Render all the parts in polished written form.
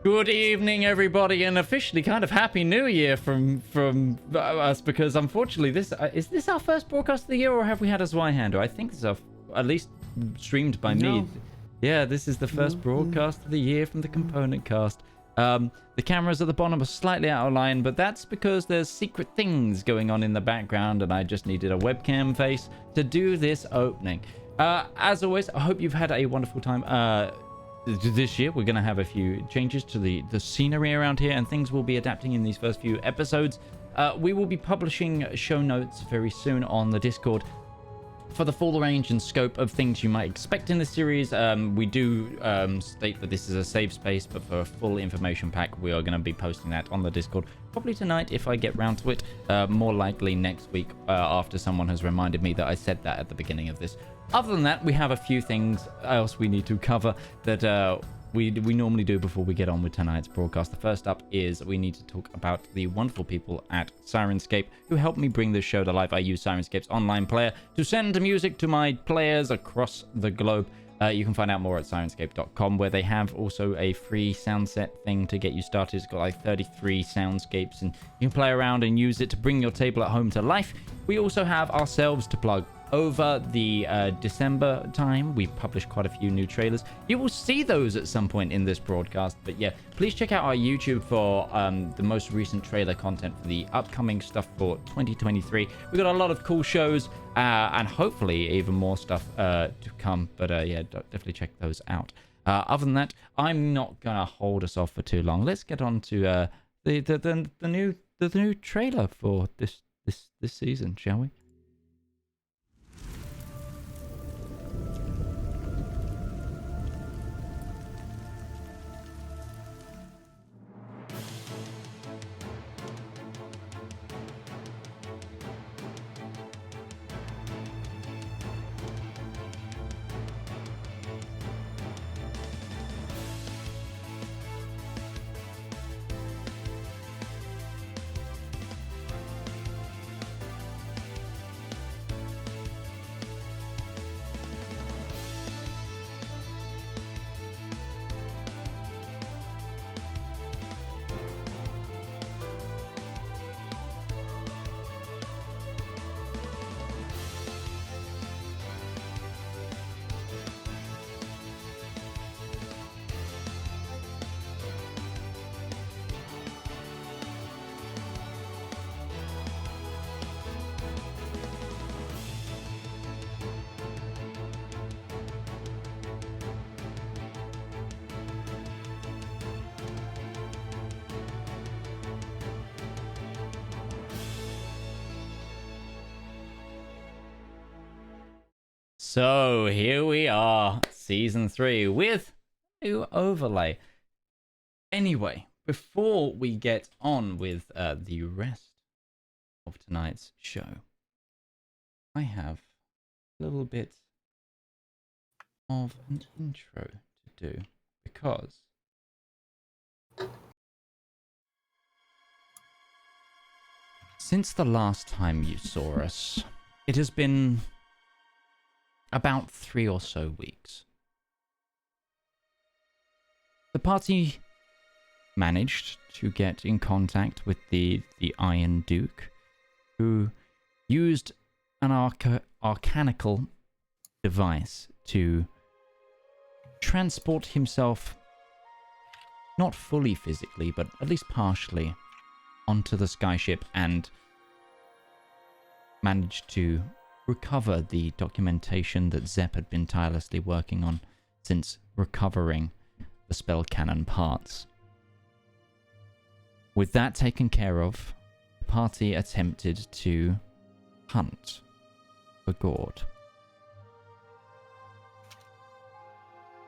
Good evening, everybody, and officially kind of Happy New Year from us, because unfortunately, is this our first broadcast of the year, or have we had a Zweihander? I think this is at least streamed by me. Yeah, this is the first broadcast of the year from the Component Cast. The cameras at the bottom are slightly out of line, but that's because there's secret things going on in the background, and I just needed a webcam face to do this opening. As always, I hope you've had a wonderful time. This year, we're going to have a few changes to the scenery around here, and things will be adapting in these first few episodes. We will be publishing show notes very soon on the Discord for the full range and scope of things you might expect in the series. We do state that this is a safe space, but for a full information pack, we are going to be posting that on the Discord probably tonight if I get round to it. More likely next week after someone has reminded me that I said that at the beginning of this. Other than that, we have a few things else we need to cover that we normally do before we get on with tonight's broadcast. The first up is we need to talk about the wonderful people at Syrinscape who helped me bring this show to life. I use Syrinscape's online player to send music to my players across the globe. You can find out more at Syrinscape.com, where they have also a free sound set thing to get you started. It's got like 33 soundscapes, and you can play around and use it to bring your table at home to life. We also have ourselves to plug. Over the December time, we've published quite a few new trailers. You will see those at some point in this broadcast. But yeah, please check out our YouTube for the most recent trailer content for the upcoming stuff for 2023. We've got a lot of cool shows and hopefully even more stuff to come. But yeah, definitely check those out. Other than that, I'm not going to hold us off for too long. Let's get on to the new trailer for this season, shall we? So here we are, season 3 with new overlay. Anyway, before we get on with the rest of tonight's show, I have a little bit of an intro to do, because since the last time you saw us, it has been about 3 or so weeks. The party managed to get in contact with the Iron Duke, who used an arcanical device to transport himself, not fully physically, but at least partially, onto the skyship, and managed to recover the documentation that Zep had been tirelessly working on since recovering the spell cannon parts. With that taken care of, the party attempted to hunt for Gourd.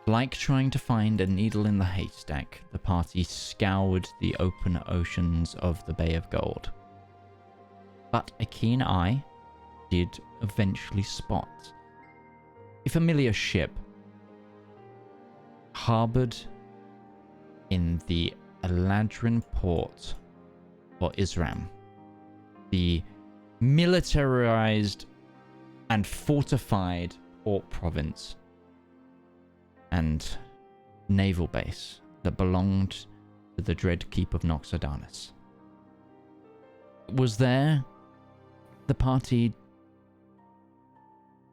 Like trying to find a needle in the haystack, the party scoured the open oceans of the Bay of Gold. But a keen eye did eventually spot a familiar ship harbored in the Eladrin port for Isram, the militarized and fortified port province and naval base that belonged to the dread keep of Noxodanis. It was there the party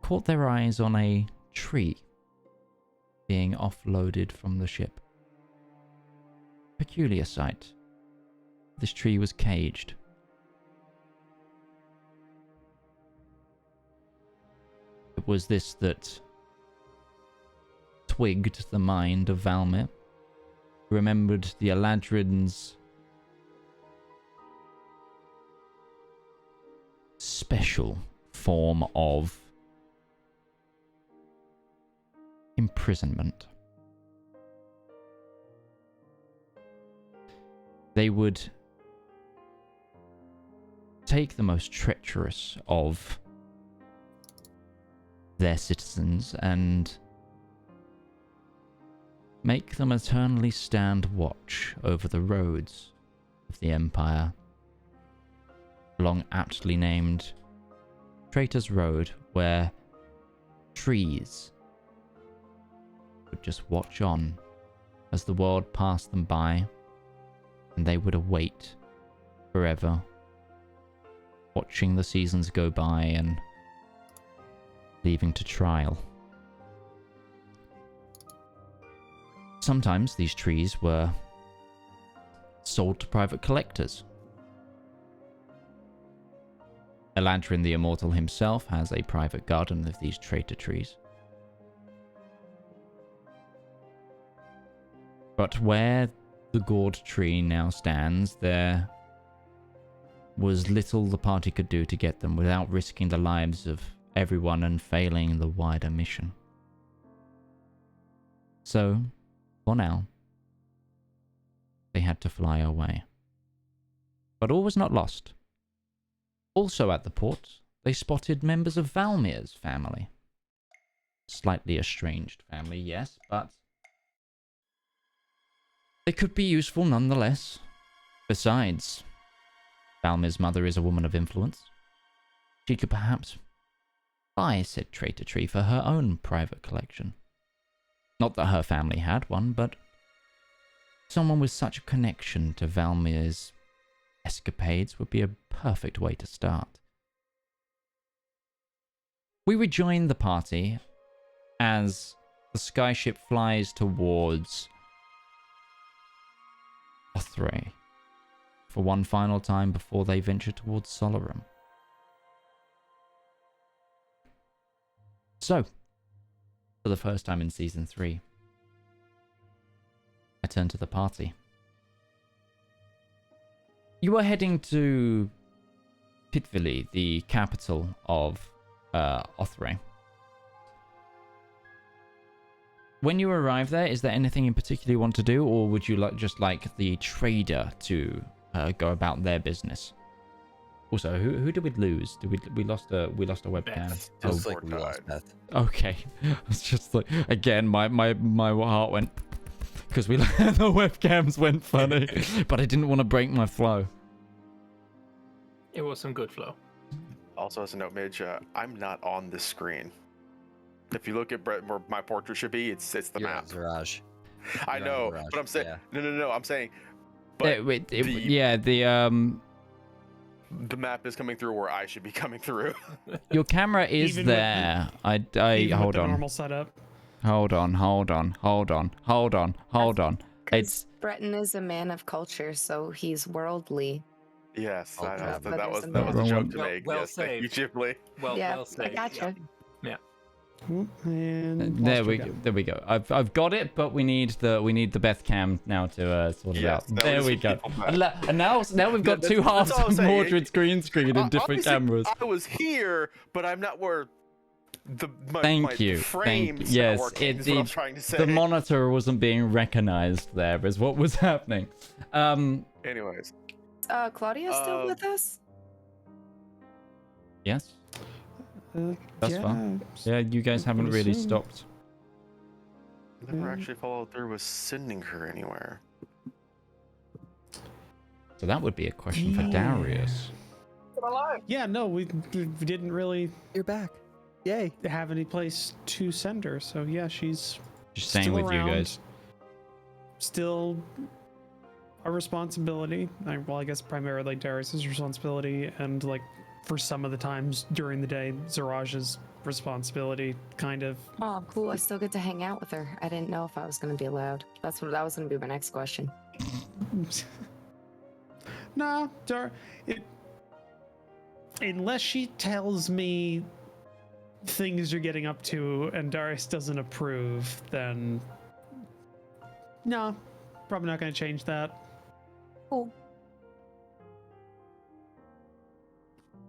caught their eyes on a tree being offloaded from the ship. Peculiar sight. This tree was caged. It was this that twigged the mind of Valmir, remembered the Eladrin's special form of imprisonment. They would take the most treacherous of their citizens and make them eternally stand watch over the roads of the Empire, along aptly named Traitor's Road, where trees would just watch on as the world passed them by, and they would await forever, watching the seasons go by and leaving to trial. Sometimes these trees were sold to private collectors. Elandrin the Immortal himself has a private garden of these traitor trees. But where the Gourd tree now stands, there was little the party could do to get them without risking the lives of everyone and failing the wider mission. So, for now, they had to fly away. But all was not lost. Also at the port, they spotted members of Valmir's family. Slightly estranged family, yes, but they could be useful nonetheless. Besides, Valmir's mother is a woman of influence. She could perhaps buy said traitor tree for her own private collection. Not that her family had one, but someone with such a connection to Valmir's escapades would be a perfect way to start. We rejoin the party as the skyship flies towards Othray for one final time before they venture towards Solarum. So, for the first time in Season 3, I turn to the party. You are heading to Pitvili, the capital of Othray. When you arrive there, is there anything in particular you want to do, or would you just like the trader to go about their business? Also, who did we lose? We lost a webcam? Beth. Just like we lost Beth. Okay, it's just like again, my heart went because the webcams went funny, but I didn't want to break my flow. It was some good flow. Also, as a note, Midge, I'm not on this screen. If you look at Brett, where my portrait should be, it's the You're map. Zaraj. I You're know, on Zaraj, but I'm saying yeah. no. I'm saying, but the map is coming through where I should be coming through. Your camera is Even there. Even Hold with the on. normal setup. Hold on. It's Breton is a man of culture, so he's worldly. Yes, Oh, that crap. was a Wrong joke one. to make. Well Yes, thank you, saved. Ghibli. Well, Yeah, well I saved. gotcha. And there lost we her go. again. There we go. I've got it, but we need the Beth cam now to sort it Yes, out. now There we we just go. people back. And now we've got Yeah, two that's halves all I'm of saying. Mordred's green screen and different Obviously, cameras. I was here, but I'm not where my Thank you. frame's Yes, not working, is what I'm trying to say. the monitor wasn't being recognized. There is what was happening. Anyways, Claudia still with us? Yes. Thus yeah, far. Yeah, you guys I would haven't really assume. stopped. never actually followed through with sending her anywhere. So that would be a question for Yeah. Darius. Yeah, no, we didn't really You're back. Yay. have any place to send her, so yeah, she's Just staying still with around, you guys. Still a responsibility. Well, I guess primarily Darius's responsibility, and like for some of the times during the day, Ziraj's responsibility, kind of. Oh, cool. I still get to hang out with her. I didn't know if I was going to be allowed. That was going to be my next question. Nah, unless she tells me things you're getting up to and Darius doesn't approve, then no, probably not going to change that. Cool.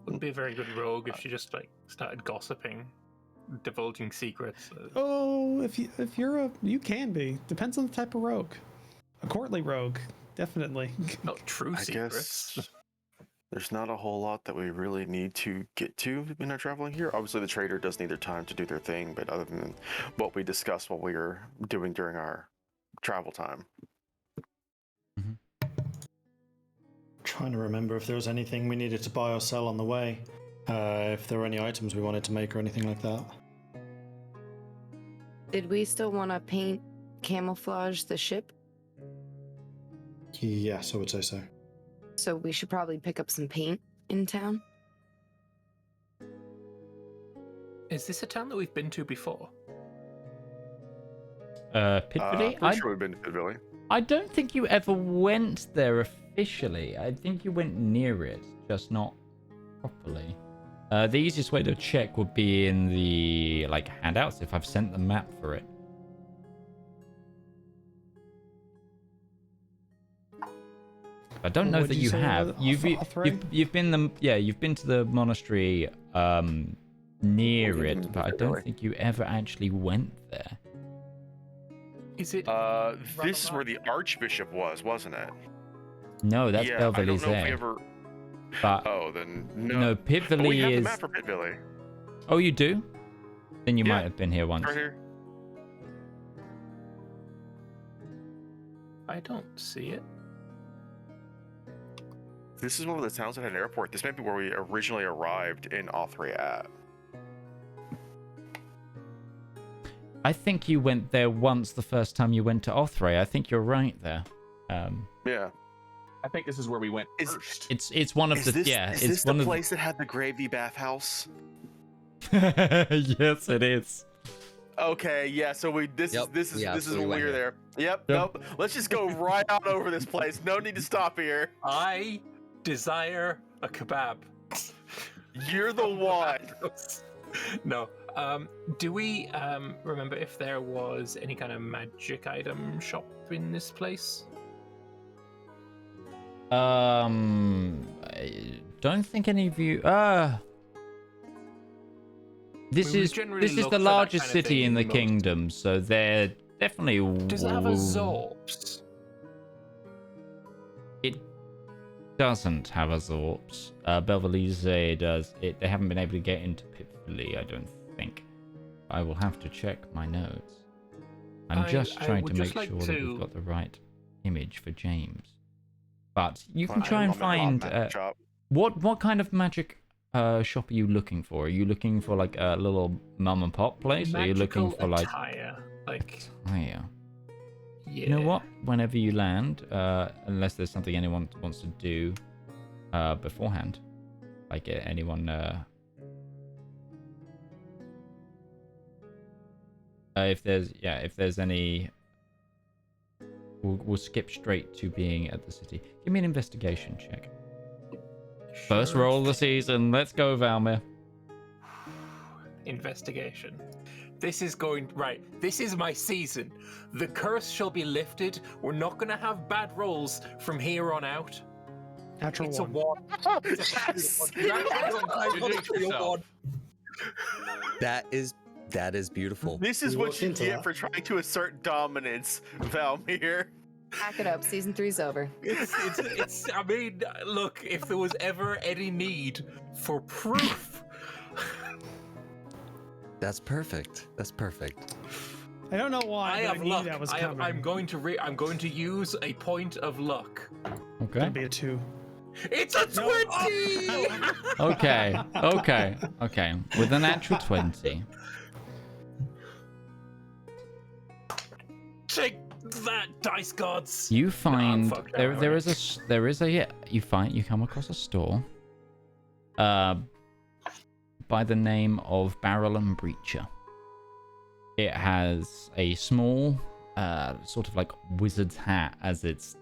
Wouldn't be a very good rogue if she just like started gossiping, divulging secrets. Oh, if you're you can be. Depends on the type of rogue. A courtly rogue, definitely. Not true I secrets. guess there's not a whole lot that we really need to get to in our traveling here. Obviously, the trader does need their time to do their thing, but other than what we discussed while we were doing during our travel time. Trying to remember if there was anything we needed to buy or sell on the way. If there were any items we wanted to make or anything like that. Did we still want to paint camouflage the ship? Yes, I would say so. So we should probably pick up some paint in town. Is this a town that we've been to before? Pitvili? I'm sure we've been to Pitvili. I don't think you ever went there officially. I think you went near it, just not properly. The easiest way to check would be in the handouts if I've sent the map for it. I don't know What'd that you you say have. about You've been you've been to the monastery near it, but I don't think you ever actually went there. Is it? This is where the Archbishop was, wasn't it? No, that's yeah, I don't know if we Belvelize. ever. But Oh, then no. no, But we Pitvili have is. the map for Pitvili. Oh, you do? Then you Yeah. might have been here once. Right here. I don't see it. This is one of the towns that had an airport. This might be where we originally arrived in Othray at. I think you went there once the first time you went to Othray. I think you're right there. Yeah. I think this is where we went first. It's one of Is the this, yeah. is It's this one the of place that had the gravy bathhouse? Yes, it is. Okay, yeah. So this Yep, is yeah, this is so we when we went were here. there. Yep. Yep. Nope. Let's just go right on over this place. No need to stop here. I desire a kebab. You're the one. No. Do we remember if there was any kind of magic item shop in this place? I don't think any of you. This We is generally the look for that largest kind of city thing in the most- kingdom, so they're definitely. Does it have a Zorps? It doesn't have a Zorps. Belvelize does. They haven't been able to get into Pitvili, I don't think. I will have to check my notes. I'm just I trying to would make just like sure that to- we've got the right image for James. But you can Well, try and I'm not find magic shop. what kind of magic shop are you looking for? Are you looking for like a little mum and pop place? Or are you looking for like attire? Like, yeah. yeah. You know what? Whenever you land, unless there's something anyone wants to do beforehand, like anyone. If there's any, we'll skip straight to being at the city. Give me an investigation check. First Sure roll of the thing. season. Let's go, Valmir. Investigation. This is going right. This is my season. The curse shall be lifted. We're not going to have bad rolls from here on out. Natural It's one. a one. It's a natural one. That is beautiful. This is You what walked you into get that. for trying to assert dominance, Valmir. Pack it up. Season 3's over. It's. I mean, look. If there was ever any need for proof, That's perfect. That's perfect. I don't know why. I but have knew luck. that was I'm coming. going to use a point of luck. Okay. That'd be a 2. It's a 20. Okay. With a natural 20. Take that, dice gods. You find fucked now, there right? is a you come across a store by the name of Barrel and Breacher. It has a small sort of like wizard's hat as its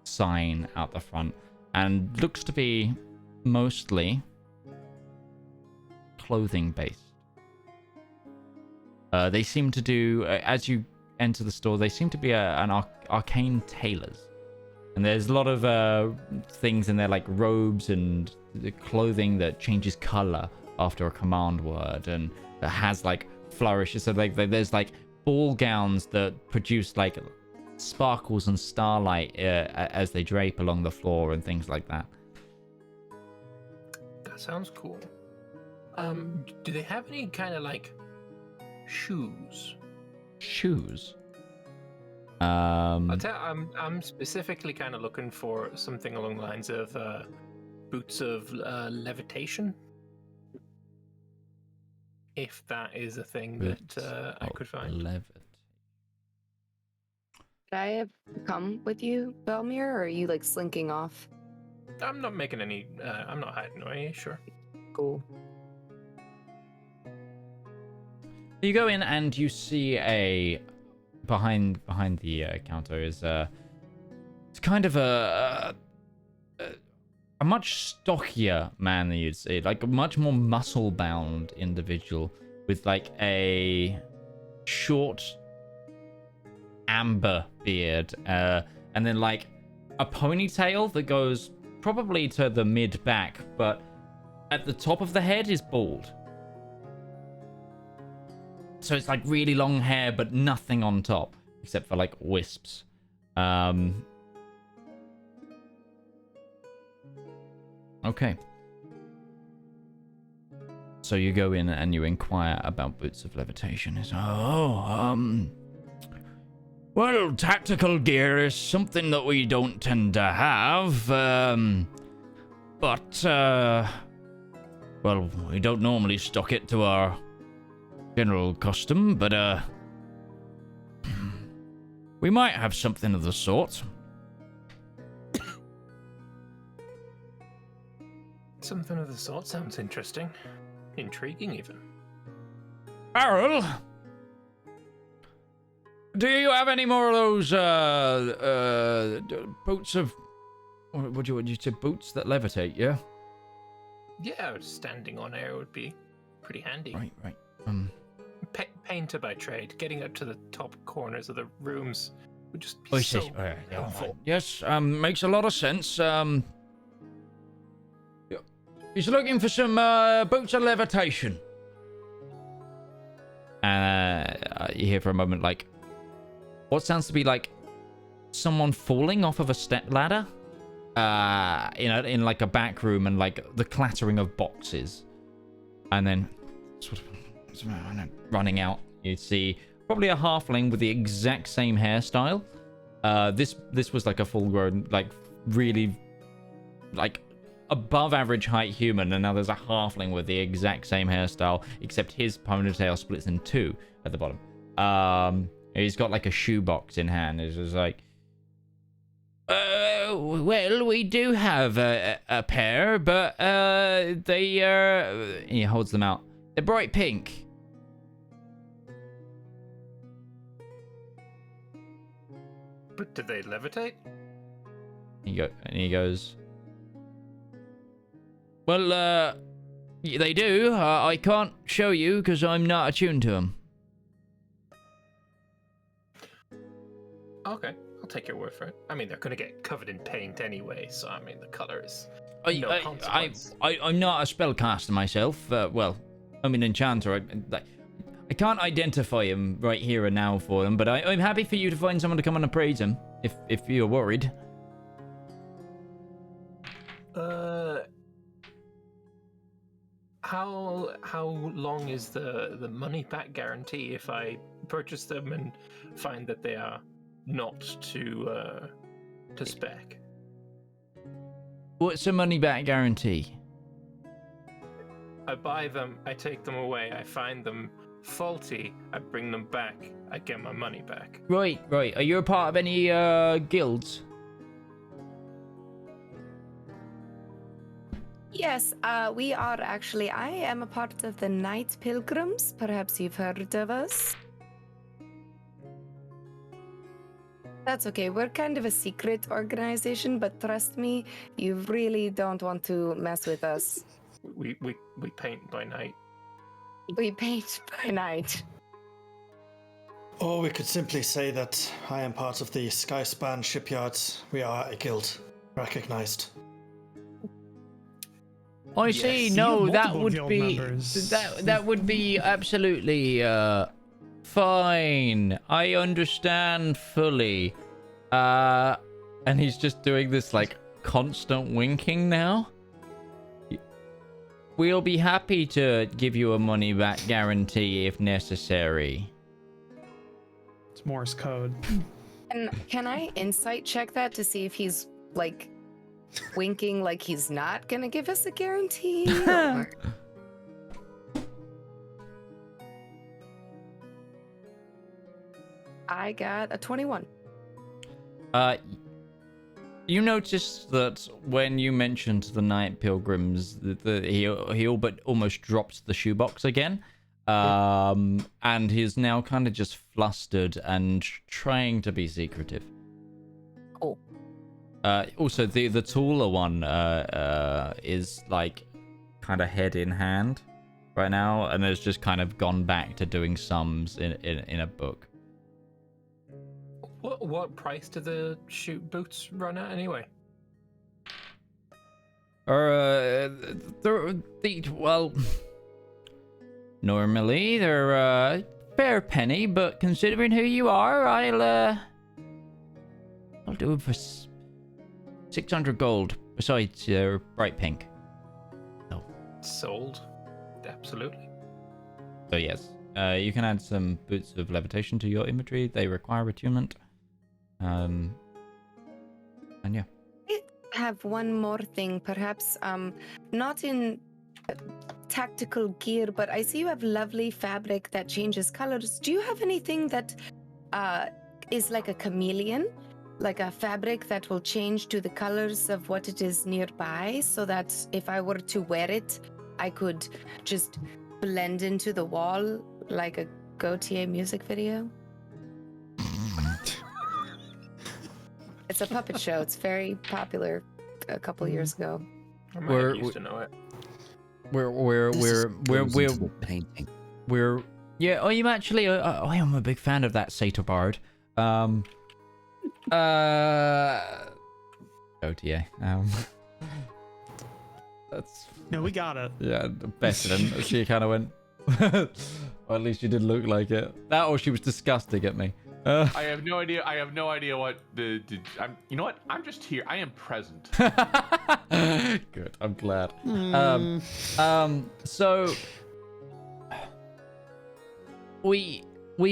sign out the front, and looks to be mostly clothing based. They seem to do, as you enter the store, they seem to be an arcane tailors. And there's a lot of things in there like robes and the clothing that changes color after a command word, and that has like flourishes. So like there's like ball gowns that produce like sparkles and starlight as they drape along the floor and things like that. That sounds cool. Do they have any kind of like shoes? Shoes. I'll tell I'm specifically kind of looking for something along the lines of boots of levitation. If that is a thing that I could find. Could I have come with you, Belmir, or are you like slinking off? I'm not making any. I'm not hiding away. Sure. Cool. You go in and you see a behind the counter is it's kind of a much stockier man than you'd see, like a much more muscle bound individual with like a short amber beard and then like a ponytail that goes probably to the mid back, but at the top of the head is bald. So it's like really long hair, but nothing on top except for like wisps. Okay. So you go in and you inquire about boots of levitation. It's, well, tactical gear is something that we don't tend to have. But well, we don't normally stock it to our general custom, but we might have something of the sort. Something of the sort sounds interesting. Intriguing, even. Barrel, do you have any more of those boots of... Would you say boots that levitate, yeah? Yeah, standing on air would be pretty handy. Right. Painter by trade, getting up to the top corners of the rooms would just be Oh, so yeah, helpful. yes, makes a lot of sense. He's looking for some boots of levitation. You hear for a moment like what sounds to be like someone falling off of a step ladder. In like a back room, and like the clattering of boxes, and then sort of running out. You see probably a halfling with the exact same hairstyle. This was like a full-grown, like really like above average height human, and now there's a halfling with the exact same hairstyle, except his ponytail splits in two at the bottom. He's got like a shoebox in hand. It's just like, well, we do have a pair, but they are... He holds them out. They're bright pink. But do they levitate? He goes, well, they do. I can't show you because I'm not attuned to them. Okay, I'll take your word for it. I mean, they're gonna get covered in paint anyway, so I mean, the color is no consequence. I'm not a spellcaster myself. Well, I'm an enchanter. I can't identify him right here and now for them, but I'm happy for you to find someone to come and appraise him, if you're worried. How long is the money back guarantee if I purchase them and find that they are not to spec? What's a money back guarantee? I buy them, I take them away, I find them, faulty, I bring them back. I get my money back. Right. Are you a part of any guilds? Yes, we are actually. I am a part of the Night Pilgrims. Perhaps you've heard of us. That's okay. We're kind of a secret organization, but trust me, you really don't want to mess with us. We paint by night. We paint by night. Or we could simply say that I am part of the Skyspan shipyards. We are a guild, recognized. I see. Yes. No, You have that multiple would guild be members. that would be absolutely fine. I understand fully. And he's just doing this like constant winking now. We'll be happy to give you a money back guarantee if necessary. It's Morse code. And can I insight check that to see if he's like winking like he's not gonna give us a guarantee? Or... I got a 21. You noticed that when you mentioned the Night Pilgrims, he all but almost dropped the shoebox again. And he's now kind of just flustered and trying to be secretive. Cool. Also, the taller one is like kind of head in hand right now, and has just kind of gone back to doing sums in a book. What price do the shoot boots run at anyway? Well, normally they're a fair penny, but considering who you are, I'll do it for 600 gold. Besides, they're bright pink. Oh. Sold. Absolutely. So yes, you can add some boots of levitation to your inventory. They require attunement. And yeah. I have one more thing, perhaps not in tactical gear, but I see you have lovely fabric that changes colors. Do you have anything that is like a chameleon, like a fabric that will change to the colors of what it is nearby, so that if I were to wear it, I could just blend into the wall like a Gautier music video? It's a puppet show. It's very popular a couple years ago. I might have used to know it. We're painting. Yeah, I'm actually I am a big fan of that Satyr Bard. OTA. That's No, we got it. yeah, better than she kind of went. Or at least she did look like it. That or she was disgusting at me. I have no idea. I have no idea what the. You know what? I'm just here. I am present. Good. I'm glad. So we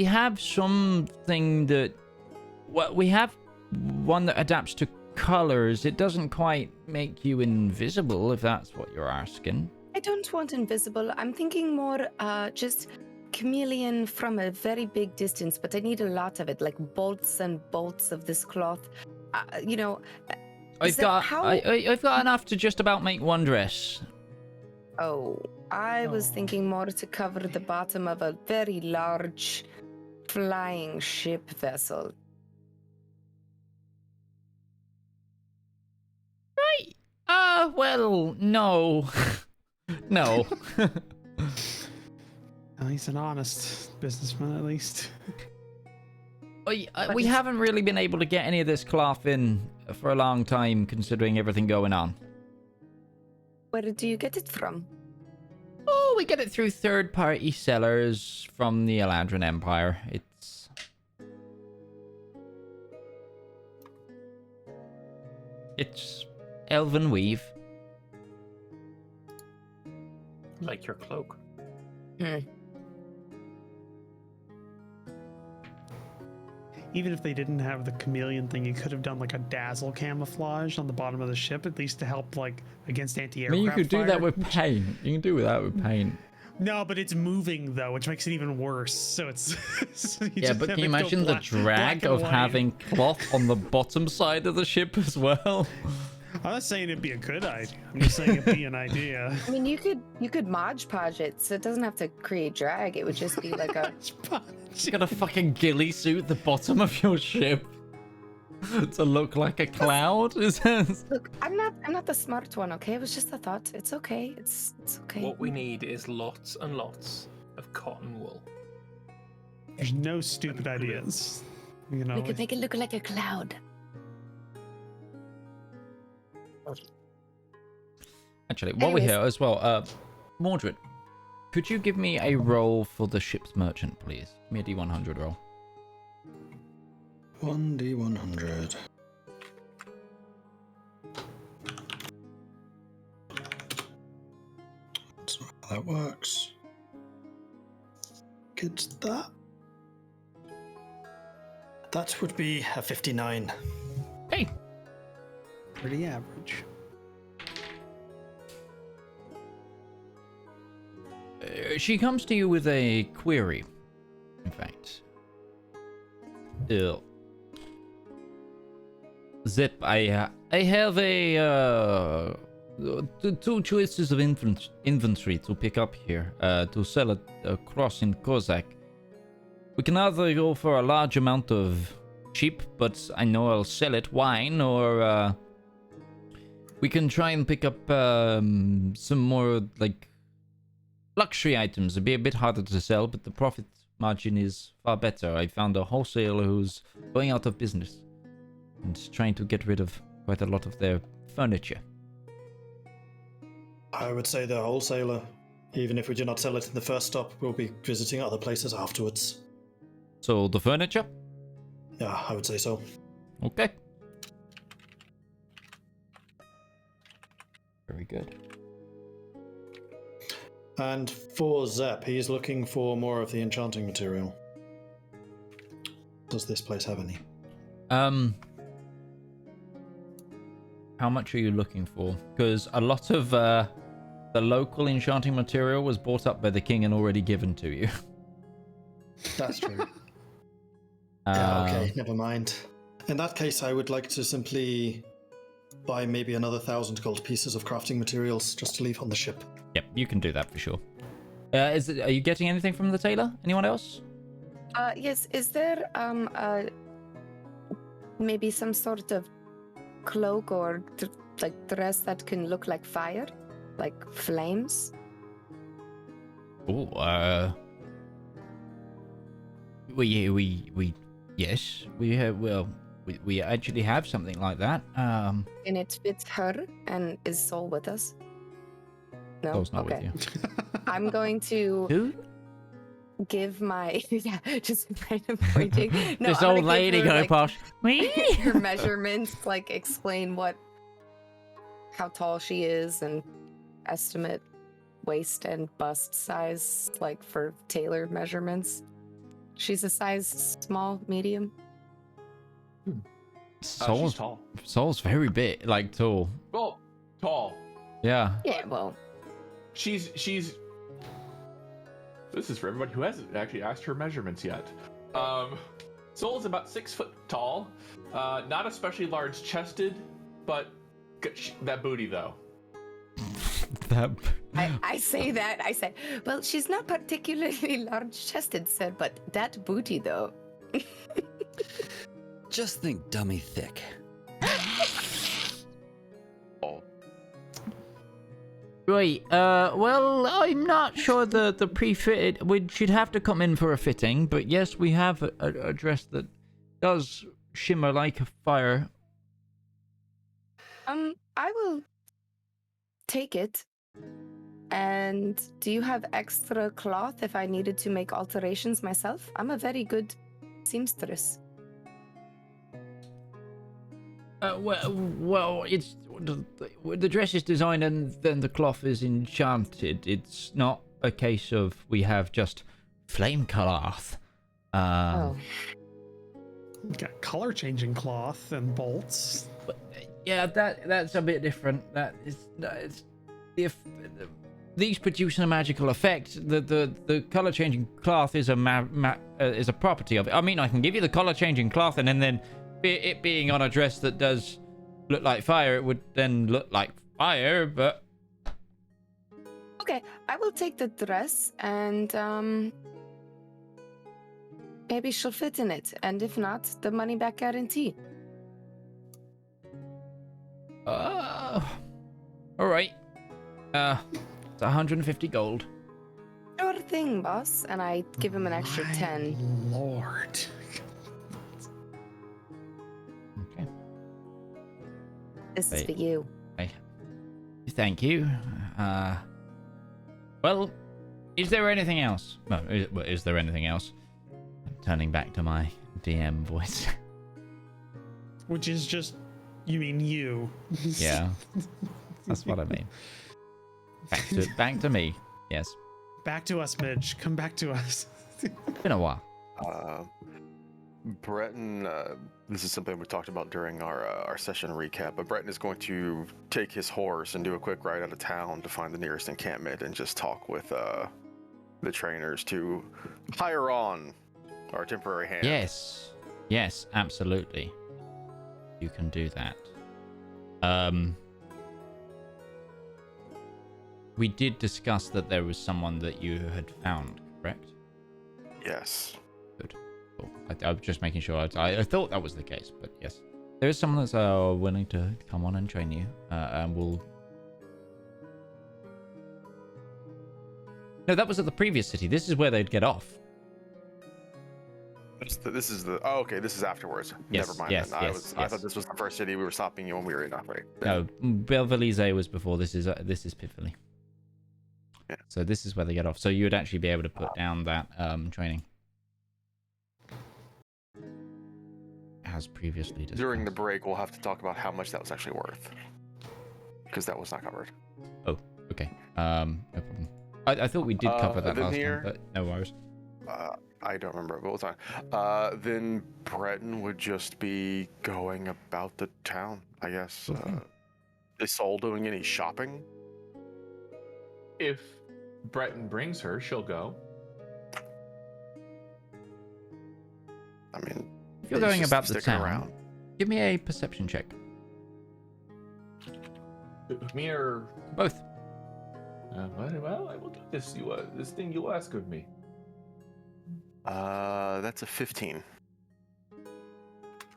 have something that. Well, we have one that adapts to colors. It doesn't quite make you invisible, if that's what you're asking. I don't want invisible. I'm thinking more just chameleon from a very big distance, but I need a lot of it, like bolts and bolts of this cloth. You know, I've got enough to just about make one dress. Oh, I was thinking more to cover the bottom of a very large flying ship vessel. Right. Well, no. No. Oh, he's an honest businessman, at least. We haven't really been able to get any of this cloth in for a long time, considering everything going on. Where do you get it from? Oh, we get it through third-party sellers from the Elandrin Empire. It's elven weave. Like your cloak. Even if they didn't have the chameleon thing, you could have done like a dazzle camouflage on the bottom of the ship, at least to help like against I anti-aircraft mean, you could do fire. that with paint. You can do that with paint. No, but it's moving though, which makes it even worse. So it's so you Yeah, just but have can you it go imagine the black drag and of white. having cloth on the bottom side of the ship as well? I'm not saying it'd be a good idea. I'm just saying it'd be an idea. I mean, you could Mod Podge it, so it doesn't have to create drag. It would just be like a. You gotta fucking ghillie suit the bottom of your ship to look like a cloud. Is that... Look, I'm not the smart one. Okay, it was just a thought. It's okay. It's okay. What we need is lots and lots of cotton wool. There's no stupid ideas. You know. We could make it look like a cloud. Actually, while we're Anyways. here as well, Mordred, could you give me a roll for the ship's merchant, please? Give me a D100 roll. 1d100. That's not how that works. Get that. That would be a 59. Hey! Pretty average. She comes to you with a query, in fact. Zip, I have a two choices of inventory to pick up here to sell it across in Kozak. We can either go for a large amount of cheap, but I know I'll sell it, wine, or we can try and pick up some more like luxury items. It'd be a bit harder to sell, but the profit margin is far better. I found a wholesaler who's going out of business and trying to get rid of quite a lot of their furniture. I would say the wholesaler. Even if we do not sell it in the first stop, we'll be visiting other places afterwards. So the furniture? Yeah, I would say so. Okay. Very good. And for Zep, he's looking for more of the enchanting material. Does this place have any? How much are you looking for? Because a lot of the local enchanting material was bought up by the king and already given to you. That's true. Yeah, okay, never mind. In that case, I would like to simply buy maybe another 1,000 gold pieces of crafting materials just to leave on the ship. Yep, you can do that for sure. Are you getting anything from the tailor? Anyone else? Yes. Is there maybe some sort of cloak or like dress that can look like fire, like flames? Oh, yes, we have. Well, we actually have something like that. And it fits her and is Soul with us? No. Soul's not okay. with you. I'm going to Who? give my just random pointing. No, This I'm old gonna lady give her, go like, past. her measurements, like explain how tall she is and estimate waist and bust size, like for tailor measurements. She's a size small, medium. She's tall. Soul's very big, like tall. Well, tall. Yeah. Yeah, well, She's. This is for everybody who hasn't actually asked her measurements yet. Soul's about 6 foot tall, not especially large chested, but that booty though. That. I say that. I say, well, she's not particularly large chested, sir, but that booty though. Just think dummy thick. Right, well, I'm not sure the pre-fitted, she'd have to come in for a fitting, but yes, we have a dress that does shimmer like a fire. I will take it. And do you have extra cloth if I needed to make alterations myself? I'm a very good seamstress. Well, it's the dress is designed and then the cloth is enchanted. It's not a case of we have just flame cloth. Oh. Got color changing cloth and bolts. But, yeah, that's a bit different. That is these produce a magical effect. The color changing cloth is a property of it. I mean, I can give you the color changing cloth, and then it being on a dress that does look like fire, it would then look like fire. But Okay, I will take the dress and maybe she'll fit in it. And if not, the money back guarantee. all right. It's 150 gold. Sure thing, boss. And I give him an extra 10. Lord. Okay. This is Wait. for you. Thank you. Well, is there anything else? No, is there anything else? I'm turning back to my DM voice. Which is just, you mean you. Yeah, that's what I mean. Back to me. Yes. Back to us, Midge. Come back to us. It's been a while. Breton, this is something we talked about during our session recap, but Breton is going to take his horse and do a quick ride out of town to find the nearest encampment and just talk with the trainers to hire on our temporary hand. Yes, absolutely. You can do that. We did discuss that there was someone that you had found, correct? Yes. Good. Cool. I was just making sure. I thought that was the case, but yes. There is someone that's willing to come on and train you, and we'll... No, that was at the previous city. This is where they'd get off. This is the... Oh, okay, this is afterwards. Yes, Never mind. yes, then. yes, I thought this was the first city we were stopping you when we were in Anrayne. No, Belvelize was before. This is Piffley. Yeah. So this is where they get off. So you would actually be able to put down that training. As previously discussed. During the break, we'll have to talk about how much that was actually worth. Because that was not covered. Oh, okay. No problem. I thought we did cover that last here, time, but no worries. I don't remember, but we'll talk. Then Breton would just be going about the town, I guess. Is Sol doing any shopping? If Breton brings her, she'll go. I mean, If you're he's going just about the sticking town, around. give me a perception check. Me or Both. well, I will do this. This thing you ask of me. That's a 15.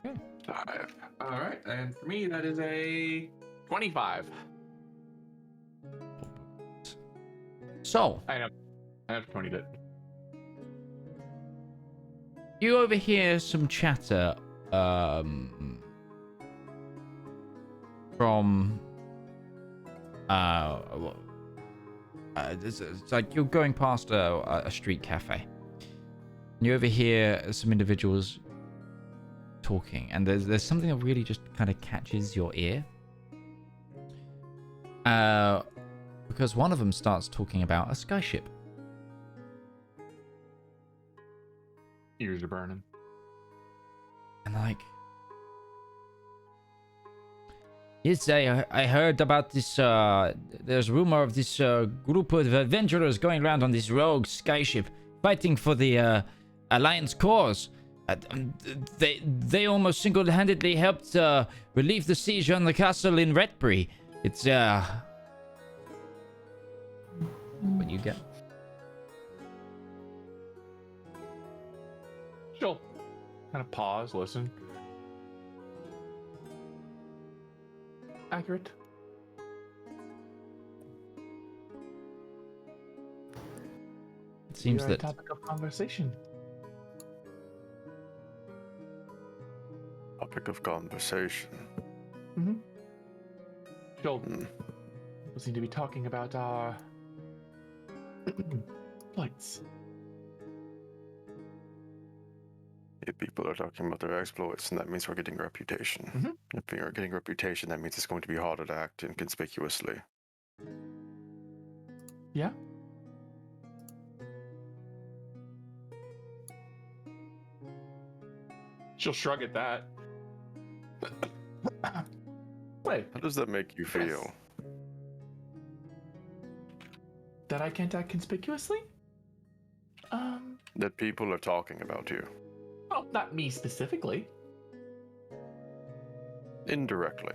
Okay. 5. All right, and for me that is a 25. So, I have 20 it. you overhear some chatter from it's like you're going past a street cafe. You overhear some individuals talking, and there's something that really just kind of catches your ear. Because one of them starts talking about a skyship. Ears are burning. And like, yes, I heard about this. There's rumor of this group of adventurers going around on this rogue skyship, fighting for the Alliance cause. They almost single-handedly helped relieve the siege on the castle in Retbury. It's what you get. She'll kind of pause, listen. Accurate. It seems You're that a topic of conversation. Topic of conversation. Mm-hmm. She'll seem to be talking about our flights. If people are talking about their exploits, and that means we're getting reputation. Mhm. If we are getting reputation, that means it's going to be harder to act inconspicuously. Yeah. She'll shrug at that. Wait. How does that make you feel? that I can't act conspicuously? That people are talking about you. Well, not me specifically. Indirectly.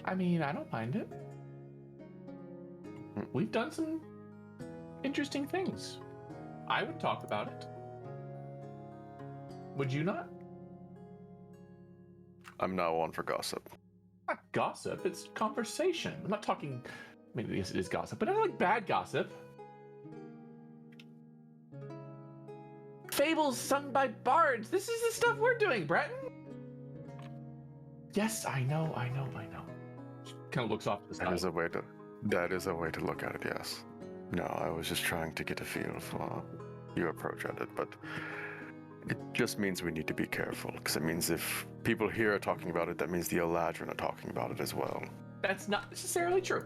I mean, I don't mind it. We've done some interesting things. I would talk about it. Would you not? I'm not one for gossip. Not gossip, it's conversation. I'm not talking, I mean, yes, it is gossip, but I don't like bad gossip. Fables sung by bards. This is the stuff we're doing, Breton. Yes, I know. She kind of looks off to the That side. That is a way to look at it, yes. No, I was just trying to get a feel of your approach at it, but it just means we need to be careful, because it means if people here are talking about it, that means the Eladrin are talking about it as well. That's not necessarily true.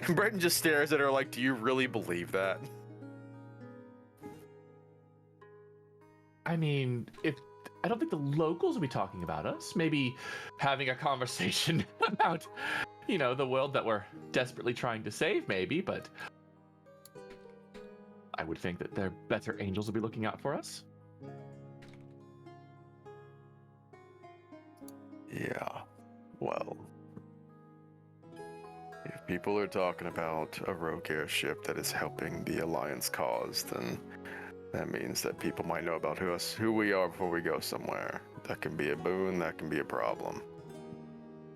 Breton just stares at her like, do you really believe that? I mean, I don't think the locals will be talking about us. Maybe having a conversation about, the world that we're desperately trying to save, maybe, but I would think that their better angels will be looking out for us. Yeah, well, if people are talking about a rogue airship that is helping the Alliance cause, then that means that people might know about who we are before we go somewhere. That can be a boon, that can be a problem.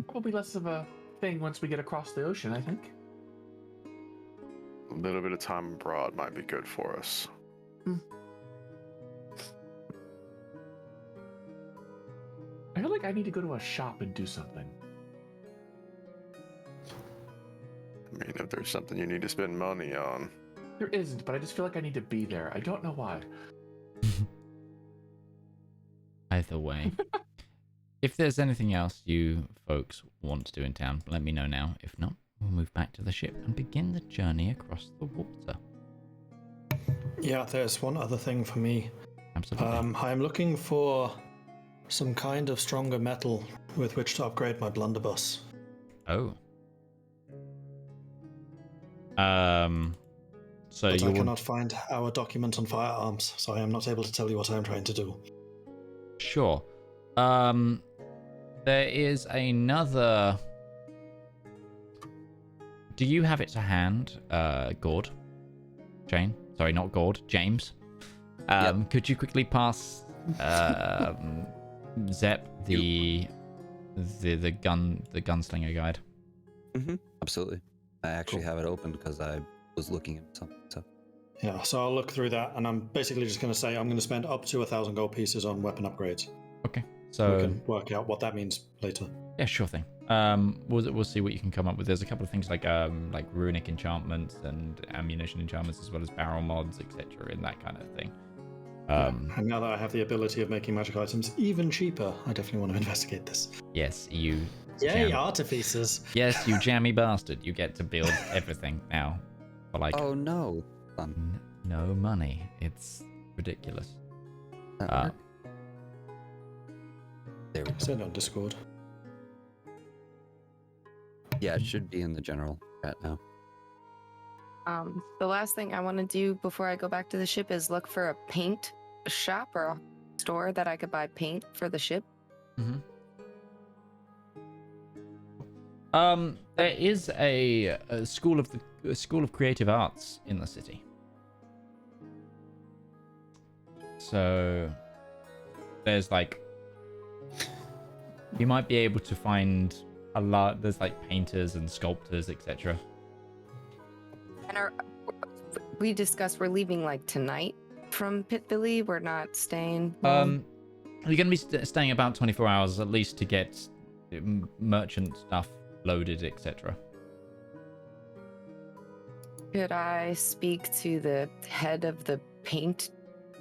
Probably less of a thing once we get across the ocean, I think. A little bit of time abroad might be good for us. I feel like I need to go to a shop and do something. I mean, if there's something you need to spend money on. There isn't, but I just feel like I need to be there. I don't know why. Either way. If there's anything else you folks want to do in town, let me know now. If not, we'll move back to the ship and begin the journey across the water. Yeah, there's one other thing for me. Absolutely. I'm looking for some kind of stronger metal with which to upgrade my blunderbuss. Oh. So But you I cannot find our document on firearms, so I am not able to tell you what I'm trying to do. Sure. There is another. Do you have it to hand, Gourd? Jane? Sorry, not Gourd. James. Yep. Could you quickly pass Zep the gunslinger guide? Mm-hmm. Absolutely. I actually have it open because I was looking at something. So Yeah, so I'll look through that, and I'm basically just going to say I'm going to spend up to 1,000 gold pieces on weapon upgrades. Okay. We So can work out what that means later. yeah, sure thing. We'll see what you can come up with. There's a couple of things like runic enchantments and ammunition enchantments, as well as barrel mods, etc., and that kind of thing. And now that I have the ability of making magic items even cheaper, I definitely want to investigate this. Yes, you. Yay, artificers! Yes, you jammy bastard. You get to build everything now for like oh no, no money. It's ridiculous. there we go. Send on Discord. Yeah, it should be in the general chat now. The last thing I want to do before I go back to the ship is look for a paint shop or a store that I could buy paint for the ship. Mm-hmm. There is a school of creative arts in the city. So there's like you might be able to find a lot. There's like painters and sculptors, etc. And we discussed we're leaving like tonight from Pitville. We're not staying long. You're going to be staying about 24 hours at least to get merchant stuff loaded, etc. Could I speak to the head of the painting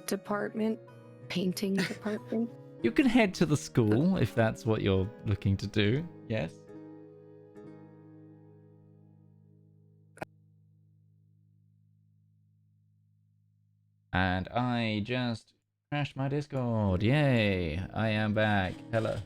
department? You can head to the school if that's what you're looking to do. Yes. And I just crashed my Discord. Yay! I am back. Hello.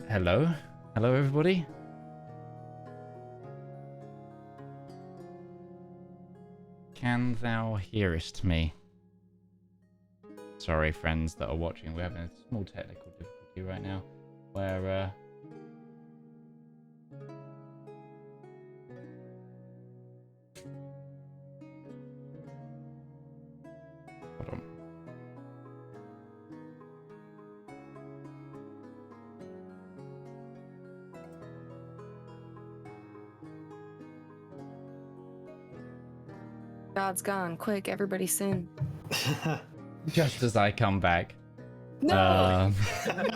Hello? Hello, everybody? Can thou hearest me? Sorry, friends that are watching. We're having a small technical difficulty right now. Where, hold on. God's gone. Quick, everybody sin. Just as I come back. No!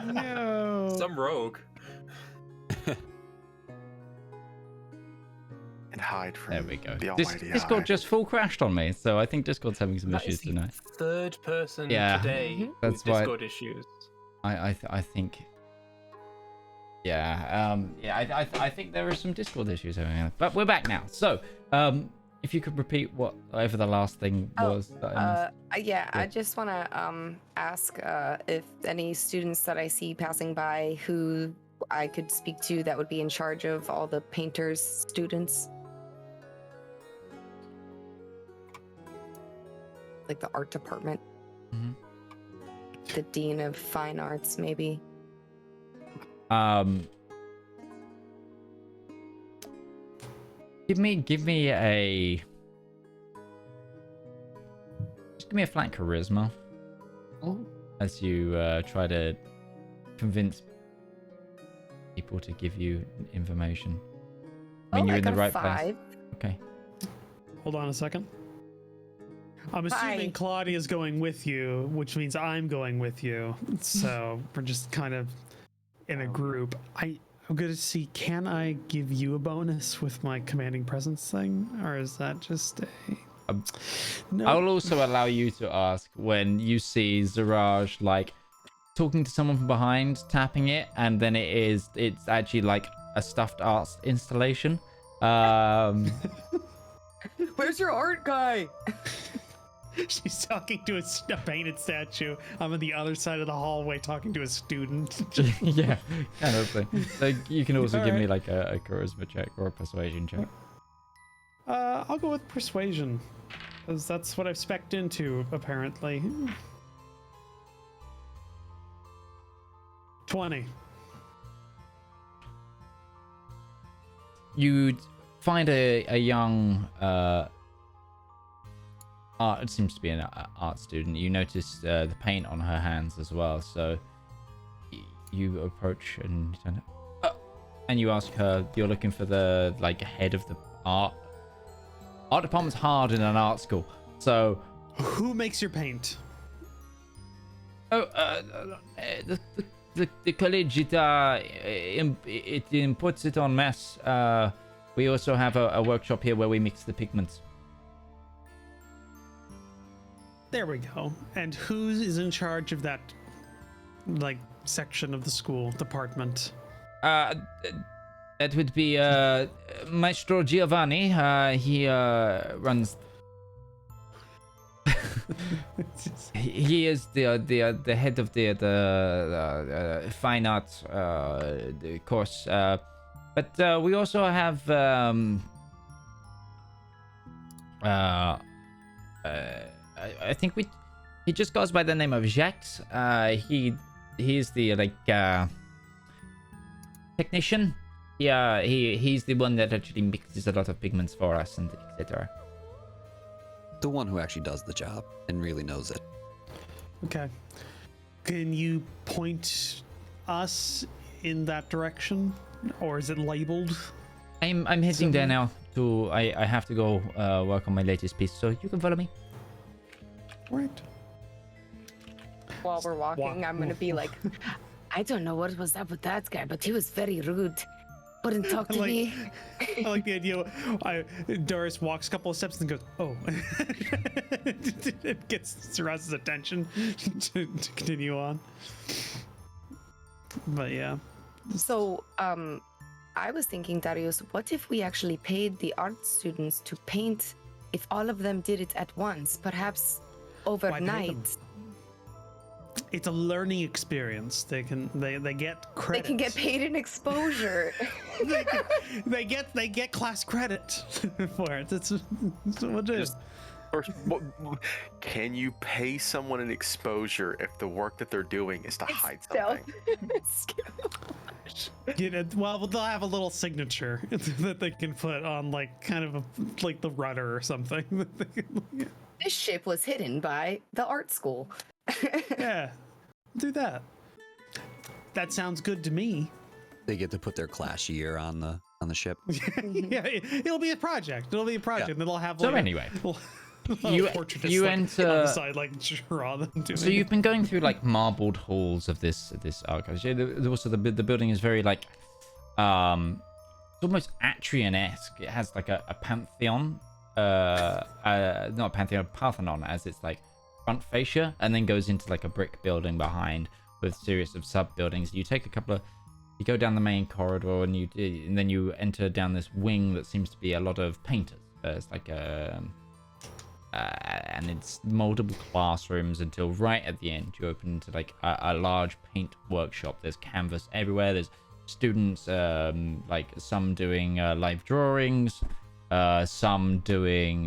No. Some rogue. And hide from There we go. the almighty Discord eye. just full crashed on me, so I think Discord's having some That issues is the tonight. third person Yeah. today That's with why- Discord issues. I think. Yeah. I think there are some Discord issues having on. But we're back now. So, if you could repeat whatever the last thing was. That I missed. Yeah, I just want to ask if any students that I see passing by who I could speak to that would be in charge of all the painters' students. Like the art department. Mhm. The dean of fine arts, maybe. Give me a. Just give me a flat charisma. As you try to convince people to give you information. I mean, you're I in the got a right 5. place. Okay. Hold on a second. I'm assuming Hi. Claudia's going with you, which means I'm going with you. So we're just kind of in a group. I'm gonna see, can I give you a bonus with my commanding presence thing? Or is that just a... No. I'll also allow you to ask when you see Zedaar like talking to someone from behind, tapping it, and then it's actually like a stuffed arts installation. Where's your art guy? She's talking to a painted statue. I'm on the other side of the hallway talking to a student. Yeah, kind of thing. So you can also give me Alright. like a charisma check or a persuasion check. I'll go with persuasion, because that's what I've spec'd into, apparently. 20. You find a young it seems to be an art student. You notice the paint on her hands as well, so you approach and you ask her, you're looking for the like head of the art department's hard in an art school, so Who makes your paint? the college it inputs it on mass. We also have a workshop here where we mix the pigments. There we go. And who is in charge of that, like, section of the school department? That would be Maestro Giovanni. He runs. He is the head of the fine arts the course. But we also have I think he just goes by the name of Jacques. He's the technician. Yeah, he's the one that actually mixes a lot of pigments for us and etc. The one who actually does the job and really knows it. Okay. Can you point us in that direction? Or is it labeled? I'm heading there now. I have to go work on my latest piece, so you can follow me. Right. While we're walking, I'm gonna be like, I don't know what was up with that guy, but he was very rude. Wouldn't talk to me. I like the idea. Doris walks a couple of steps and goes, "Oh," it gets Zedaar's attention to continue on. But yeah. So, I was thinking, Darius, what if we actually paid the art students to paint? If all of them did it at once, perhaps them? overnight. it's a learning experience. They get credit. They can get paid in exposure. they get class credit for it. That's what it is. First, can you pay someone an exposure if the work that they're doing is to hide something? Well, they'll have a little signature that they can put on, like, kind of like the rudder or something. This ship was hidden by the art school. Yeah, do that. That sounds good to me. They get to put their class year on the ship. Yeah, it'll be a project. It'll be a project. Yeah. And they'll have So like anyway, you you enter on the side, like draw them doing. So you've been going through like marbled halls of this archive. Also, the building is very like it's almost Atrian-esque. It has like a pantheon, not a pantheon, a Parthenon, as its like front fascia, and then goes into like a brick building behind with a series of sub buildings. You take you go down the main corridor, and then you enter down this wing that seems to be a lot of painters. It's like and it's multiple classrooms until right at the end you open into like a large paint workshop. There's canvas everywhere. There's students, like some doing live drawings, some doing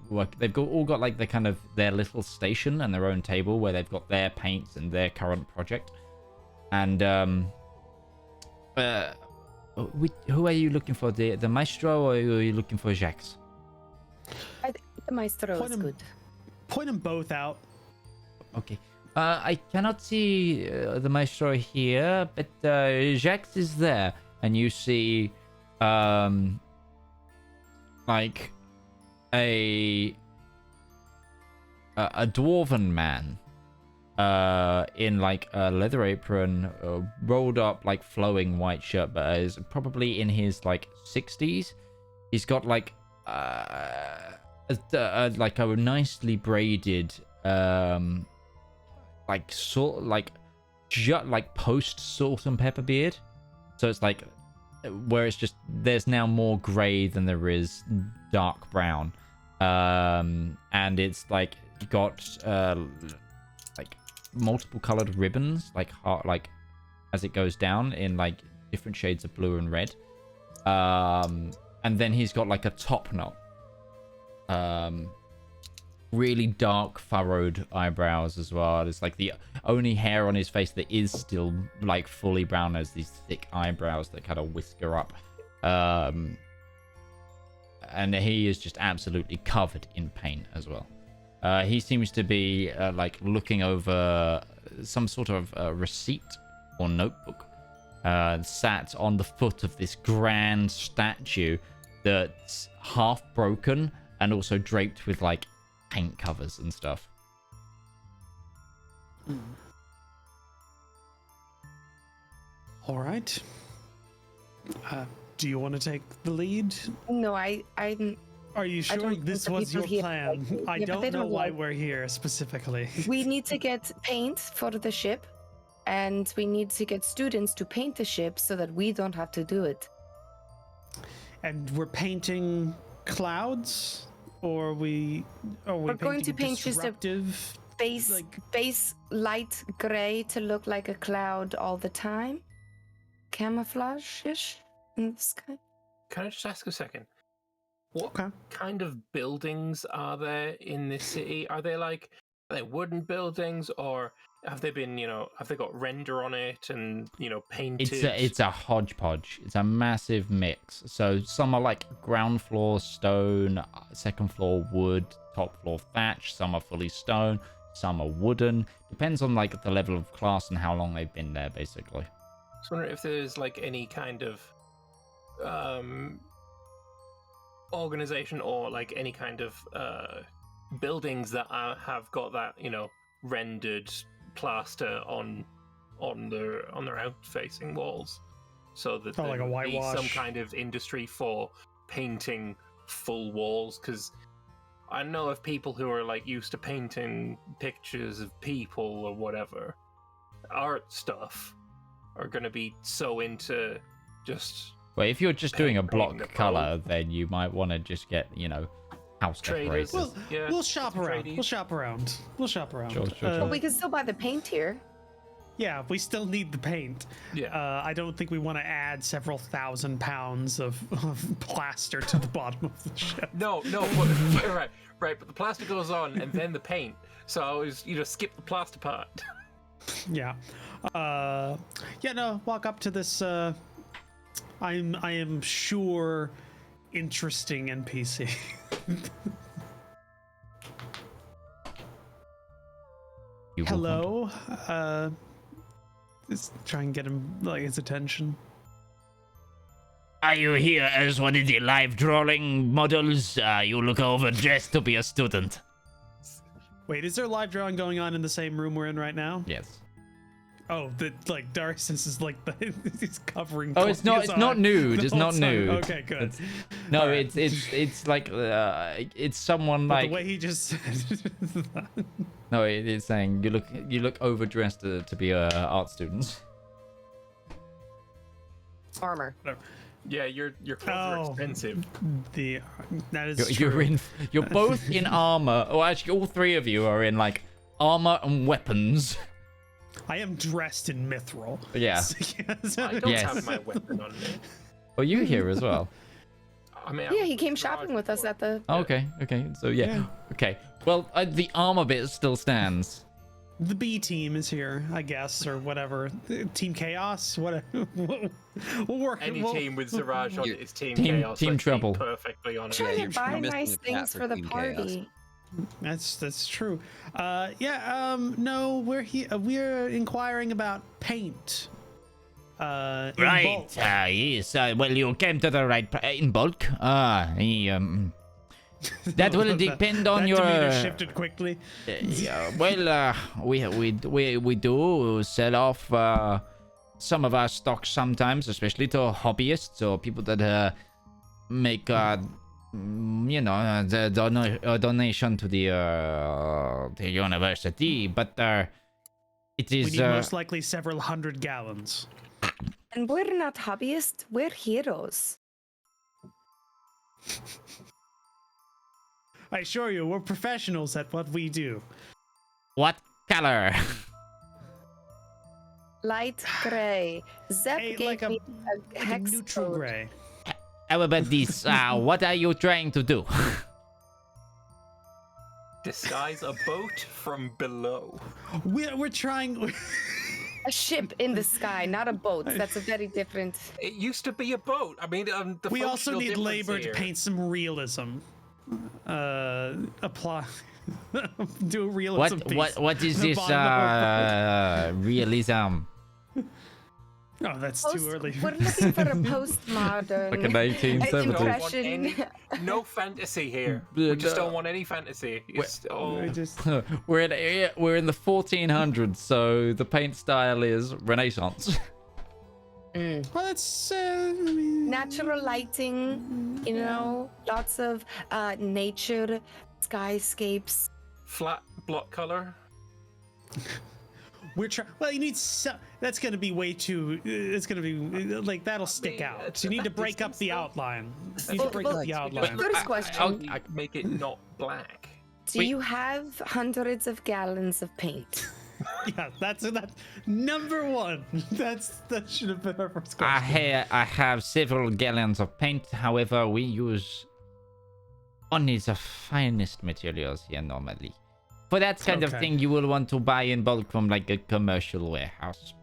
work. They've all got like their little station and their own table where they've got their paints and their current project. And who are you looking for? The maestro, or are you looking for Jacques? I think the maestro is good. Point them both out. Okay. I cannot see the maestro here, but Jacques is there, and you see like a dwarven man in like a leather apron, rolled up like flowing white shirt, but is probably in his like 60s. He's got like like a nicely braided like post salt and pepper beard. So it's like where it's just there's now more gray than there is dark brown, and it's like got like multiple colored ribbons like as it goes down in like different shades of blue and red, and then he's got like a top knot, really dark furrowed eyebrows as well. It's like the only hair on his face that is still like fully brown as these thick eyebrows that kind of whisker up, and he is just absolutely covered in paint as well. He seems to be like looking over some sort of receipt or notebook, sat on the foot of this grand statue that's half broken and also draped with like paint covers and stuff. All right. Do you want to take the lead? No, I'm. Are you sure this was your plan? I don't know why we're here specifically. We need to get paint for the ship, and we need to get students to paint the ship so that we don't have to do it. And we're painting clouds, or we're going to paint just a disruptive, base light gray to look like a cloud all the time, camouflage-ish in the sky. Can I just ask a second? What kind of buildings are there in this city? Are they wooden buildings, or have they been, have they got render on it and, painted? It's a hodgepodge. It's a massive mix. So some are like ground floor stone, second floor wood, top floor thatch. Some are fully stone, some are wooden. Depends on like the level of class and how long they've been there, basically. I was wondering if there's like any kind of organization or like any kind of buildings that have got that rendered plaster on their out-facing walls, so that there like a would be whitewash. some kind of industry for painting full walls. Because I know of people who are like used to painting pictures of people or whatever art stuff are going to be so into just. Well, if you're just doing a block the color, then you might want to just get, house Traders. decorators. Yeah, We'll shop some around. tradies. We'll shop around. We'll shop around. Sure. But we can still buy the paint here. Yeah, we still need the paint. Yeah. I don't think we want to add several thousand pounds of plaster to the bottom of the ship. No, but, right. But the plaster goes on, and then the paint. So I always, skip the plaster part. Yeah. Walk up to this. I am sure interesting NPC. Hello. Just try and get him his attention. Are you here as one of the live drawing models? You look overdressed to be a student. Wait, is there live drawing going on in the same room we're in right now? Yes. Oh, Darcis is he's covering. Oh, it's not nude. It's not nude. Okay, good. It's like it's someone But like the way he just said. no, it's saying you look overdressed to be art students. Armor. Yeah, your clothes are expensive. That is You're both in armor. Well, actually, all three of you are in like armor and weapons. I am dressed in mithril. Yeah. I don't have my weapon on me. Oh, you here as well? I mean, Yeah, he came shopping with us at the. Oh, okay. So yeah. Okay. Well, the armor bit still stands. The B team is here, I guess, or whatever. Team Chaos, whatever. We'll work. Any team with Ziraj on it is Team Team Chaos. Team let's be Trouble. Perfectly honest. Trying you're to buy missing nice the cat things for for the Team Chaos. party. That's true. No, we're here. We're inquiring about paint. In Right, bulk. yes. Well, you came to the right in bulk. That will depend on that your. demeanor shifted quickly. Yeah, well, we do sell off some of our stocks sometimes, especially to hobbyists or people that make the donation to the university. But it is We need most likely several hundred gallons. And we're not hobbyists, we're heroes. I assure you, we're professionals at what we do. what color? Light gray. Zep Hey, gave like a me a hex neutral code. gray. How about this? What are you trying to do? Disguise a boat from below. We're trying. A ship in the sky, not a boat. That's a very different. It used to be a boat. I mean, the We also functional need difference labor here. to paint some realism. Apply. Do a realism piece. What is The this bottom of our realism? Oh, that's too early. We're looking for a postmodern Like an 1870s. impression. No fantasy here. We just don't want any fantasy. It's all... I just we're in the 1400s, so the paint style is Renaissance. well, that's I mean, Natural lighting, lots of nature, skyscapes. Flat block color. we're trying. Well, you need that's going to be way too. It's going to be that'll stick mean, out. So you need to break up the outline. You need Well, to break well, up the outline. First question: Make it not black. do you have hundreds of gallons of paint? Yeah, that's number one. That should have been our first I question. have several gallons of paint. However, we use only the finest materials here normally. For that kind of Okay. thing, you will want to buy in bulk from like a commercial warehouse.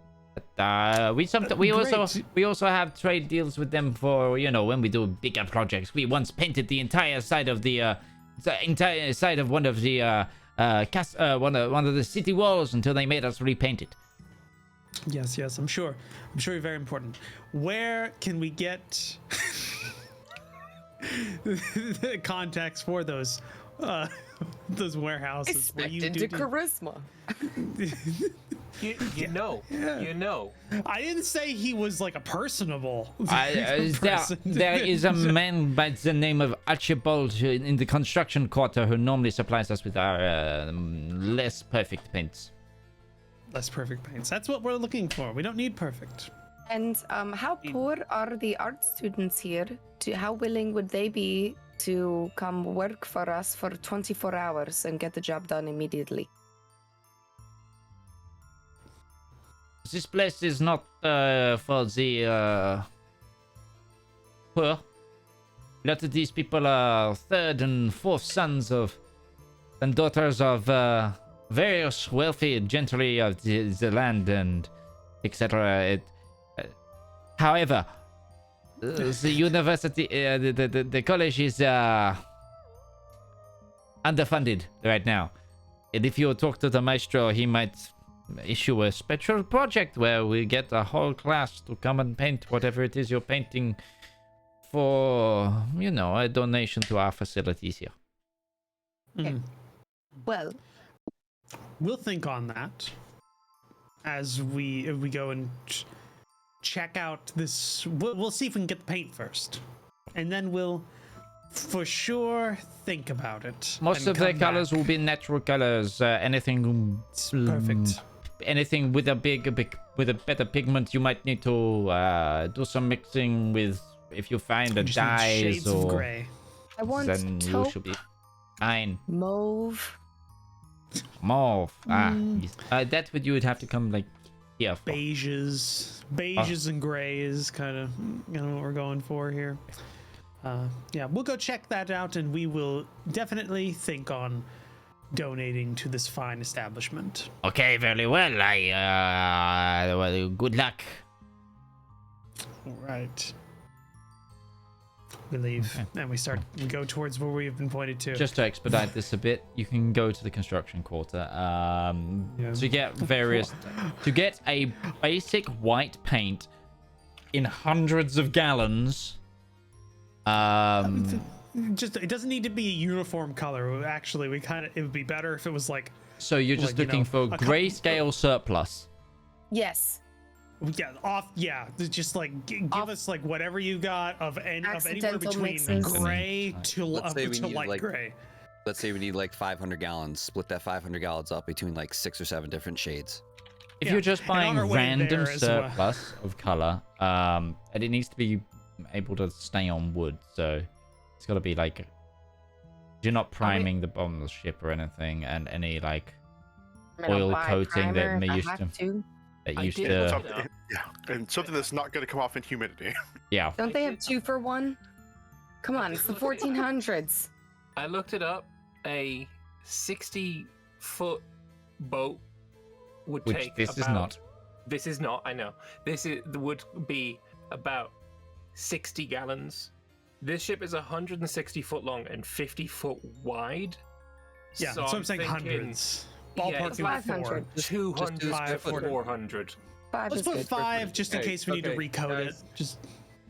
But we also have trade deals with them for when we do bigger projects. We once painted the entire side of one of the one of the city walls until they made us repaint it. Yes, I'm sure you're very important. Where can we get the contacts for those warehouses where you do? charisma. You know. I didn't say he was like a personable There person. is a man by the name of Archibald in the construction quarter who normally supplies us with our less perfect paints. Less perfect paints. That's what we're looking for. We don't need perfect. And how poor are the art students here? How willing would they be to come work for us for 24 hours and get the job done immediately. This place is not for the poor. A lot of these people are third and fourth sons of and daughters of various wealthy gentry of the land and etc. However, the university, the college is underfunded right now. And if you talk to the maestro, he might issue a special project where we get a whole class to come and paint whatever it is you're painting for, you know, a donation to our facilities here. Okay. Well, we'll think on that as we go and check out this. We'll see if we can get the paint first, and then we'll for sure think about it. Most of the colors will be natural colors. Anything perfect. Anything with a better pigment, you might need to do some mixing with. If you find a dyes shades or of gray. I want then you taupe, should be fine. mauve. Mauve. That would you would have to come like here. For. Beiges and grays, kind of, you know what we're going for here. Yeah, we'll go check that out, and we will definitely think on donating to this fine establishment. Okay, very well. Well, good luck. All right. We leave, and we go towards where we've been pointed to. Just to expedite this a bit, you can go to the construction quarter to get to get a basic white paint in hundreds of gallons. Just it doesn't need to be a uniform color. Actually, it would be better if it was like. So you're just looking for grayscale surplus. Yes. Yeah, just like give us like whatever you got of anywhere between mixes. gray to light like, gray. Let's say we need like 500 gallons. Split that 500 gallons up between like 6 or 7 different shades. If you're just buying random well. surplus of color, and it needs to be able to stay on wood, so it's got to be like you're not priming the bottom of the ship or anything, and any like oil coating that may used to. Yeah, and something that's not going to come off in humidity. Yeah. Don't they have 2-for-1? Come on, it's the 1400s. I looked it up. A 60-foot boat would take this about... is not. This is not, I know. Would be about 60 gallons. This ship is 160 foot long and 50 foot wide. Yeah, so that's what I'm saying, thinking, hundreds. Yeah, Ballparking 500. 200 to 500. 400. 5 Let's is put good. 5 just in case we need to recode guys. it. Just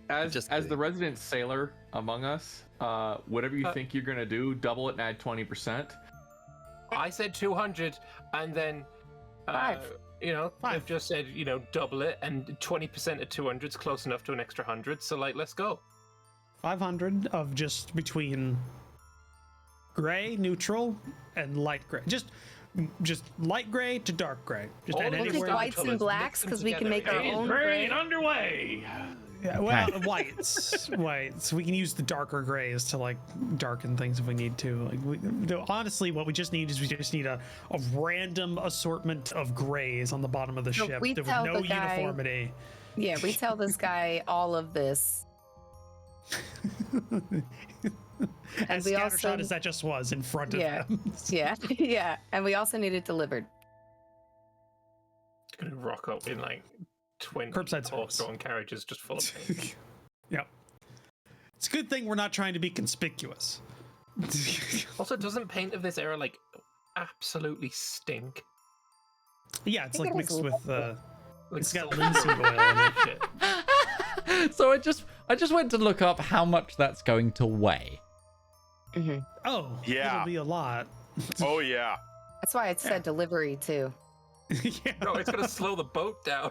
As the resident sailor among us, whatever you think you're gonna do, double it and add 20%. I said 200, and then 5. I've just said double it, and 20% of 200 is close enough to an extra 100. So let's go. 500 of just between gray, neutral, and light gray. Just light gray to dark gray. Just All add of We'll those take anywhere. whites and mix blacks them because we can together. make our own gray. underway. Yeah, well, whites. We can use the darker grays to like darken things if we need to. Honestly, what we just need is a random assortment of grays on the bottom of the So ship. we There was tell no the guy- uniformity. Yeah, we tell this guy all of this. As we scattershot also- as that just was in front of him. Yeah, yeah. And we also need it delivered. It's gonna rock up in like 20 Curbside horse-drawn carriages just full of paint. Yep. It's a good thing we're not trying to be conspicuous. Also, doesn't paint of this era like absolutely stink? Yeah, it's I think like it has mixed with it's got sulfur linseed oil in and it. shit. So I just went to look up how much that's going to weigh. Oh, Yeah. it'll be a lot. Oh yeah. That's why it said delivery too. Yeah. No, it's gonna slow the boat down.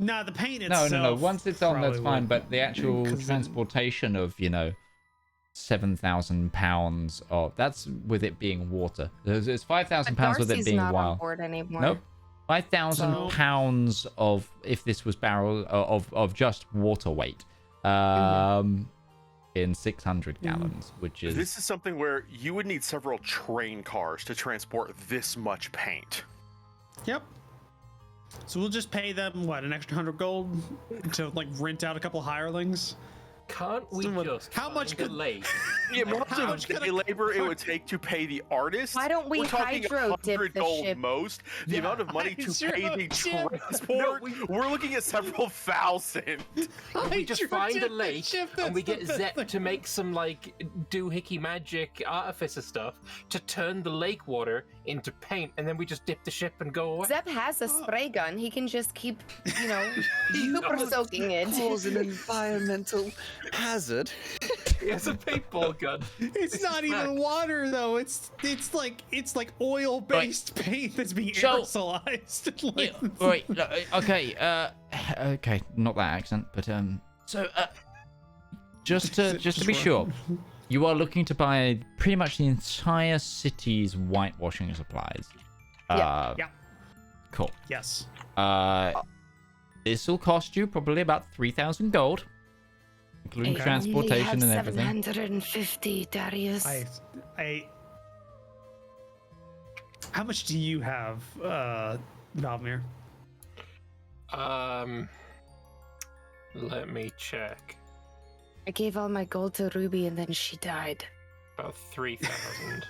Nah, the paint No, itself. Once it's on, that's probably fine. would. But the actual 'Cause then- transportation of 7,000 pounds of that's with it being water. There's 5,000 pounds with it Darcy's being not on wild. board anymore. Nope. 5,000 So- pounds of if this was barrel of just water weight. in 600 gallons, which is... This is something where you would need several train cars to transport this much paint. Yep. So we'll just pay them, what, an extra 100 gold to, like, rent out a couple hirelings? Can't we just how much find a lake? The amount of day labor it would take to pay the artist. Why don't we we're talking hydro dip 100 the gold ship? most. The amount of money to pay the transport, we're looking at several thousand. We just find a lake and we get Zep to make some like doohickey magic artificer stuff to turn the lake water into paint, and then we just dip the ship and go away. Zep has a spray gun. He can just keep, super soaking it. Cause an environmental hazard. He has a paintball gun. It's not even water though. It's like oil based paint that's being aerosolized. Okay, not that accent, but just to be sure, you are looking to buy pretty much the entire city's whitewashing supplies. Yeah. Cool. Yes. This will cost you probably about 3,000 gold, including transportation and everything. 750, Darius. How much do you have, Valmir? Let me check. I gave all my gold to Ruby and then she died. About 3,000.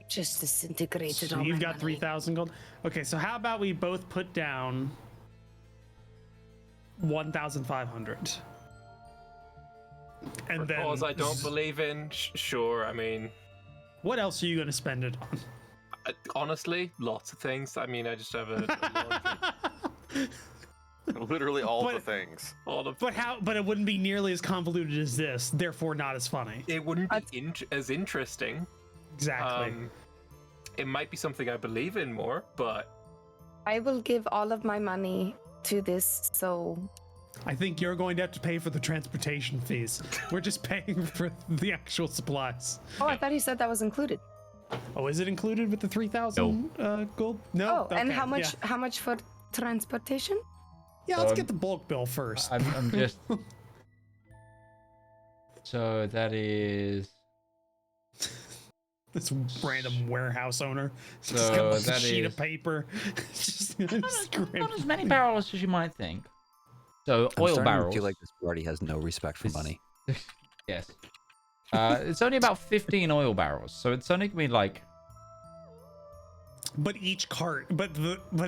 Just disintegrated So all you've my got money. 3,000 gold. Okay, so how about we both put down 1,500, and then Cause I don't believe in. Sure, I mean, what else are you going to spend it on? honestly, lots of things. I mean, I just have a laundry. Literally all the things. But it wouldn't be nearly as convoluted as this. Therefore, not as funny. It wouldn't be as interesting. Exactly. It might be something I believe in more, but I will give all of my money to this, so... I think you're going to have to pay for the transportation fees. We're just paying for the actual supplies. Oh, I thought you said that was included. Oh, is it included with the 3,000 gold? No. Oh, and Okay, how much? yeah. How much for transportation? Yeah, let's get the bulk bill first. I'm just... So that is... This random warehouse owner. So Just got a that sheet is- of paper. Just Not as many barrels as you might think. So I'm oil starting barrels. to feel like this party has no respect for money. Yes. It's only about 15 oil barrels, so it's only gonna be like... But each cart, but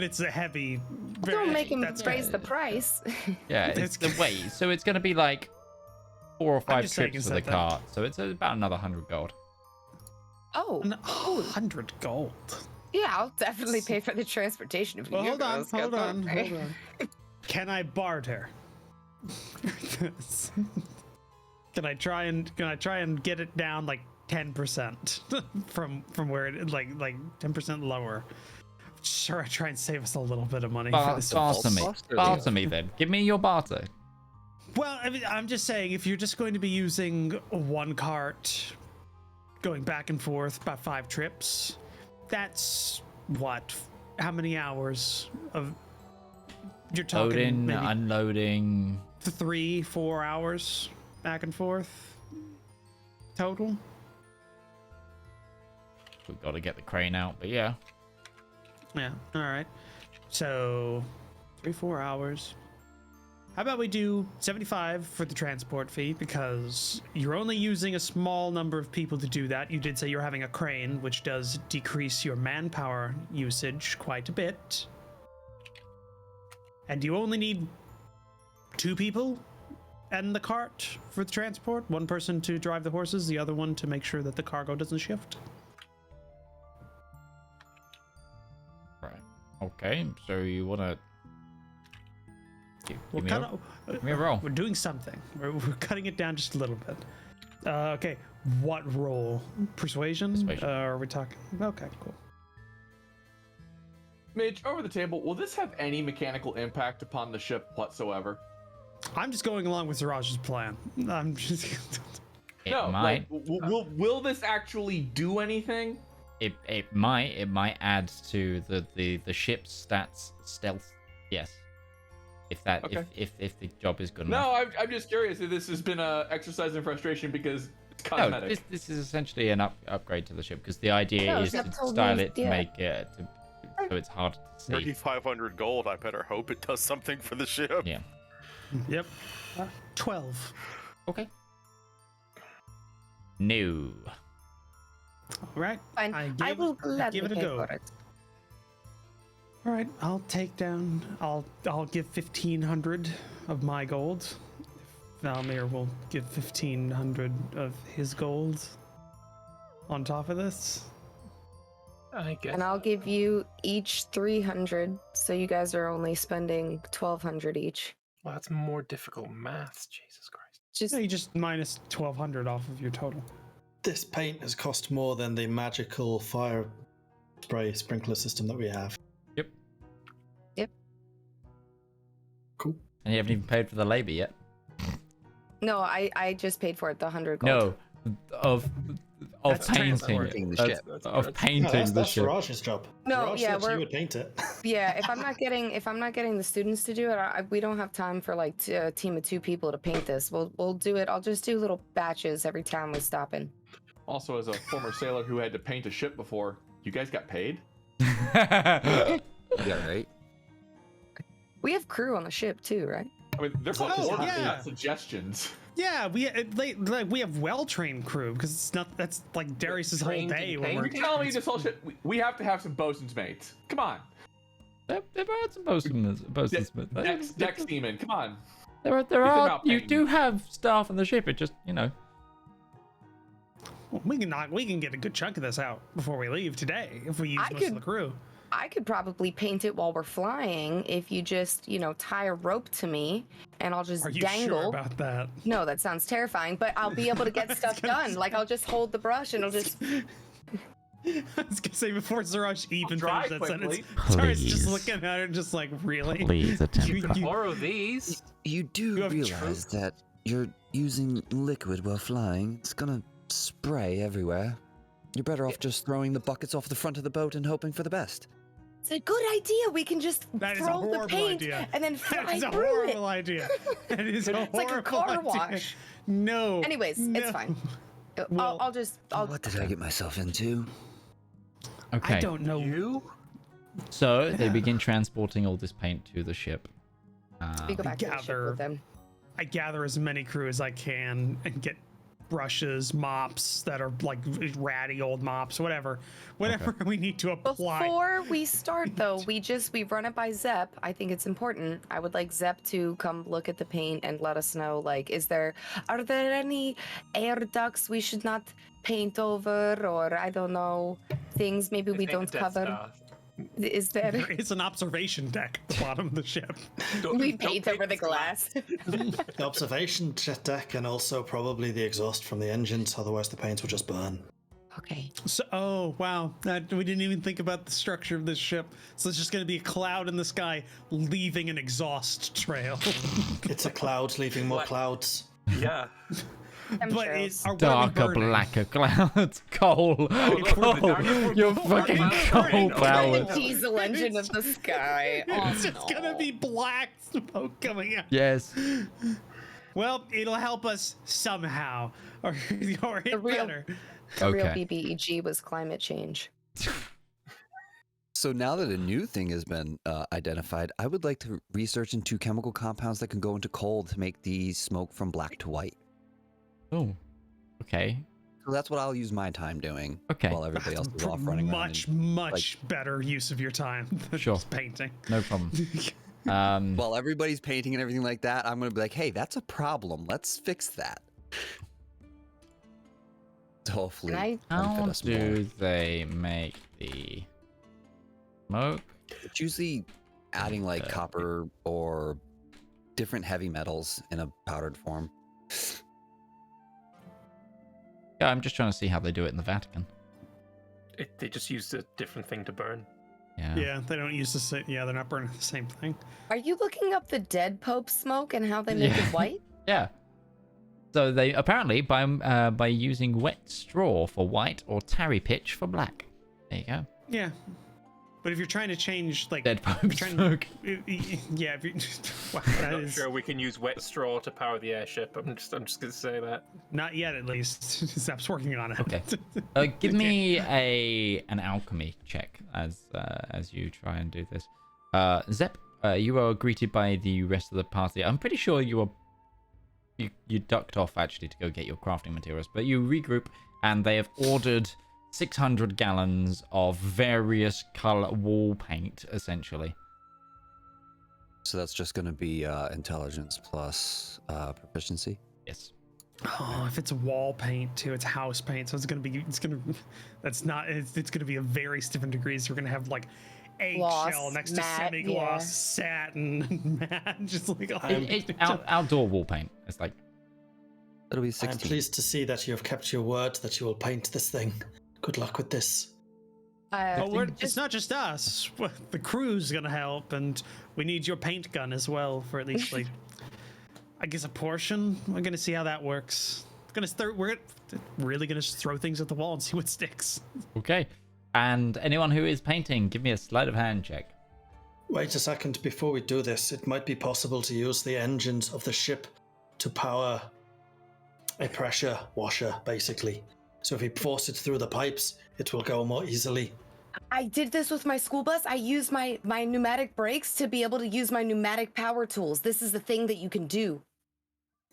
it's a heavy. Don't make him that's raise good. the price. Yeah, it's the weight. So it's gonna be like 4 or 5 just saying trips to the instead that- cart. So it's about another 100 gold. Oh, 100 gold. yeah, I'll definitely pay for the transportation if Well, you hold on, girls hold get on, that. hold on. Can I barter? Can I try and get it down like 10% from where it like 10% lower? Sure, I try and save us a little bit of money for this. Barter me then. Give me your barter. Well, I mean, I'm just saying, if you're just going to be using one cart, going back and forth about 5 trips, that's what? How many hours of? You're talking Loading, maybe unloading. 3-4 hours back and forth total. We've got to get the crane out, but yeah. Yeah. All right. So 3-4 hours. How about we do 75 for the transport fee, because you're only using a small number of people to do that. You did say you're having a crane, which does decrease your manpower usage quite a bit. And you only need 2 people and the cart for the transport. One person to drive the horses, the other one to make sure that the cargo doesn't shift. Right. Okay, so you want to... We're Give me a roll. We're doing something. We're cutting it down just a little bit. Okay, what roll? Persuasion? Persuasion. Are we talking? Okay, cool. Midge, over the table, will this have any mechanical impact upon the ship whatsoever? I'm just going along with Siraj's plan. I'm just. It No, might. like, will this actually do anything? It might add to the ship's stats stealth. Yes. If that Okay. if the job is good No, enough. I'm just curious if this has been a exercise in frustration because it's No, cosmetic. this is essentially an upgrade to the ship because the idea No, is to Zep told style me, it to yeah. make it so it's hard to see. 3,500 gold. I better hope it does something for the ship. Yeah. Yep. 12. Okay. No. All right. Fine. I give- will gladly give it a pay go. for it. All right. I'll take down. I'll give 1,500 of my gold. Valmir will give 1,500 of his gold on top of this. I guess. And I'll give you each 300, so you guys are only spending 1,200 each. Well, that's more difficult maths. Jesus Christ. Just No, you just minus 1,200 off of your total. This paint has cost more than the magical fire spray sprinkler system that we have. Cool. And you haven't even paid for the labor yet. no, I just paid for it, the 100 gold. No, of That's painting transporting it. the That's- ship. of painting the That's ship. Raj's job. No, Raj yeah, said we're- you would paint it. Yeah, if I'm not getting the students to do it, we don't have time for like a team of 2 people to paint this. We'll do it. I'll just do little batches every time we stop in. Also, as a former sailor who had to paint a ship before, you guys got paid? Yeah, right. We have crew on the ship too, right? I mean, they're both Oh, orders, yeah. not suggestions. Yeah, we have well-trained crew because it's not that's like Darius's whole Trained day in when You're we're telling me this whole shit? We have to have some bosun's mates. Come on. There are some bosun's Deck steaming. Come on. There Get them are. out, You Peyton. do have staff on the ship. It just Well, we can get a good chunk of this out before we leave today if we use I most of could- the crew. I could probably paint it while we're flying if you just, tie a rope to me and I'll just Are you dangle. sure about that? No, that sounds terrifying, but I'll be able to get stuff done. Like I'll just hold the brush and I'll just I was gonna say before Siraj even Try finished that sentence, quickly. Darius just Please. looking at her just like, really? Please attempt. You- Borrow these. You do You have realize that you're using liquid while flying. It's gonna spray everywhere. You're better off just throwing the buckets off the front of the boat and hoping for the best. it's a good idea. We can just That is a throw the horrible paint idea. and then That fly is a through horrible it. idea. That is a It's like a horrible car idea. wash. No. Anyways, no. it's fine. Well, I'll What did I get myself into? okay. I don't know. You? So they begin transporting all this paint to the ship. we go back to the ship gather- with them. I gather as many crew as I can and get brushes, mops that are like ratty old mops, whatever we need to apply. Before we start, though, we run it by Zep. I think it's important. I would like Zep to come look at the paint and let us know, like, are there any air ducts we should not paint over, or I don't know, things maybe we Think don't Death cover? Star. Is there? There is an observation deck at the bottom of the ship. We Don't paint over the glass. The observation deck and also probably the exhaust from the engines, otherwise the paint will just burn. Okay. So, oh wow, we didn't even think about the structure of this ship. So it's just going to be a cloud in the sky, leaving an exhaust trail. It's a cloud leaving more What? clouds. Yeah. But what are we Darker, burning? blacker clouds. Coal. look, Coal. darker- You're fucking coal burning. The clouds. diesel engine of the sky. Oh, It's just gonna be black smoke coming out. Yes. Well, it'll help us somehow, or it The real- better. The real Okay. BBEG was climate change. So now that a new thing has been identified, I would like to research into chemical compounds that can go into coal to make the smoke from black to white. Oh. Okay. So that's what I'll use my time doing. Okay. While everybody else is off Much, running around. much better use of your time than Sure. just painting. No problem. While everybody's painting and everything like that, I'm gonna be like, hey, that's a problem. Let's fix that. Hopefully, And I- How benefit us more. do they make the smoke? It's usually adding like copper or different heavy metals in a powdered form. Yeah, I'm just trying to see how they do it in the Vatican. They just used a different thing to burn. Yeah. Yeah, they don't use the same. Yeah, they're not burning the same thing. Are you looking up the dead Pope smoke and how they make Yeah. it white? Yeah. So they apparently by using wet straw for white or tarry pitch for black. There you go. Yeah, But if you're trying to change, like, Dead pipe smoke. yeah, if you, wow, that I'm not is sure we can use wet straw to power the airship. I'm just gonna say that. not yet, at least. Zap's working on it. Okay. Give me an alchemy check as you try and do this. Zep, you are greeted by the rest of the party. I'm pretty sure you ducked off actually to go get your crafting materials, but you regroup and they have ordered 600 gallons of various color wall paint, essentially. So that's just going to be intelligence plus proficiency. Yes. Oh, if it's wall paint too, it's house paint, so it's gonna be it's gonna be a very stiffened degrees. So we're gonna have like eggshell next to semi-gloss, satin, matte, just like It's outdoor wall paint. It's like It'll be 16. I'm pleased to see that you have kept your word that you will paint this thing. Good luck with this. It's not just us. The crew's gonna help, and we need your paint gun as well for at least like, I guess a portion. We're gonna see how that works. We're really gonna just throw things at the wall and see what sticks. okay. And anyone who is painting, give me a sleight of hand check. Wait a second, before we do this, it might be possible to use the engines of the ship to power a pressure washer, basically. So if we force it through the pipes, it will go more easily. I did this with my school bus. I used my pneumatic brakes to be able to use my pneumatic power tools. This is the thing that you can do.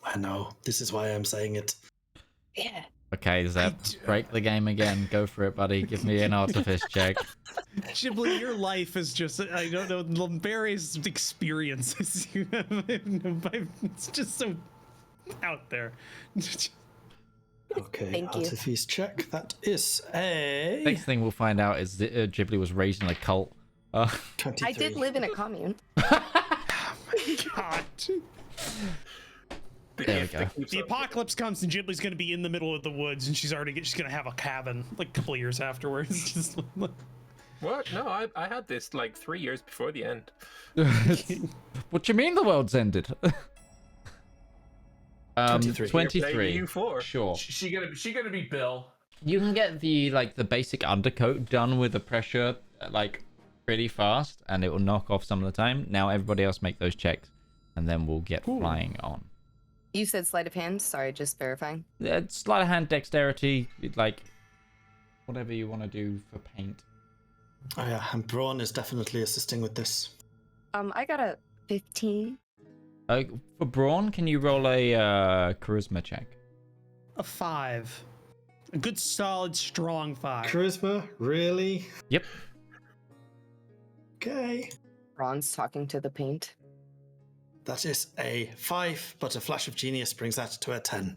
I know. This is why I'm saying it. Yeah. Okay, Zep, break the game again. Go for it, buddy. Give me an artifice check. Ghibli, your life is just, I don't know, the various experiences you have. It's just so out there. Okay, Thank you. artifice check. That is a Next thing we'll find out is that Ghibli was raised in a cult. 23. I did live in a commune. God. There we go. The apocalypse comes and Ghibli's gonna be in the middle of the woods, and she's gonna have a cabin like a couple of years afterwards. Just like, What? No, I had this like 3 years before the end. What do you mean the world's ended? 23. 23. You for? Sure. She gonna be Bill. You can get the basic undercoat done with the pressure like pretty fast, and it will knock off some of the time. Now everybody else make those checks, and then we'll get flying on. You said sleight of hand. Sorry, just verifying. Sleight of hand, dexterity, like whatever you want to do for paint. Oh yeah, and Braun is definitely assisting with this. I got a 15. For Braun, can you roll a charisma check? a 5. A good, solid, strong 5. Charisma? Really? Yep. Okay. Ron's talking to the paint. That is a 5, but a flash of genius brings that to a 10.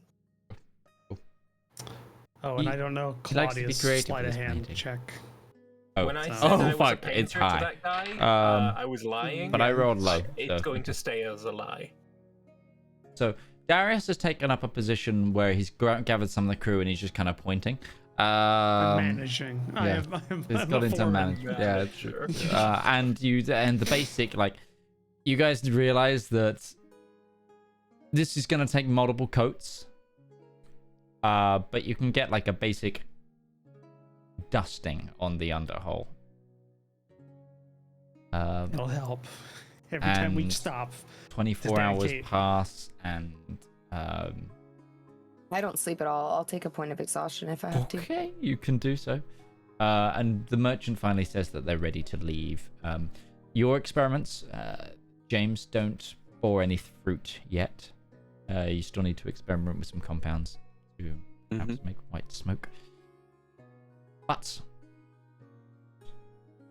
Oh, and I don't know he likes to be Claudia's creative sleight with of his hand painting. check. Oh, When I said Oh, I was a fuck, painter it's to high. that guy, I was lying. but I rolled low. It's so- going to stay as a lie. So Darius has taken up a position where he's gathered some of the crew and he's just kind of pointing. I'm managing. yeah. He's got into management. Yeah, Sure. and the basic, like, you guys realize that this is gonna take multiple coats. But you can get like a basic dusting on the underhull. It'll help. Every time we and stop. 24 hours dedicate. pass, and I don't sleep at all. I'll take a point of exhaustion if I have to. okay, you can do so. And the merchant finally says that they're ready to leave. Your experiments, James, don't bore any fruit yet. You still need to experiment with some compounds to perhaps make white smoke. But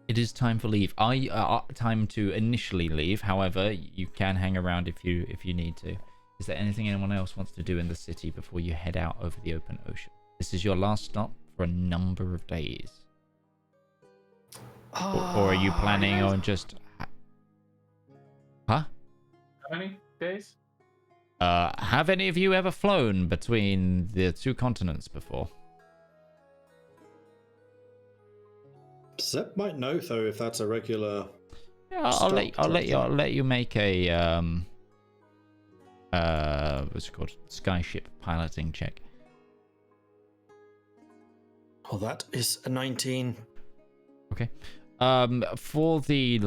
it is time for leave. Time to initially leave. However, you can hang around if you need to. Is there anything anyone else wants to do in the city before you head out over the open ocean? This is your last stop for a number of days. Or are you planning on just... Huh? How many days? Have any of you ever flown between the two continents before? Zep might know though if that's a regular. Yeah, I'll let you make a what's it called? Skyship piloting check. Well, that is a 19. Okay. For the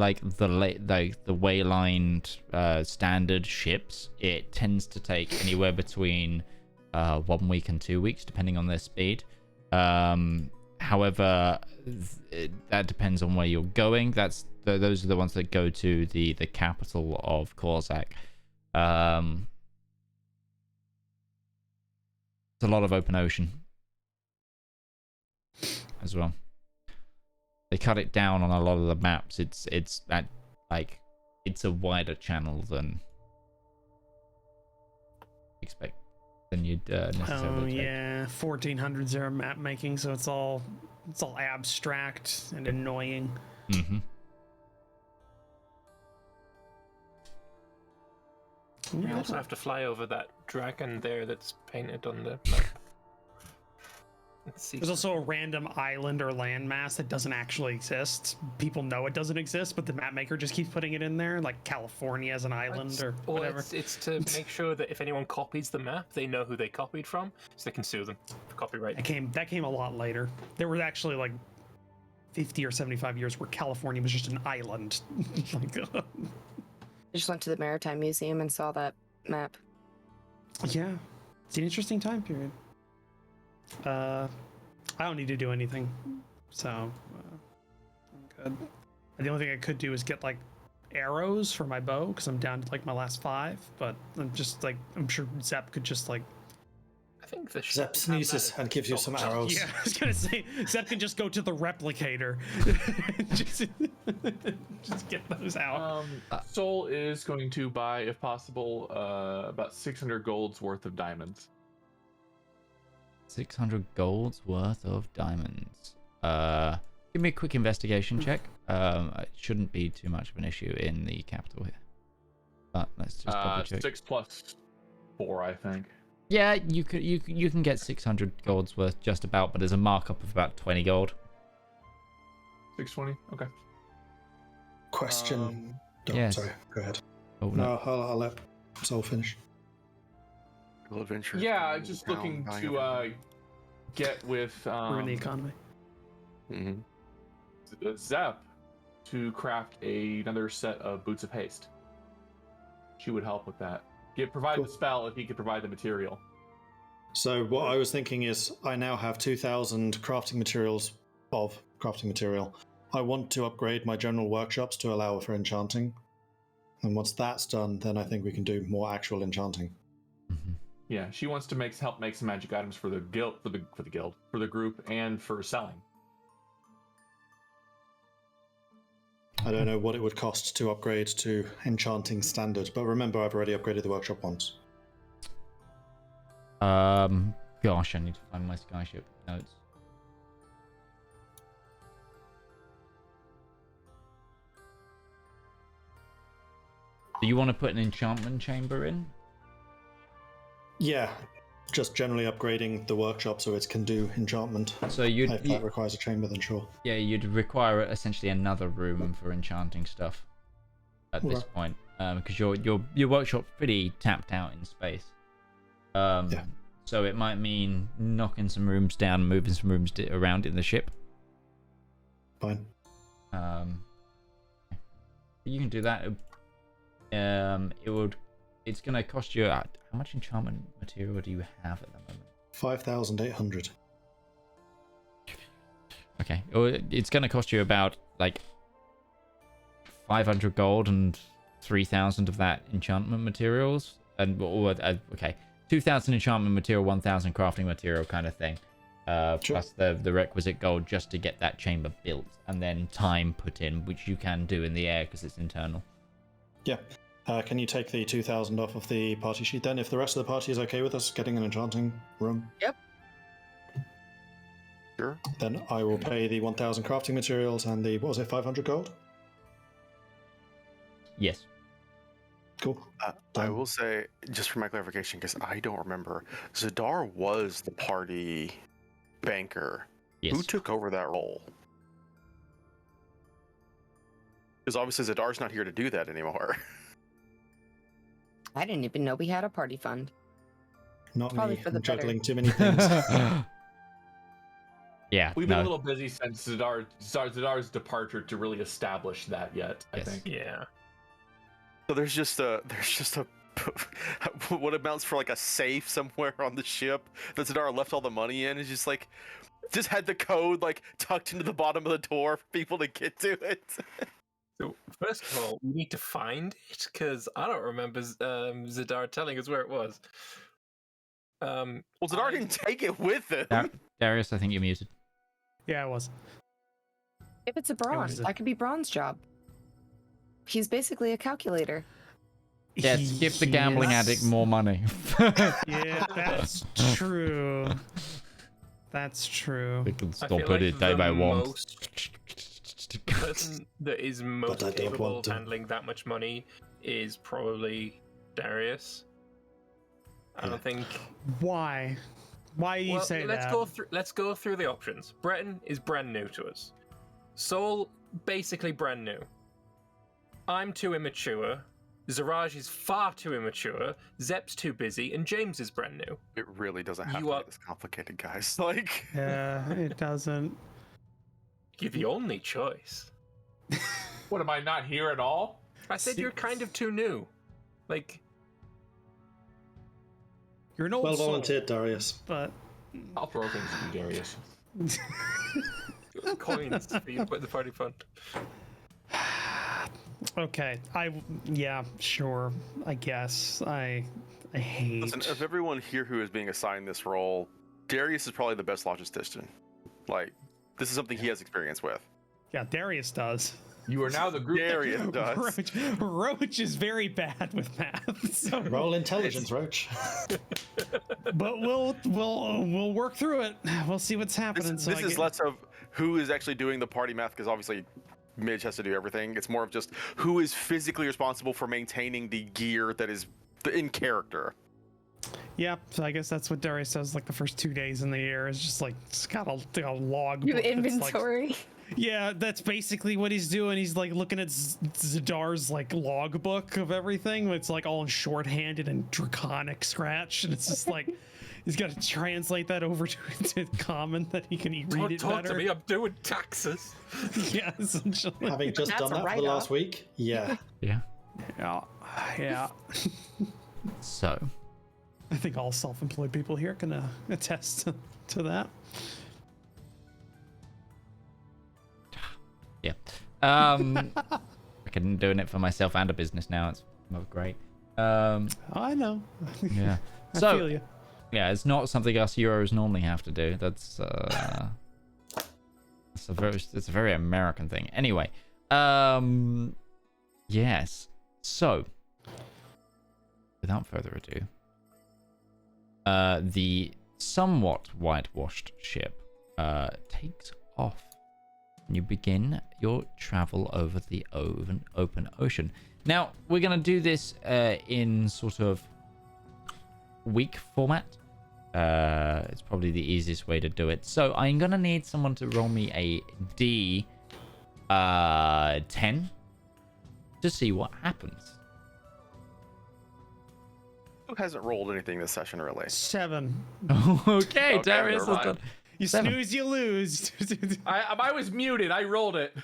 waylined standard ships, it tends to take anywhere between 1 week and 2 weeks, depending on their speed. However, that depends on where you're going. Those are the ones that go to the capital of Korzak. It's a lot of open ocean as well. They cut it down on a lot of the maps. It's a wider channel than you'd necessarily take. Yeah, 1400s era map making, so it's all abstract and annoying. Mm-hmm. You also have to fly over that dragon there that's painted on the map. There's also a random island or landmass that doesn't actually exist. People know it doesn't exist, but the map maker just keeps putting it in there, like California as an island or whatever. It's to make sure that if anyone copies the map, they know who they copied from, so they can sue them for copyright. That came a lot later. There were actually like 50 or 75 years where California was just an island. I just went to the Maritime Museum and saw that map. Yeah, it's an interesting time period. I don't need to do anything, so I'm good. The only thing I could do is get like arrows for my bow because I'm down to like my last 5. But I'm sure Zep could just like. I think the Zep sneezes and gives you some arrows. Yeah, I was gonna say Zep can just go to the replicator, just get those out. Sol is going to buy, if possible, about 600 gold's worth of diamonds. 600 gold's worth of diamonds. Give me a quick investigation check. It shouldn't be too much of an issue in the capital here. But let's just double check. 6 plus 4, I think. Yeah, you can get 600 gold's worth just about, but there's a markup of about 20 gold. 620. Okay. Question. Yes. Sorry. Go ahead. Oh, No, I'll let Sol finish. Adventure. Yeah, just looking to get with Ruin the economy. Zep to craft another set of boots of haste. She would help with that. Provide the spell if he could provide the material. So what I was thinking is, I now have 2,000 crafting materials of crafting material. I want to upgrade my general workshops to allow for enchanting, and once that's done, then I think we can do more actual enchanting. Mm-hmm. Yeah, she wants to help make some magic items for the guild, for the group, and for selling. I don't know what it would cost to upgrade to enchanting standard, but remember, I've already upgraded the workshop once. Gosh, I need to find my Skyship notes. Do you want to put an enchantment chamber in? Yeah, just generally upgrading the workshop so it can do enchantment. So if that requires a chamber, then sure. Yeah, you'd require essentially another room for enchanting stuff at this point, because your workshop's pretty tapped out in space. Yeah. So it might mean knocking some rooms down, moving some rooms around in the ship. Fine. You can do that. It's gonna cost you. How much enchantment material do you have at the moment? 5,800. Okay, it's gonna cost you about like 500 gold and 3,000 of that enchantment materials, and okay, 2,000 enchantment material, 1,000 crafting material, kind of thing. Sure. Plus the requisite gold just to get that chamber built, and then time put in, which you can do in the air because it's internal. Yeah. Can you take the 2,000 off of the party sheet then, if the rest of the party is okay with us getting an enchanting room? Yep. Sure. Then I will pay the 1,000 crafting materials and the, what was it, 500 gold? Yes. Cool. I will say, just for my clarification, because I don't remember, Zedaar was the party banker. Yes. Who took over that role? Because obviously Zedaar's not here to do that anymore. I didn't even know we had a party fund. Not Probably me. for the I'm juggling better. too many things. Yeah, We've been a little busy since Zedaar's departure to really establish that yet, I think. Yeah. So there's just a what amounts for like a safe somewhere on the ship that Zedaar left all the money in. Is just had the code like tucked into the bottom of the door for people to get to it. So first of all, we need to find it because I don't remember Zedaar telling us where it was. Well, Zedaar didn't take it with him. Darius, I think you're muted. Yeah, I was. If it's a bronze, that could be Braun's job. He's basically a calculator. Yes, give the gambling addict more money. Yeah, that's true. That's true. We can I stop feel it like if they the want. The person that is most capable of handling that much money is probably Darius. I don't think. Why? Why do you say let's that? Let's go through the options. Breton is brand new to us. Soul, basically brand new. I'm too immature. Zaraj is far too immature. Zep's too busy, and James is brand new. It really doesn't have to be this complicated, guys. Like, yeah, it doesn't. You're the only choice. What, am I not here at all? I said you're kind of too new. Like, you're an old well soul, volunteered, Darius. but I'll throw things to you, Darius. coins for you to put in the party fund. Okay, yeah, sure. I guess I hate. listen, of everyone here who is being assigned this role, Darius is probably the best logistician. Like, this is something he has experience with. Yeah, Darius does. You are now the group. Darius does. Roach is very bad with math. So. Roll intelligence, Roach. But we'll work through it. We'll see what's happening. This is less of who is actually doing the party math, because obviously Midge has to do everything. It's more of just who is physically responsible for maintaining the gear that is in character. Yeah, so I guess that's what Darius does. Like the first 2 days in the year is just like it's got a log. You book that's, inventory. like, yeah, that's basically what he's doing. He's like looking at Zedaar's like logbook of everything. It's like all in shorthanded and draconic scratch, and it's just like he's got to translate that over to common that he can read it Talk better. to me. I'm doing taxes. Yeah, essentially. Having just done that for the last week, yeah. Yeah. Yeah. So. I think all self-employed people here can attest to that. Yeah. I'm doing it for myself and a business now. It's great. I know. Yeah. I So, feel you. yeah, it's not something us Euros normally have to do. That's it's a very American thing. Anyway, yes. So, without further ado, the somewhat whitewashed ship takes off. And you begin your travel over the open ocean. Now, we're going to do this in sort of week format. It's probably the easiest way to do it. So I'm going to need someone to roll me a D10 to see what happens. Who hasn't rolled anything this session, really? 7. Okay, Darius has done. You 7. snooze, you lose. I was muted. I rolled it.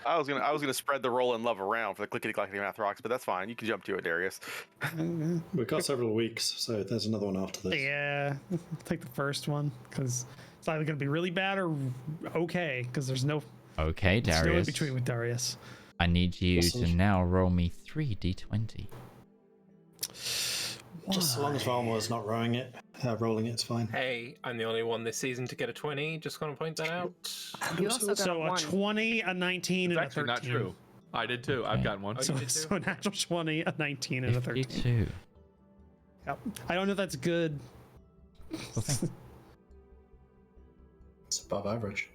I was gonna spread the roll and love around for the clickety clackety math rocks, but that's fine. You can jump to it, Darius. We've got several weeks, so there's another one after this. Yeah, take the first one because it's either going to be really bad or okay because there's no. Okay, There's no in Darius. between with Darius. I need you to now roll me 3 D20. Just as long as Valma is not rolling it, it's fine. Hey, I'm the only one this season to get a 20. Just gonna point that out. You also got So a 20, a 19, It's and a actually 13. not true. I did too. I've gotten one. So, you did so a natural 20, a 19, and a 13. 52. Yep. I don't know if that's good. It's above average.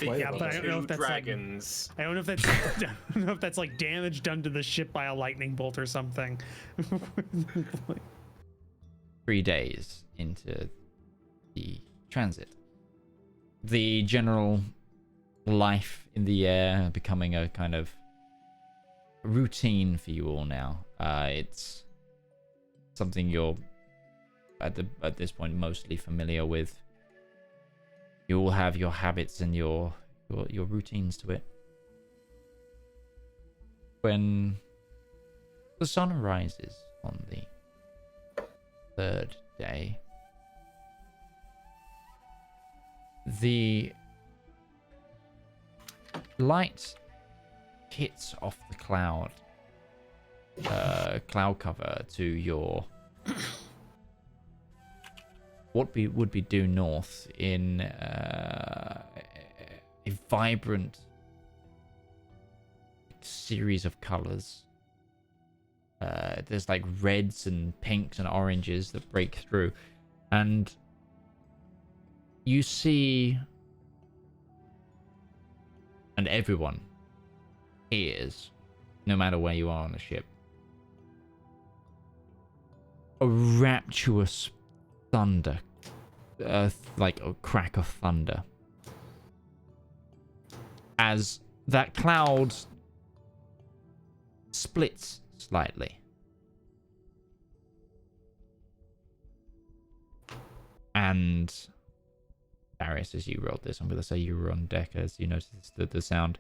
Yeah, but I don't know if that's dragons. Like, I don't know if that's I don't know if that's like damage done to the ship by a lightning bolt or something. 3 days into the transit. The general life in the air becoming a kind of routine for you all now. It's something you're at this point mostly familiar with. You all have your habits and your routines to it. When the sun rises on the third day, the light hits off the cloud cover to your what would be due north in a vibrant series of colors. There's like reds and pinks and oranges that break through, and you see, and everyone hears, no matter where you are on the ship, a rapturous thunder, like a crack of thunder, as that cloud splits slightly. And Darius, as you rolled this, I'm going to say you were on deck as you noticed the sound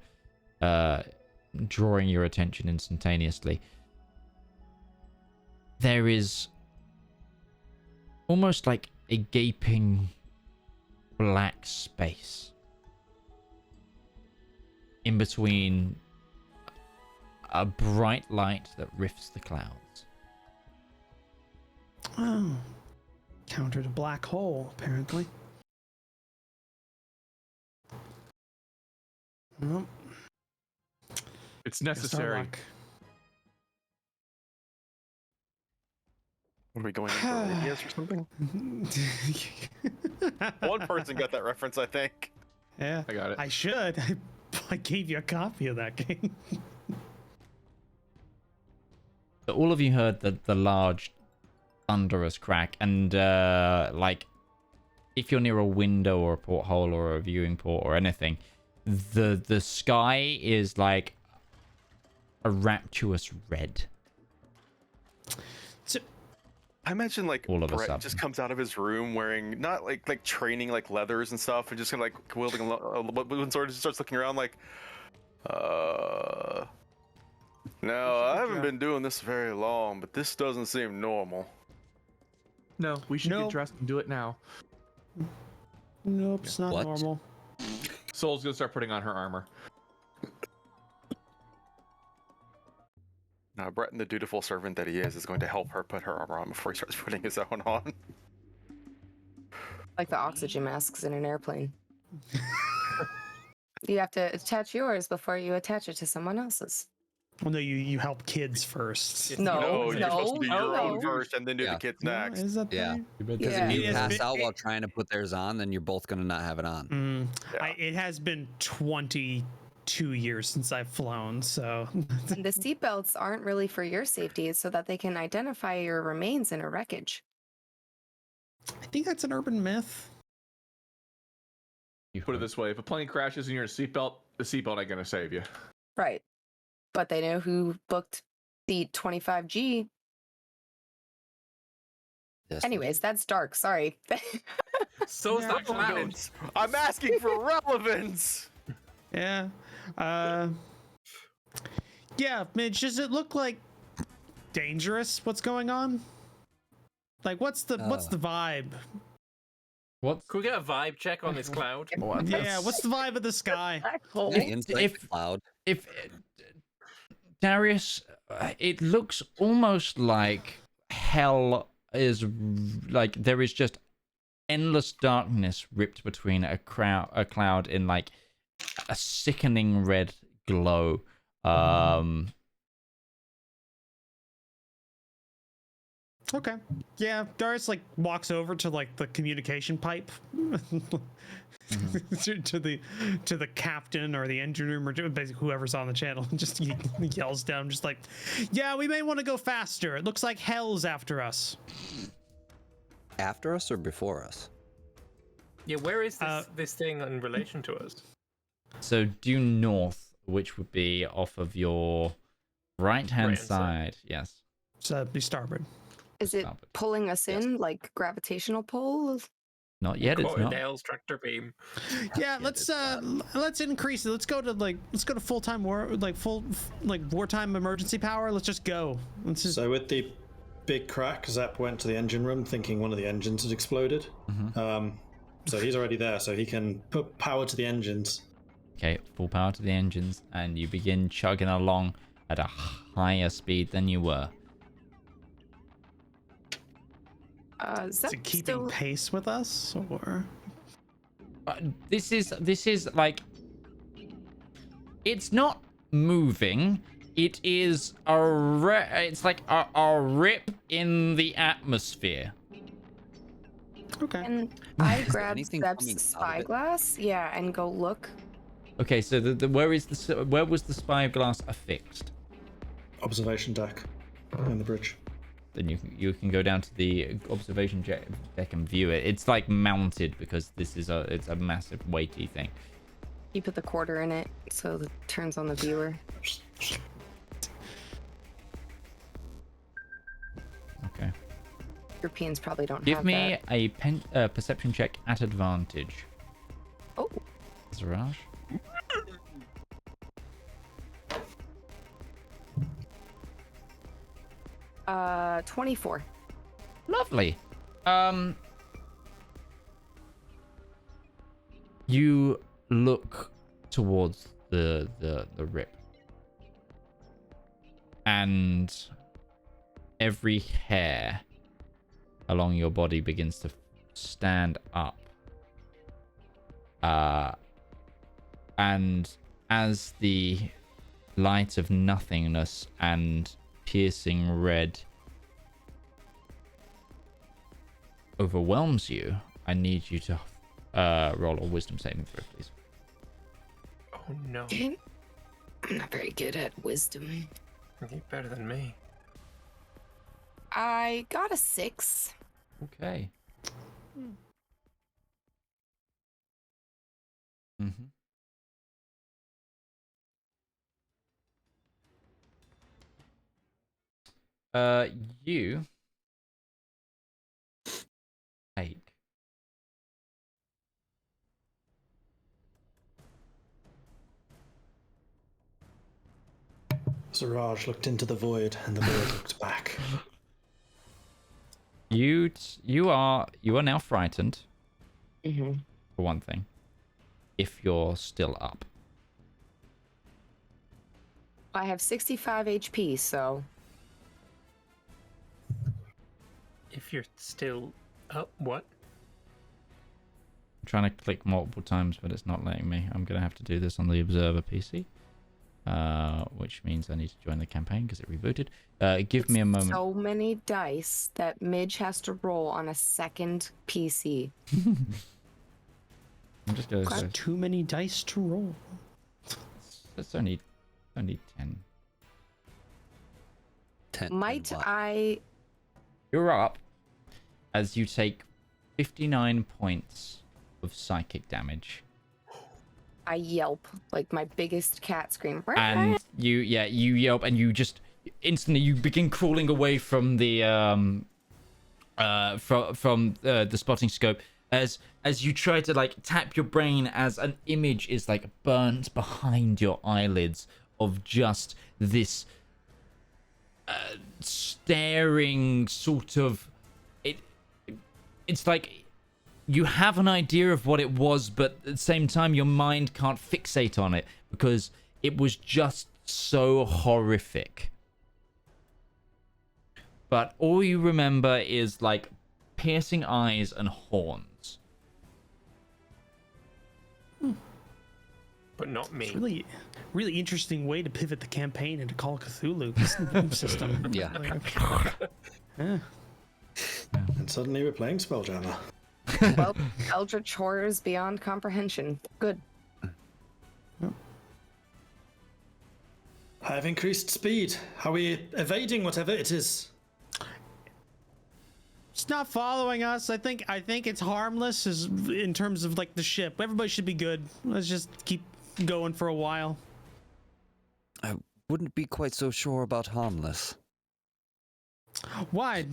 drawing your attention instantaneously. There is almost like a gaping black space in between a bright light that rifts the clouds. Oh, countered a black hole, apparently. Well, It's necessary. What are we going in for ideas or something? One person got that reference, I think. Yeah, I got it. I should. I gave you a copy of that game. So all of you heard the large thunderous crack, and like if you're near a window or a porthole or a viewing port or anything, the sky is like a rapturous red. So, I imagine like All of a Brett sudden. just comes out of his room wearing not like training like leathers and stuff, and just kind of like wielding a wooden sword, and just starts looking around like, no, I haven't been doing this very long, but this doesn't seem normal. No, we should Nope. get dressed and do it now. nope, it's not What? normal. Soul's gonna start putting on her armor. Now, Breton, the dutiful servant that he is going to help her put her armor on before he starts putting his own on. Like the oxygen masks in an airplane. You have to attach yours before you attach it to someone else's. Well, no, you help kids first. No, No, you're supposed to do your no. own first and then do Yeah. the kids No, next. is that Yeah. thing? Because Yeah. if you It has pass been- out while trying to put theirs on, then you're both going to not have it on. Yeah. It has been 22 years since I've flown, so And the seatbelts aren't really for your safety, it's so that they can identify your remains in a wreckage. I think that's an urban myth. You put it this way: if a plane crashes and you're in a seatbelt, the seatbelt ain't gonna save you. Right. But they know who booked seat 25G. Yes. Anyways, that's dark. Sorry. So is that cloud. Relevance. I'm asking for relevance. Yeah. Yeah, Midge, does it look like dangerous? What's going on? Like, what's the vibe? What's Could we get a vibe check on this cloud? Yeah, what's the vibe of the sky? The insight if- cloud. if Darius, it looks almost like hell is like there is just endless darkness ripped between a cloud in like a sickening red glow. Okay. Yeah, Darius like walks over to like the communication pipe to the captain or the engine room or basically whoever's on the channel and just yells down just like, yeah, we may want to go faster. It looks like hell's after us. After us or before us? Yeah, where is this thing in relation to us? So due north, which would be off of your right-hand Right-hand side. side. Yes. So be starboard. Is it Stop it. pulling us in like gravitational pull? Not yet. It's not. Cordell's tractor beam. Yeah, let's increase it. Let's go to full-time wartime emergency power. Let's just go. So with the big crack, Zap went to the engine room thinking one of the engines had exploded. So he's already there, so he can put power to the engines. Okay, full power to the engines, and you begin chugging along at a higher speed than you were. Is it keeping pace with us, or? This is like, it's not moving. It is it's like a rip in the atmosphere. Okay. And I grab anything Zep's coming out of it? spyglass, and go look. Okay, so where was the spyglass affixed? Observation deck on the bridge. Then you can go down to the observation deck and view it. It's like mounted because it's a massive weighty thing. You put the quarter in it so it turns on the viewer. Okay. Europeans probably don't Give have me that. a perception check at advantage. Oh. Zaraj. 24. Lovely. You look towards the rip, and every hair along your body begins to stand up. And as the light of nothingness and piercing red overwhelms you, I need you to roll a wisdom saving throw, please. Oh no. I'm not very good at wisdom. You're better than me. I got a 6. Okay. You take Zaraj looked into the void, and the void looked back. you are now frightened. Mm-hmm. For one thing, if you're still up. I have 65 HP, so. If you're still up, what? I'm trying to click multiple times, but it's not letting me. I'm going to have to do this on the Observer PC, which means I need to join the campaign because it rebooted. Give me a moment. So many dice that Midge has to roll on a second PC. I'm just going Got too many dice to roll. It's only 10. 10. Might I? You're up as you take 59 points of psychic damage. I yelp like my biggest cat scream. And you yelp, and you just instantly you begin crawling away from the the spotting scope as you try to like tap your brain as an image is like burnt behind your eyelids of just this staring sort of it's like you have an idea of what it was, but at the same time your mind can't fixate on it because it was just so horrific. But all you remember is like piercing eyes and horns. But not me. It's really interesting way to pivot the campaign into Call of Cthulhu system. Yeah. Yeah. And suddenly we're playing Spelljammer. Well, eldritch horrors beyond comprehension. Good. I have increased speed. Are we evading whatever it is? It's not following us. I think it's harmless as in terms of like the ship. Everybody should be good. Let's just keep going for a while. I wouldn't be quite so sure about harmless. Why?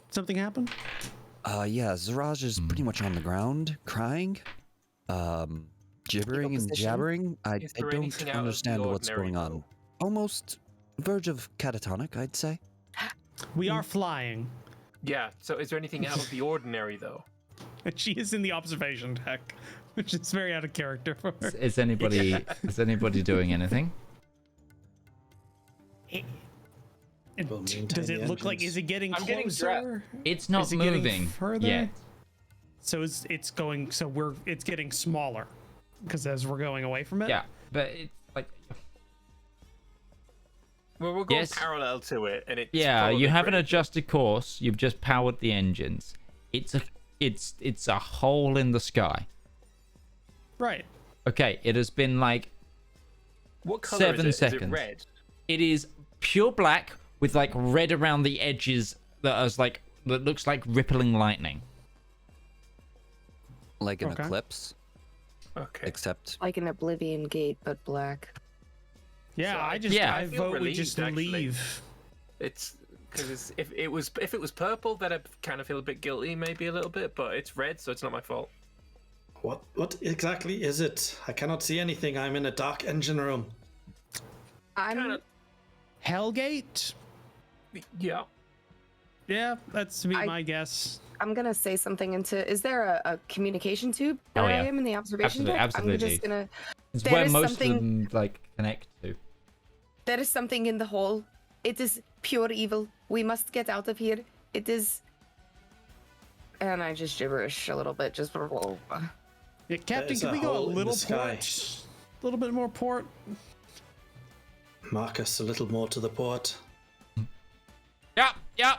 Something happened? Yeah, Zaraj is pretty much on the ground, crying, gibbering and position. jabbering. I Is there don't anything out of the understand what's ordinary, going on. Almost verge of catatonic, I'd say. We are flying. Yeah. So is there anything out of the ordinary though? She is in the observation deck, which is very out of character for her. Is anybody doing anything? We'll maintain Does it the look like? engines. Is it getting I'm getting closer? It's not Is it getting moving further? yet. So it's going. So it's getting smaller, because as we're going away from it. Yeah, but it's like Well, we're going Yes. parallel to it, and it's yeah, you probably haven't pretty- adjusted course. You've just powered the engines. It's a hole in the sky. Right. Okay, it has been like What color 7 is it? seconds. Is it red? It is pure black with like red around the edges that looks like rippling lightning. Like an Okay. eclipse, Okay. except Like an Oblivion Gate, but black. Yeah, So I I feel vote we relieved, just actually. leave. It's because if it was purple, then I'd kind of feel a bit guilty, maybe a little bit. But it's red, so it's not my fault. What exactly is it? I cannot see anything. I'm in a dark engine room. I'm Kinda- Hellgate. Yeah. Yeah, that's me. I- My guess. I'm gonna say something into. Is there a communication tube Oh, where yeah. I am in the observation Absolutely, deck? absolutely. I'm just gonna. It's There where is most of something- them like connect to. There is something in the hole. It is pure evil. We must get out of here. It is. And I just gibberish a little bit, just. Yeah, Captain, is can a we go a hole in the little sky. port? A little bit more port. Marcus, a little more to the port. Yeah, yeah.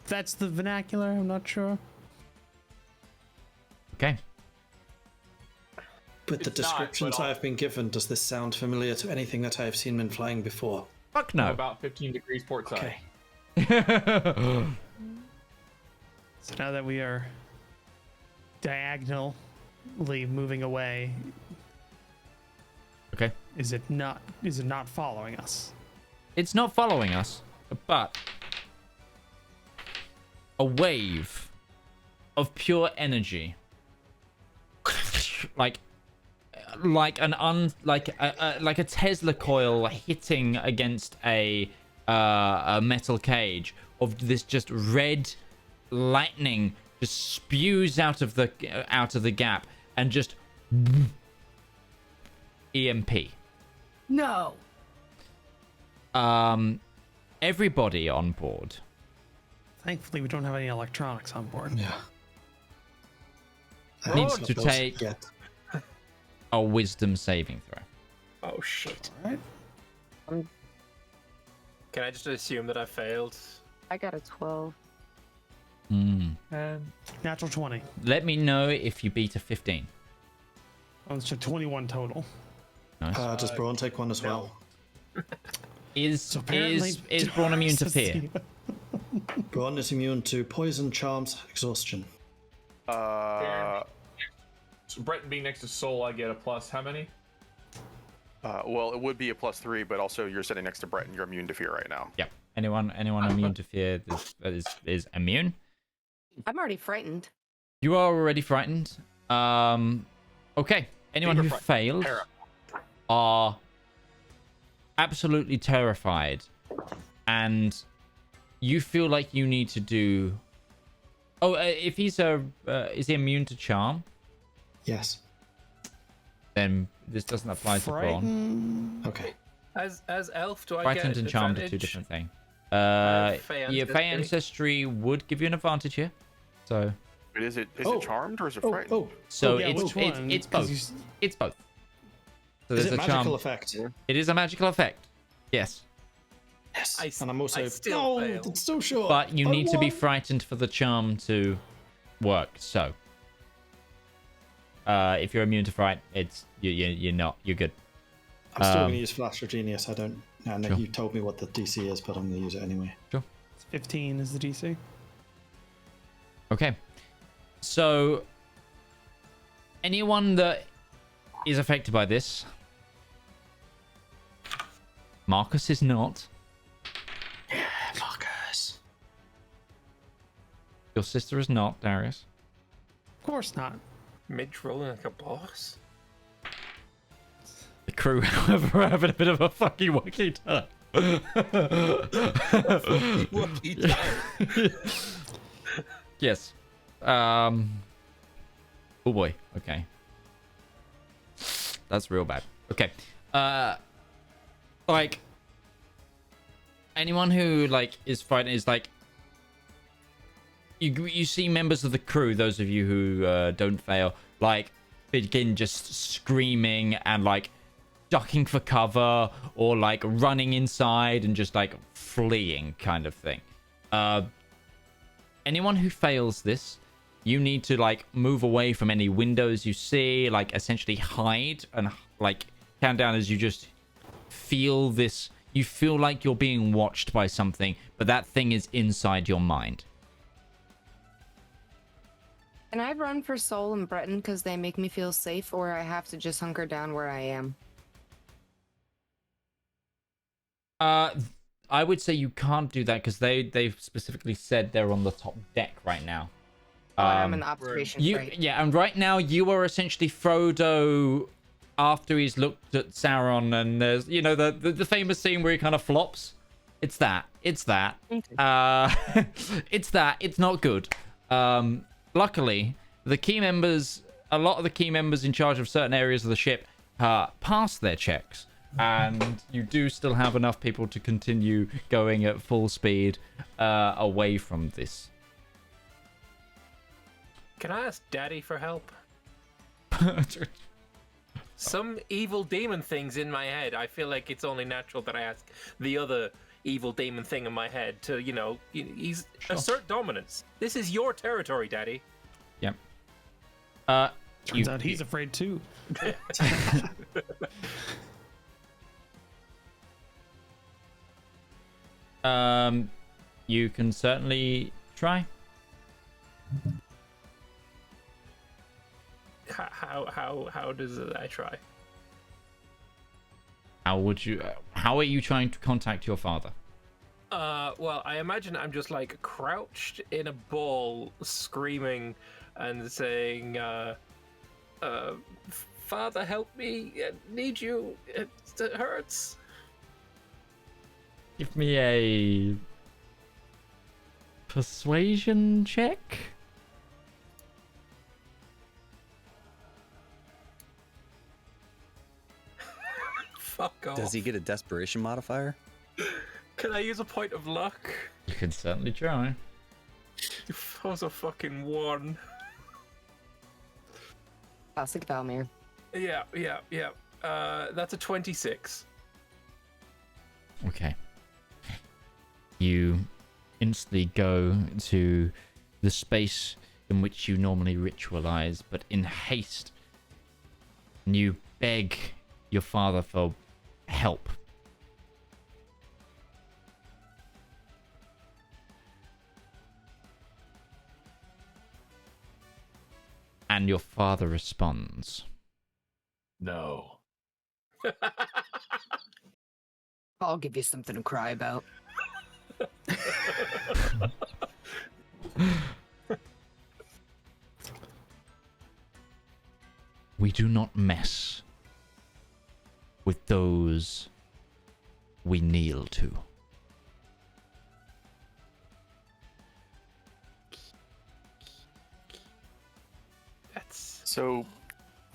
That's the vernacular. I'm not sure. Okay. With the It's not, descriptions but I have been given, does this sound familiar to anything that I have seen when flying before? Fuck no. About 15 degrees port side. Okay. So now that we are diagonally moving away, Okay. is it not following us? It's not following us, but a wave of pure energy, like a Tesla coil hitting against a metal cage of this just red lightning just spews out of the gap and just EMP. No. Everybody on board. Thankfully, we don't have any electronics on board. Yeah. Needs Not to those take yet. a wisdom saving throw. Oh shit. Right? Can I just assume that I failed? I got a 12. Natural 20. Let me know if you beat a 15. Oh, so 21 total. Nice. Does Braun take one as well? Is apparently Braun immune to Dark's fear? Braun is immune to poison, charms, exhaustion. So Breton being next to Soul, I get a plus. How many? Well, it would be a +3, but also you're sitting next to Brett and you're immune to fear right now. Yeah. Anyone immune to fear is immune. I'm already frightened. You are already frightened. Okay. Anyone who failed are absolutely terrified, and you feel like you need to do. Oh, if he's is he immune to charm? Yes. Then this doesn't apply to Braun. Okay. As elf, do I Frightened get and charmed are advantage? two different things. have Fey Yeah, Fey ancestry would give you an advantage here. So But is it Oh. it charmed or is it Oh, frightened? oh. So yeah, it's which one? it's 'Cause both. It's both. So Is there's it a magical charm. effect? It is a magical effect. Yes. Yes. I And I'm also. still No, fail. it's so short. But you I need to be won. frightened for the charm to work. So if you're immune to fright, it's you're not. You're good. I'm still going to use Flash or Genius. I don't. I know Sure. you told me what the DC is, but I'm going to use it anyway. 15 is the DC. Okay. So anyone that is affected by this, Marcus is not. Marcus. Your sister is not, Darius. Of course not. Midge rolling like a boss. The crew, however, are having a bit of a fucky wucky time. Yes. Oh boy. Okay. That's real bad. Okay. Like anyone who like is fighting is like you see members of the crew, those of you who don't fail, like begin just screaming and like ducking for cover or like running inside and just like fleeing kind of thing. Anyone who fails this, you need to like move away from any windows you see, like essentially hide and like count down as you just feel this. You feel like you're being watched by something, but that thing is inside your mind. Can I run for Soul and Breton because they make me feel safe, or I have to just hunker down where I am? I would say you can't do that because they've specifically said they're on the top deck right now. I am in the observation freight. Yeah, and right now you are essentially Frodo after he's looked at Sauron, and there's the famous scene where he kind of flops. It's that. It's that. It's not good. Luckily, a lot of the key members in charge of certain areas of the ship passed their checks, and you do still have enough people to continue going at full speed away from this. Can I ask Daddy for help? Some evil demon things in my head. I feel like it's only natural that I ask the other evil demon thing in my head to, assert dominance. This is your territory, Daddy. Yep. Turns out he's afraid too. You can certainly try. How does I try? How are you trying to contact your father? Well, I imagine I'm just like crouched in a ball, screaming and saying, "Father, help me! I need you! It hurts." Give me a persuasion check. Fuck off. Does he get a desperation modifier? Can I use a point of luck? You can certainly try. That was a fucking 1. Classic Valmir. Yeah. That's a 26. Okay. You instantly go to the space in which you normally ritualize, but in haste, and you beg your father for help. And your father responds. No. I'll give you something to cry about. We do not mess with those we kneel to. So,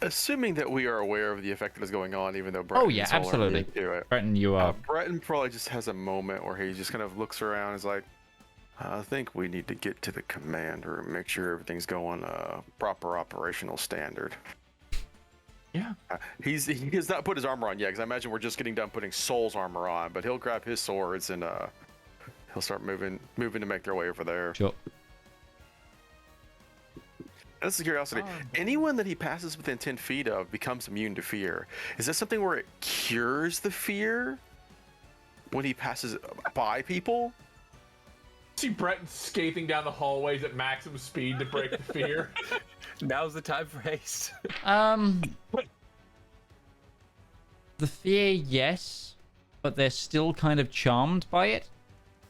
assuming that we are aware of the effect that is going on, even though Breton yeah, absolutely. Breton, you are. Breton probably just has a moment where he just kind of looks around and is like, I think we need to get to the command room, make sure everything's going proper operational standard. Yeah. He has not put his armor on yet, because I imagine we're just getting done putting Soul's armor on, but he'll grab his swords and he'll start moving to make their way over there. Sure. This is curiosity. Anyone that he passes within 10 feet of becomes immune to fear. Is that something where it cures the fear when he passes by people? See Breton scathing down the hallways at maximum speed to break the fear. Now's the time for haste. The fear, yes, but they're still kind of charmed by it.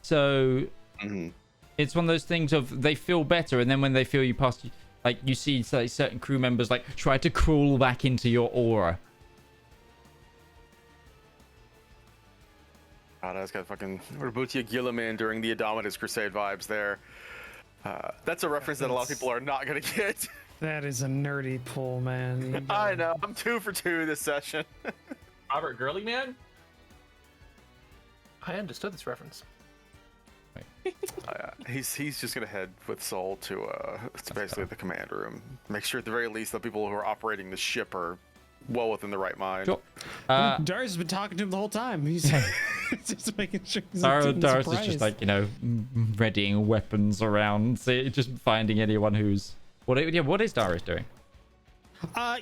So it's one of those things of they feel better, and then when they feel you pass, like you see certain crew members like try to crawl back into your aura. God, I just got fucking Rabutia Gilliman during the Adomitus Crusade vibes there. That's a reference that a lot of people are not gonna get. That is a nerdy pull, man. I know. I'm 2 for 2 this session. Robert Gurley, man. I understood this reference. He's just gonna head with Soul to basically the command room. Make sure at the very least the people who are operating the ship are well within the right mind. Sure. Darius has been talking to him the whole time. He's just making sure he's Darius is just like, readying weapons around, just finding anyone who's... What is Darius doing?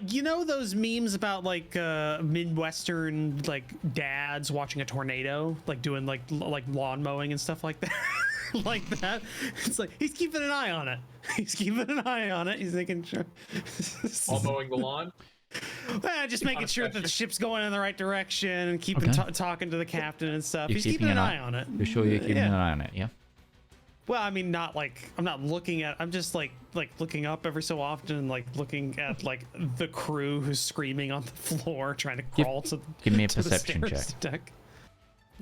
You know those memes about like Midwestern like dads watching a tornado, like doing like lawn mowing and stuff like that? Like that. It's like he's keeping an eye on it. He's making sure. All mowing the lawn? Just making sure that the ship's going in the right direction and keeping talking to the captain and stuff. He's keeping an eye on it. You're sure you're keeping an eye on it, yeah? Well, I mean, not like I'm not looking at. I'm just like looking up every so often, and like looking at like the crew who's screaming on the floor, trying to crawl to. Give me a to perception the check. stairs deck.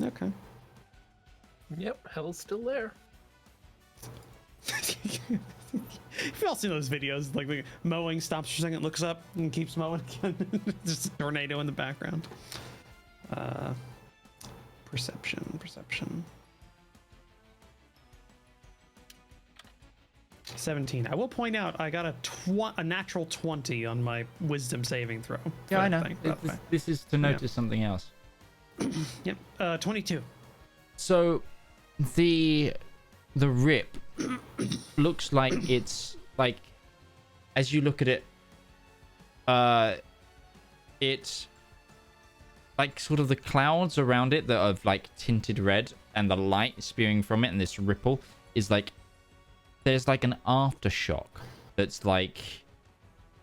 Okay. Yep, hell's still there. You've all seen those videos, like the mowing stops for a second, looks up, and keeps mowing again. Just a tornado in the background. Perception. 17. I will point out I got a natural 20 on my wisdom saving throw. Yeah, I know. This is to notice something else. Yep. 22. So, the rip looks like it's like, as you look at it, it's like sort of the clouds around it that are like tinted red, and the light spewing from it, and this ripple is like, there's like an aftershock that's like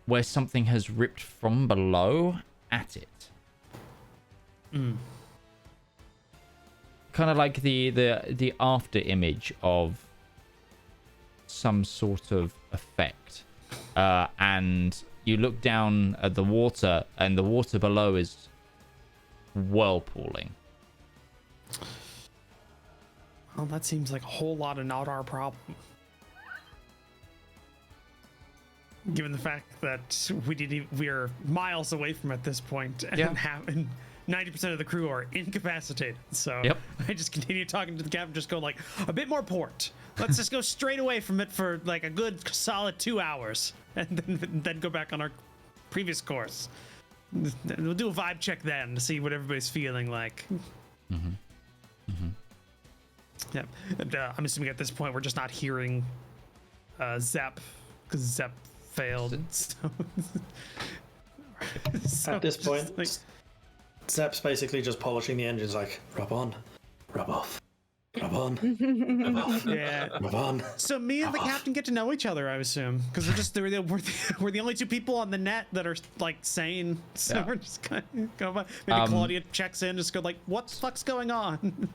where something has ripped from below at it. Kind of like the after image of some sort of effect. And you look down at the water, and the water below is whirlpooling. Well, that seems like a whole lot of not our problem. Given the fact that we are miles away from at this point, and and 90% of the crew are incapacitated. So I just continue talking to the captain, just go like, a bit more port. Let's just go straight away from it for like a good solid 2 hours, and then go back on our previous course. We'll do a vibe check then to see what everybody's feeling like. Yep. And, I'm assuming at this point we're just not hearing Zep, because Zep failed. So at this point, like, Zep's basically just polishing the engines, like, rub on, rub off, rub on, rub off, rub on. So me and the captain get to know each other, I assume, because we're the only two people on the net that are like sane. So we're just kind of go by. Maybe Claudia checks in, just go like, "What the fuck's going on?"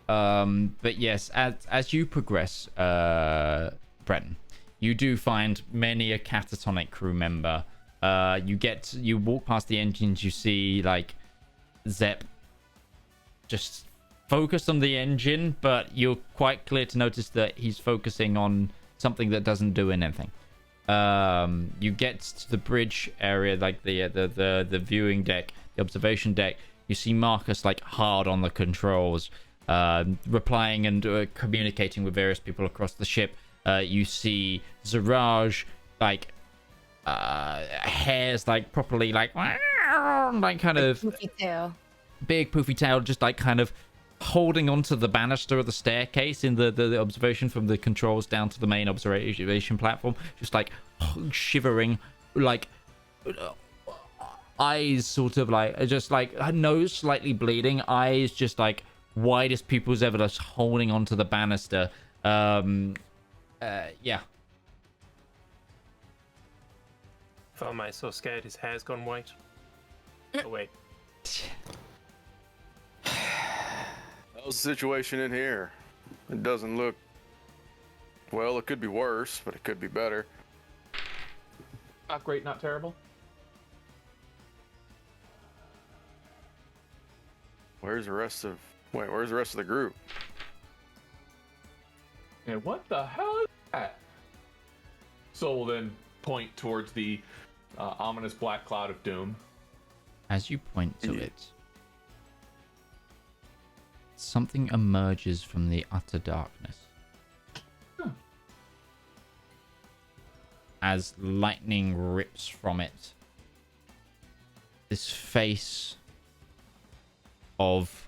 But yes, as you progress, Breton, you do find many a catatonic crew member. You walk past the engines, you see like Zep just focused on the engine, but you're quite clear to notice that he's focusing on something that doesn't do anything. You get to the bridge area, like the viewing deck, the observation deck. You see Marcus like hard on the controls, replying and communicating with various people across the ship. You see Zedaar like hairs like properly like kind of poofy tail. Big poofy tail, just like kind of holding onto the banister of the staircase in the observation from the controls down to the main observation platform, just like shivering, like eyes sort of like just like her nose slightly bleeding, eyes just like wide as pupils ever, just holding onto the banister. Yeah. How am I so scared his hair's gone white? Oh wait. How's the situation in here? It doesn't look Well, it could be worse, but it could be better. Not great, not terrible. Where's the rest of the group? And what the hell is that? Soul will then point towards the ominous black cloud of doom. As you point to it, something emerges from the utter darkness. As lightning rips from it, this face of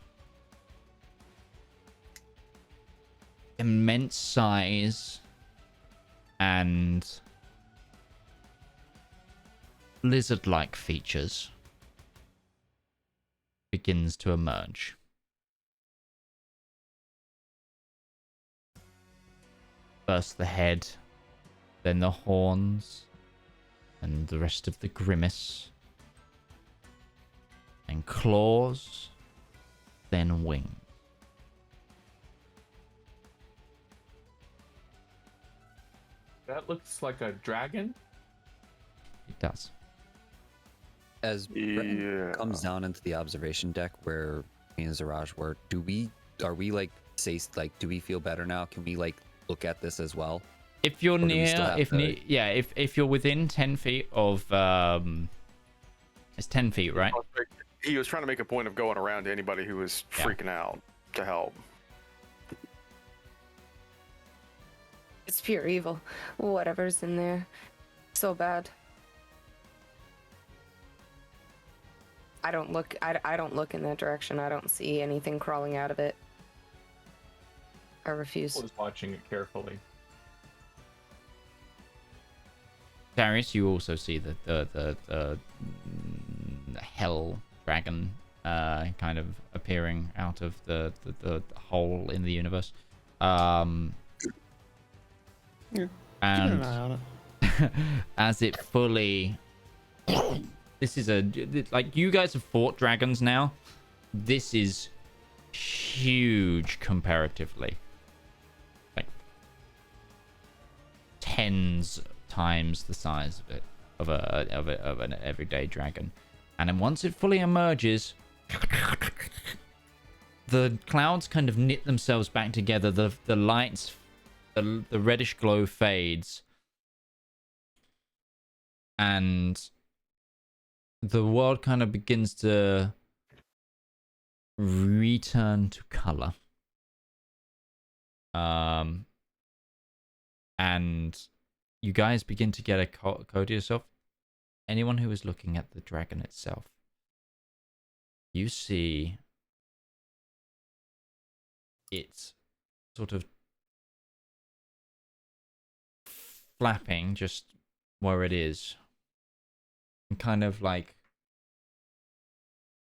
immense size and lizard-like features begins to emerge. First the head, then the horns, and the rest of the grimace, and claws, then wings. That looks like a dragon. It does. As Breton comes down into the observation deck where me and Zaraj were, do we feel better now? Can we like look at this as well? If you're if you're within 10 feet of it's 10 feet, right? He was trying to make a point of going around to anybody who was freaking out to help. It's pure evil. Whatever's in there. So bad. I don't look in that direction. I don't see anything crawling out of it. I refuse. I was watching it carefully. Darius, you also see the hell dragon kind of appearing out of the hole in the universe. Yeah, And keep an eye on it. as it fully, this is like, you guys have fought dragons now. This is huge comparatively, like tens times the size of it, of an everyday dragon. And then once it fully emerges, the clouds kind of knit themselves back together. The lights, the reddish glow fades, and the world kind of begins to return to color. And you guys begin to get a code to yourself. Anyone who is looking at the dragon itself, you see it's sort of flapping just where it is, and kind of like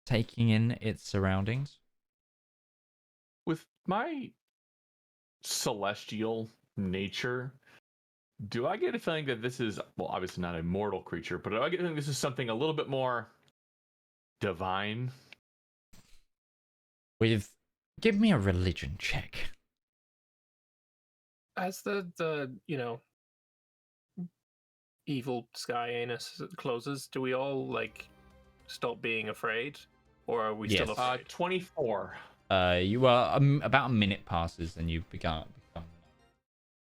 taking in its surroundings. With my celestial nature, do I get a feeling that this is, well, obviously not a mortal creature, but do I get a feeling this is something a little bit more divine? Give me a religion check. As the evil sky anus closes, do we all like stop being afraid, or are we still afraid? 24. You are about a minute passes and you become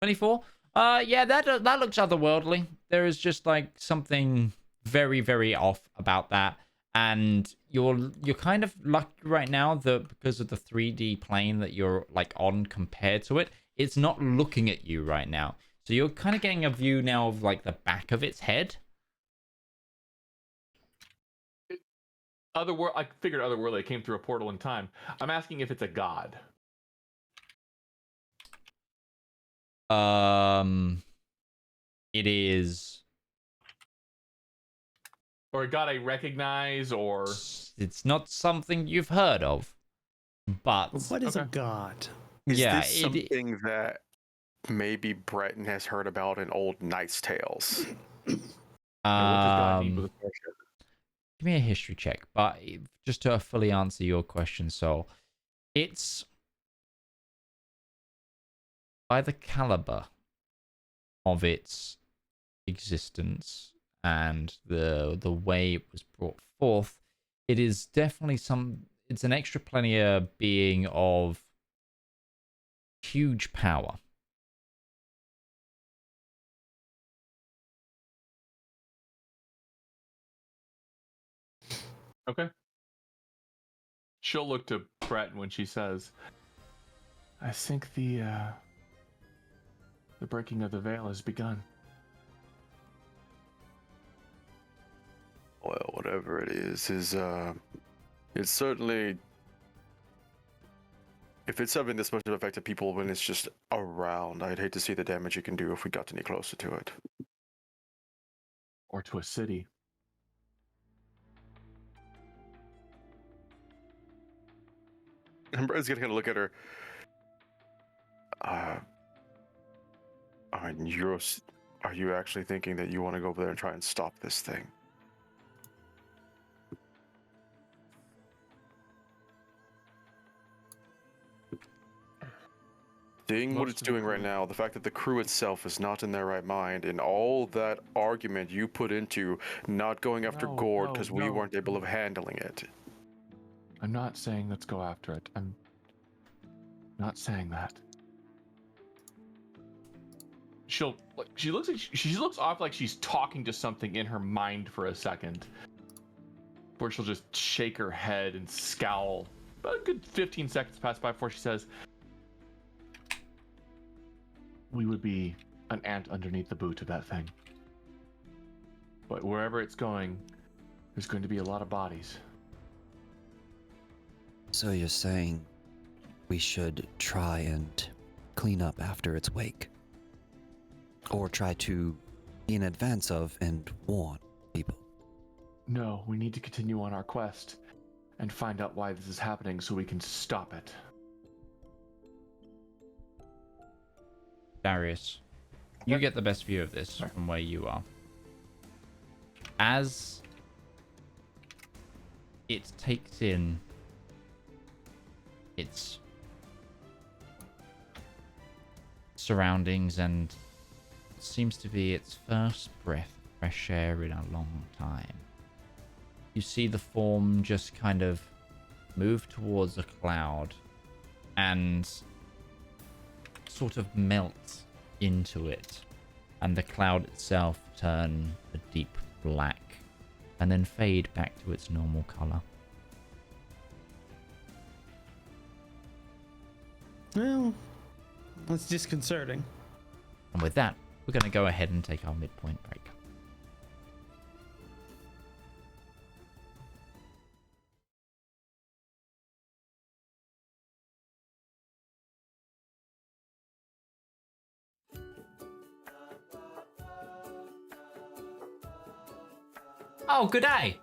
24. Yeah, that looks otherworldly. There is just like something very, very off about that, and you're kind of lucky right now that because of the 3D plane that you're like on compared to it, it's not looking at you right now. So you're kind of getting a view now of like the back of its head. I figured otherworldly. It came through a portal in time. I'm asking if it's a god. It is, or a god I recognize, or it's not something you've heard of, but What is a god? Is Yeah, this something that maybe Breton has heard about in old Knight's Tales? give me a history check, but just to fully answer your question. So it's by the caliber of its existence and the way it was brought forth, it is definitely it's an extraplanar being of huge power. Okay. She'll look to Breton when she says, I think the breaking of the veil has begun. Well, whatever it is it's certainly, if it's having this much of an effect on people when it's just around, I'd hate to see the damage it can do if we got any closer to it. Or to a city. And Brad's gonna kind of look at her. I mean, are you actually thinking that you want to go over there and try and stop this thing? Seeing what it's doing right now, the fact that the crew itself is not in their right mind, and all that argument you put into not going after Gourd because we weren't able of handling it. I'm not saying let's go after it. I'm not saying that. She looks off like she's talking to something in her mind for a second, where she'll just shake her head and scowl. About a good 15 seconds pass by before she says, we would be an ant underneath the boot of that thing. But wherever it's going, there's going to be a lot of bodies. So you're saying we should try and clean up after its wake? Or try to be in advance of and warn people? No, we need to continue on our quest and find out why this is happening so we can stop it. Darius, you get the best view of this from where you are. As it takes in its surroundings and seems to be its first breath of fresh air in a long time, you see the form just kind of move towards a cloud and sort of melt into it, and the cloud itself turn a deep black and then fade back to its normal color. Well, that's disconcerting. And with that, we're going to go ahead and take our midpoint break. Oh, good day.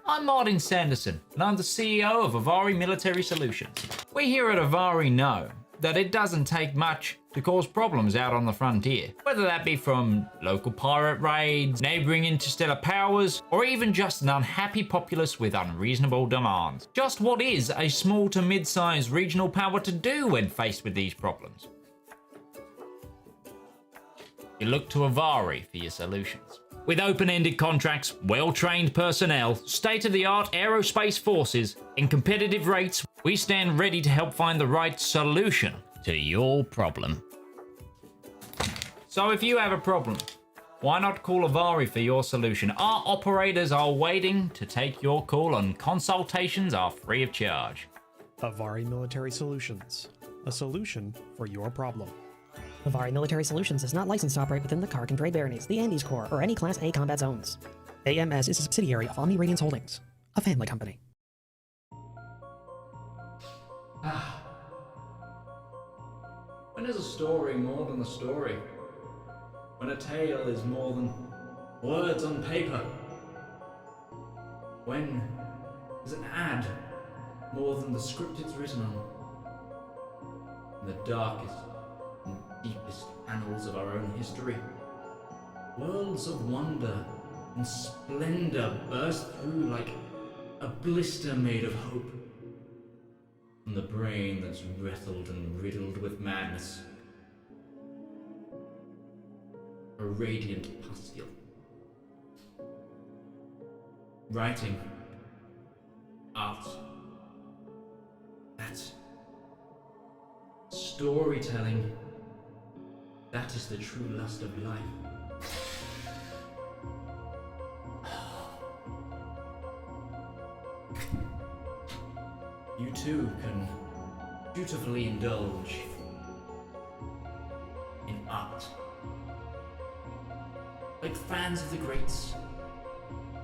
I'm Martin Sanderson, and I'm the CEO of Avari Military Solutions. We here at Avari know that it doesn't take much to cause problems out on the frontier, whether that be from local pirate raids, neighboring interstellar powers, or even just an unhappy populace with unreasonable demands. Just what is a small to mid-sized regional power to do when faced with these problems? You look to Avari for your solutions. With open-ended contracts, well-trained personnel, state-of-the-art aerospace forces, and competitive rates, we stand ready to help find the right solution to your problem. So if you have a problem, why not call Avari for your solution? Our operators are waiting to take your call, and consultations are free of charge. Avari Military Solutions, a solution for your problem. Avari Military Solutions is not licensed to operate within the Kark and Grey Baronies, the Andes Corps, or any Class A combat zones. AMS is a subsidiary of Omni Radiance Holdings, a family company. When is a story more than a story? When a tale is more than words on paper? When is an ad more than the script it's written on? In the darkest and deepest annals of our own history, worlds of wonder and splendor burst through like a blister made of hope. From the brain that's rattled and riddled with madness, a radiant pustule. Writing, art, that's storytelling. That is the true lust of life. You too can beautifully indulge in art. Like fans of the greats.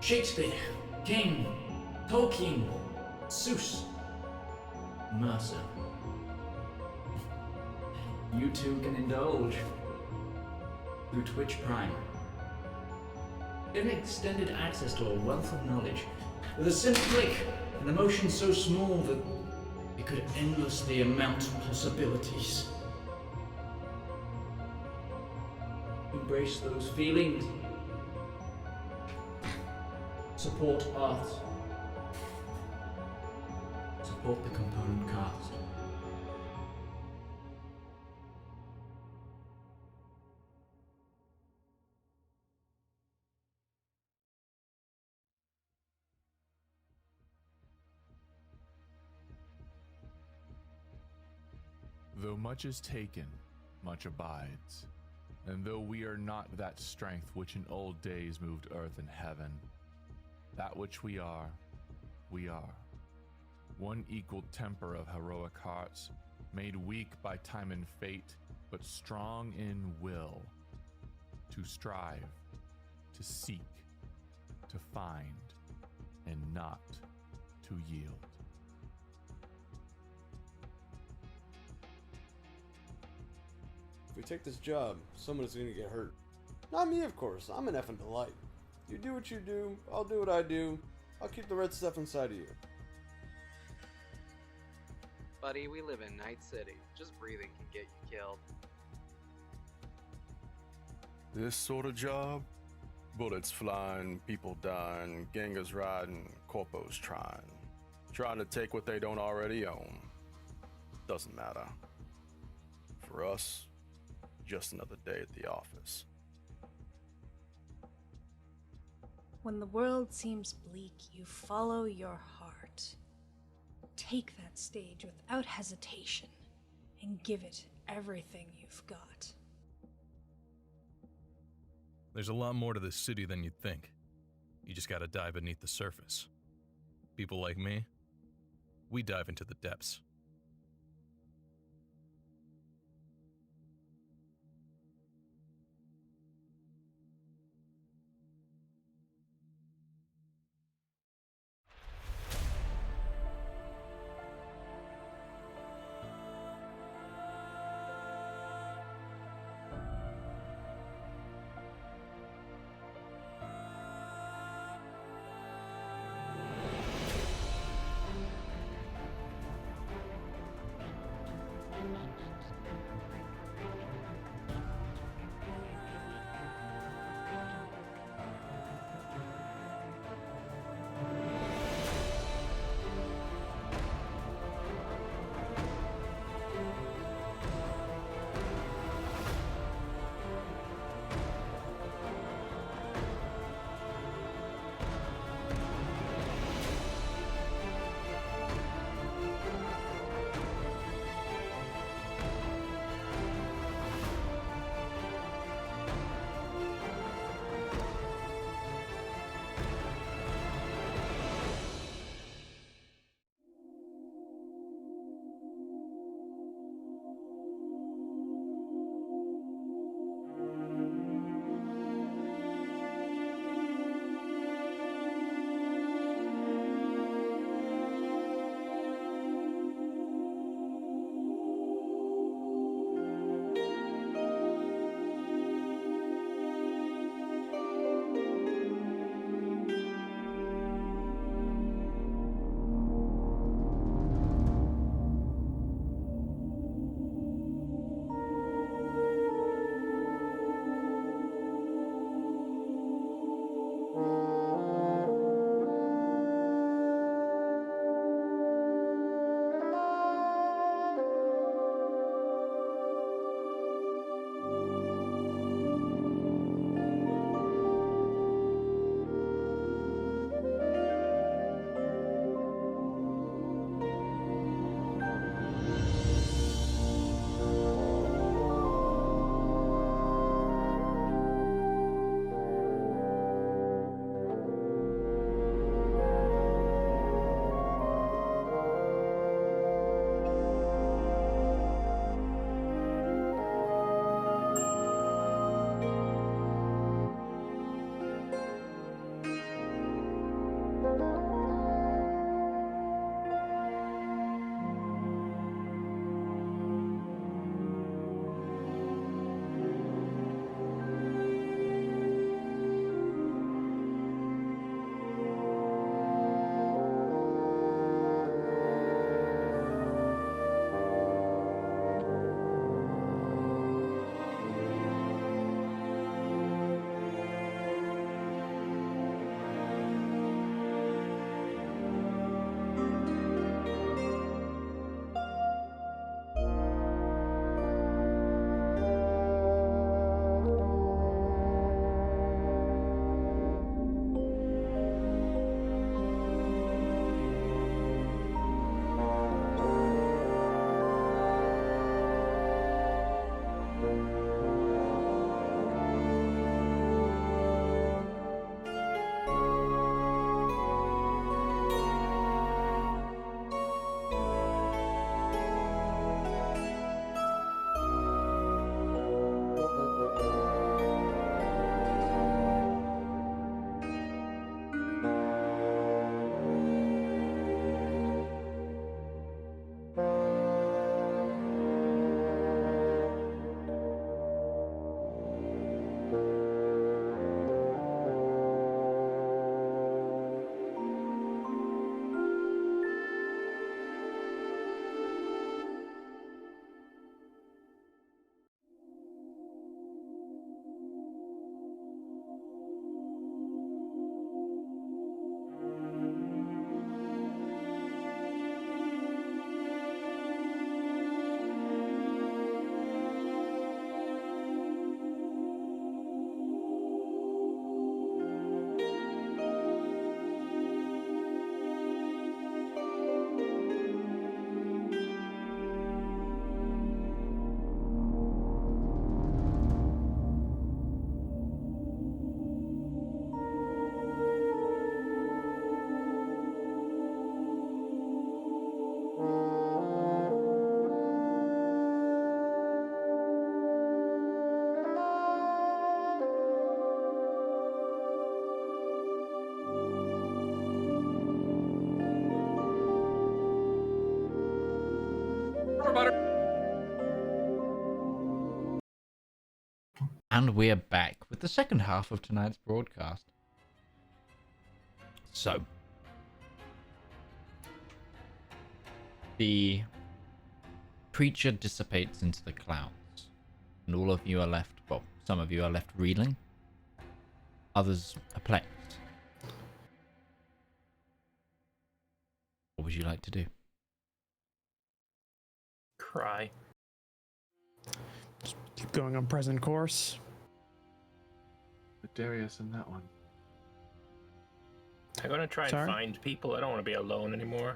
Shakespeare, King, Tolkien, Seuss, Mercer. You too can indulge through Twitch Prime. Get extended access to a wealth of knowledge with a simple click, an emotion so small that it could endlessly amount possibilities. Embrace those feelings. Support art. Support the component cast. Though much is taken, much abides. And though we are not that strength which in old days moved earth and heaven, that which we are, we are. One equal temper of heroic hearts, made weak by time and fate, but strong in will, to strive, to seek, to find, and not to yield. If we take this job, someone is going to get hurt. Not me, of course. I'm an effing delight. You do what you do, I'll do what I do. I'll keep the red stuff inside of you. Buddy, we live in Night City. Just breathing can get you killed. This sort of job? Bullets flying, people dying, gangers riding, corpos trying to take what they don't already own. Doesn't matter. For us, just another day at the office. When the world seems bleak, you follow your heart. Take that stage without hesitation and give it everything you've got. There's a lot more to this city than you'd think. You just gotta dive beneath the surface. People like me, we dive into the depths. And we're back with the second half of tonight's broadcast. So, the creature dissipates into the clouds, and all of you are left, well, some of you are left reeling, others perplexed. What would you like to do? Cry. Just keep going on present course. But Darius in that one. I'm gonna try and find people. I don't want to be alone anymore.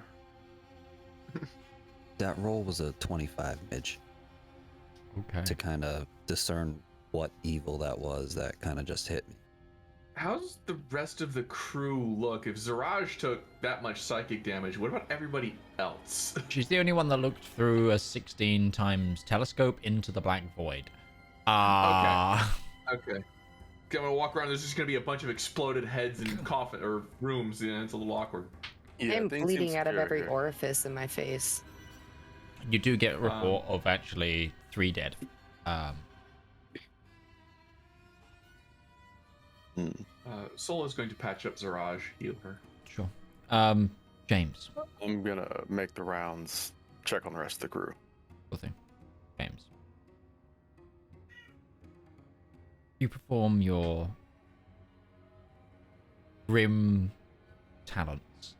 That roll was a 25, Midge. Okay. To kind of discern what evil that was that kind of just hit me. How's the rest of the crew look? If Zedaar took that much psychic damage, what about everybody else? She's the only one that looked through a 16 times telescope into the black void. Okay. I'm gonna walk around. There's just gonna be a bunch of exploded heads and coffin or rooms. And it's a little awkward. Yeah, I'm bleeding out of every orifice in my face. You do get a report of actually 3 dead. Solo's going to patch up Zedaar, heal her. Sure. James. I'm gonna make the rounds, check on the rest of the crew. Cool thing. James. You perform your grim talents.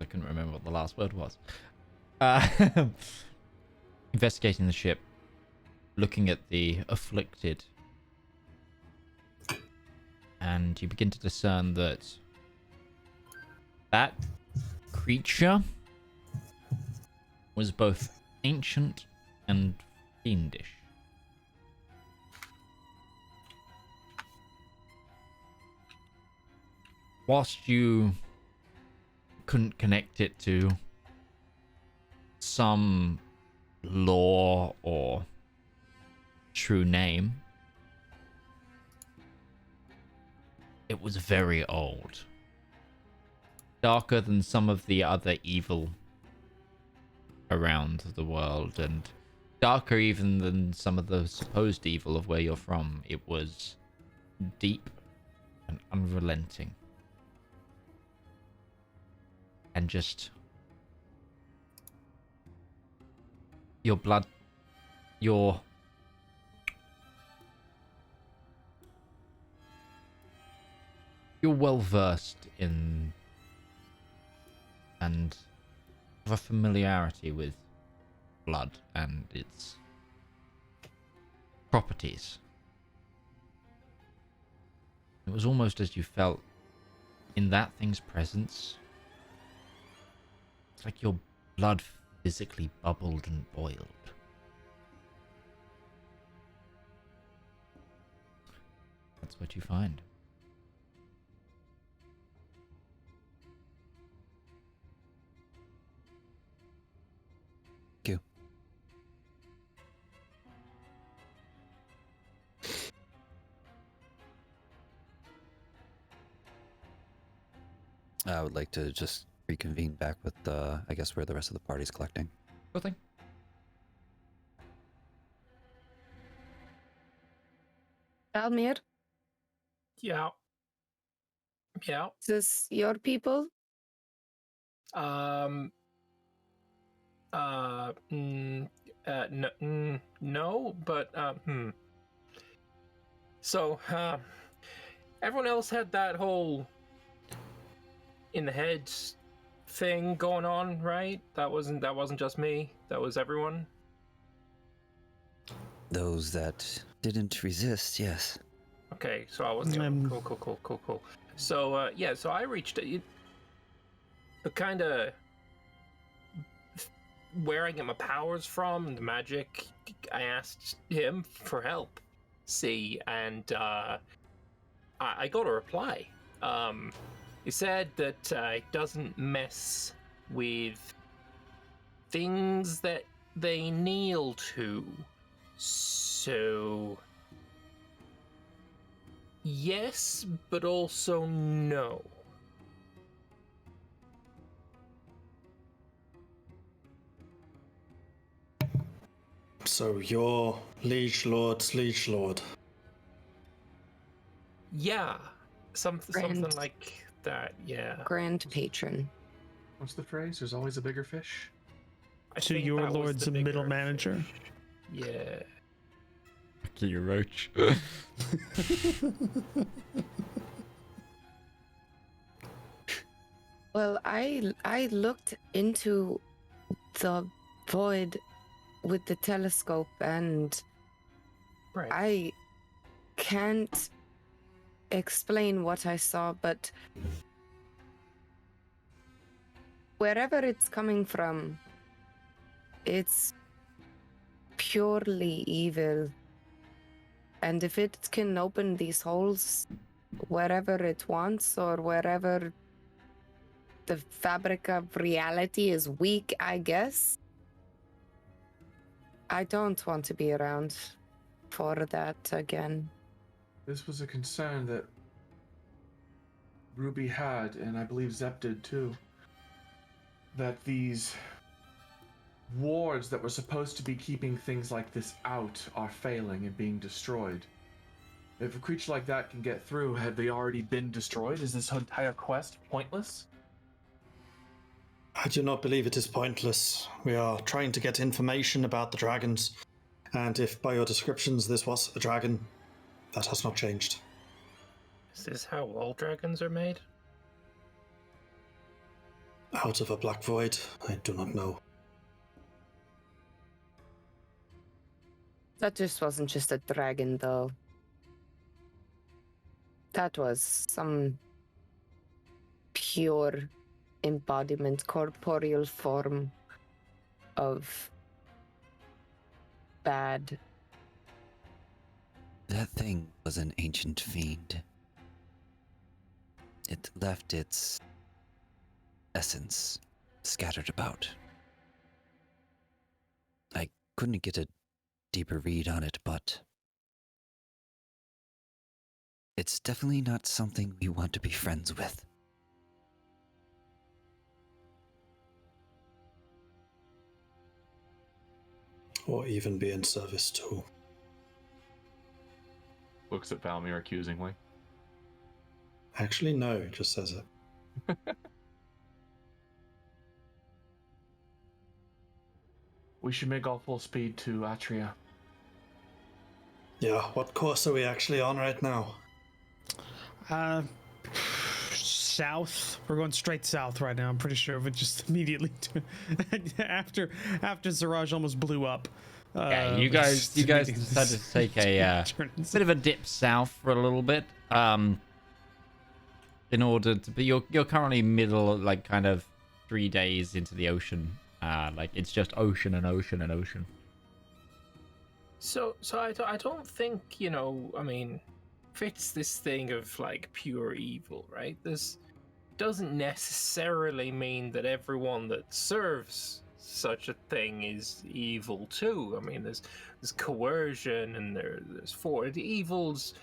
I couldn't remember what the last word was. Investigating the ship, looking at the afflicted, and you begin to discern that that creature was both ancient and fiendish. Whilst you couldn't connect it to some lore or true name, it was very old. Darker than some of the other evil around the world, and darker even than some of the supposed evil of where you're from. It was deep and unrelenting. And just your blood, you're well versed in and have a familiarity with blood and its properties. It was almost as you felt in that thing's presence. It's like your blood physically bubbled and boiled. That's what you find. Thank you. I would like to just reconvene back with, I guess, where the rest of the party's collecting. Cool thing. Almir, Yeah. Yeah. is this your people? No, but So, everyone else had that whole in the head thing going on, right? That wasn't just me. That was everyone. Those that didn't resist, yes. Okay, so I wasn't cool. So yeah, so I reached the kind of where I get my powers from, the magic. I asked him for help. See, and I got a reply. He said that it doesn't mess with things that they kneel to. So yes, but also no. So you're Liege Lord's Liege Lord. Yeah, something like that. Yeah. Grand patron. What's the phrase? There's always a bigger fish. To your lord's middle manager. Yeah. You roach. Well, I looked into the void with the telescope, and I can't explain what I saw, but wherever it's coming from, it's purely evil. And if it can open these holes wherever it wants, or wherever the fabric of reality is weak, I guess, I don't want to be around for that again. This was a concern that Ruby had, and I believe Zep did too. That these wards that were supposed to be keeping things like this out are failing and being destroyed. If a creature like that can get through, have they already been destroyed? Is this entire quest pointless? I do not believe it is pointless. We are trying to get information about the dragons, and if by your descriptions this was a dragon, that has not changed. Is this how all dragons are made? Out of a black void, I do not know. That just wasn't just a dragon, though. That was some pure embodiment, corporeal form of bad. That thing was an ancient fiend. It left its essence scattered about. I couldn't get a deeper read on it, but it's definitely not something we want to be friends with. Or even be in service to. Looks at Valmir accusingly. Actually, no, it just says it. We should make all full speed to Atria. Yeah, what course are we actually on right now? South. We're going straight south right now. I'm pretty sure. But just immediately after Zaraj almost blew up. Yeah, you guys decided to take a bit of a dip south for a little bit. In order to be, you're currently middle, like kind of 3 days into the ocean. Like it's just ocean and ocean and ocean. So I don't think, you know, I mean, fits this thing of like pure evil, right? This doesn't necessarily mean that everyone that serves such a thing is evil too. I mean, there's coercion and there's force. Evil's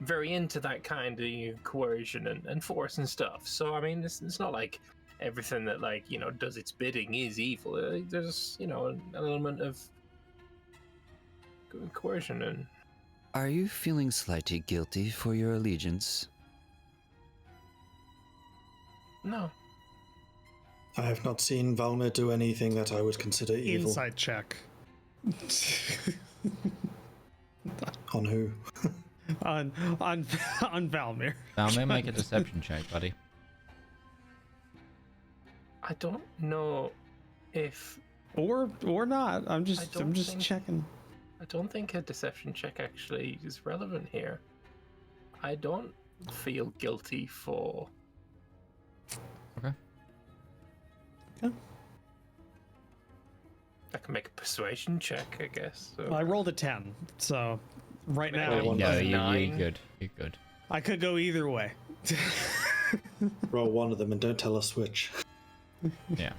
very into that kind of coercion and force and stuff. So I mean, it's not like everything that, like, you know, does its bidding is evil. There's, you know, an element of coercion and. Are you feeling slightly guilty for your allegiance? No. I have not seen Valmir do anything that I would consider evil. Insight check. On who? on Valmir. Valmir, make a deception check, buddy. I don't know if or not. I'm just checking. I don't think a deception check actually is relevant here. I don't feel guilty for. Okay. I can make a persuasion check, I guess. So. Well, I rolled a 10, so right now. You're good. You're good. I could go either way. Roll one of them and don't tell us which. Yeah.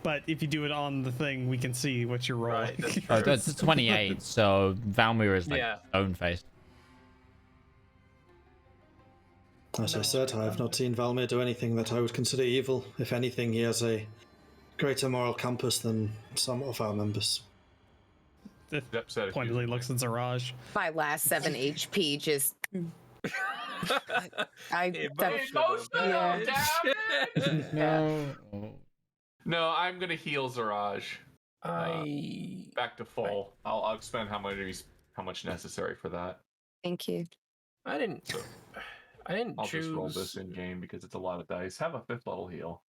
But if you do it on the thing, we can see what you're rolling. Right, that's 28, so Valmir is like stone-faced. As I said, I have not seen Valmir do anything that I would consider evil. If anything, he has a greater moral compass than some of our members. pointedly looks at Zedaar. My last 7 HP just. Emotional damage. No. No, I'm gonna heal Zedaar. Back to full. I'll expend how much necessary for that. Thank you. I didn't I'll choose. just roll this in game because it's a lot of dice. Have a 5th level heal.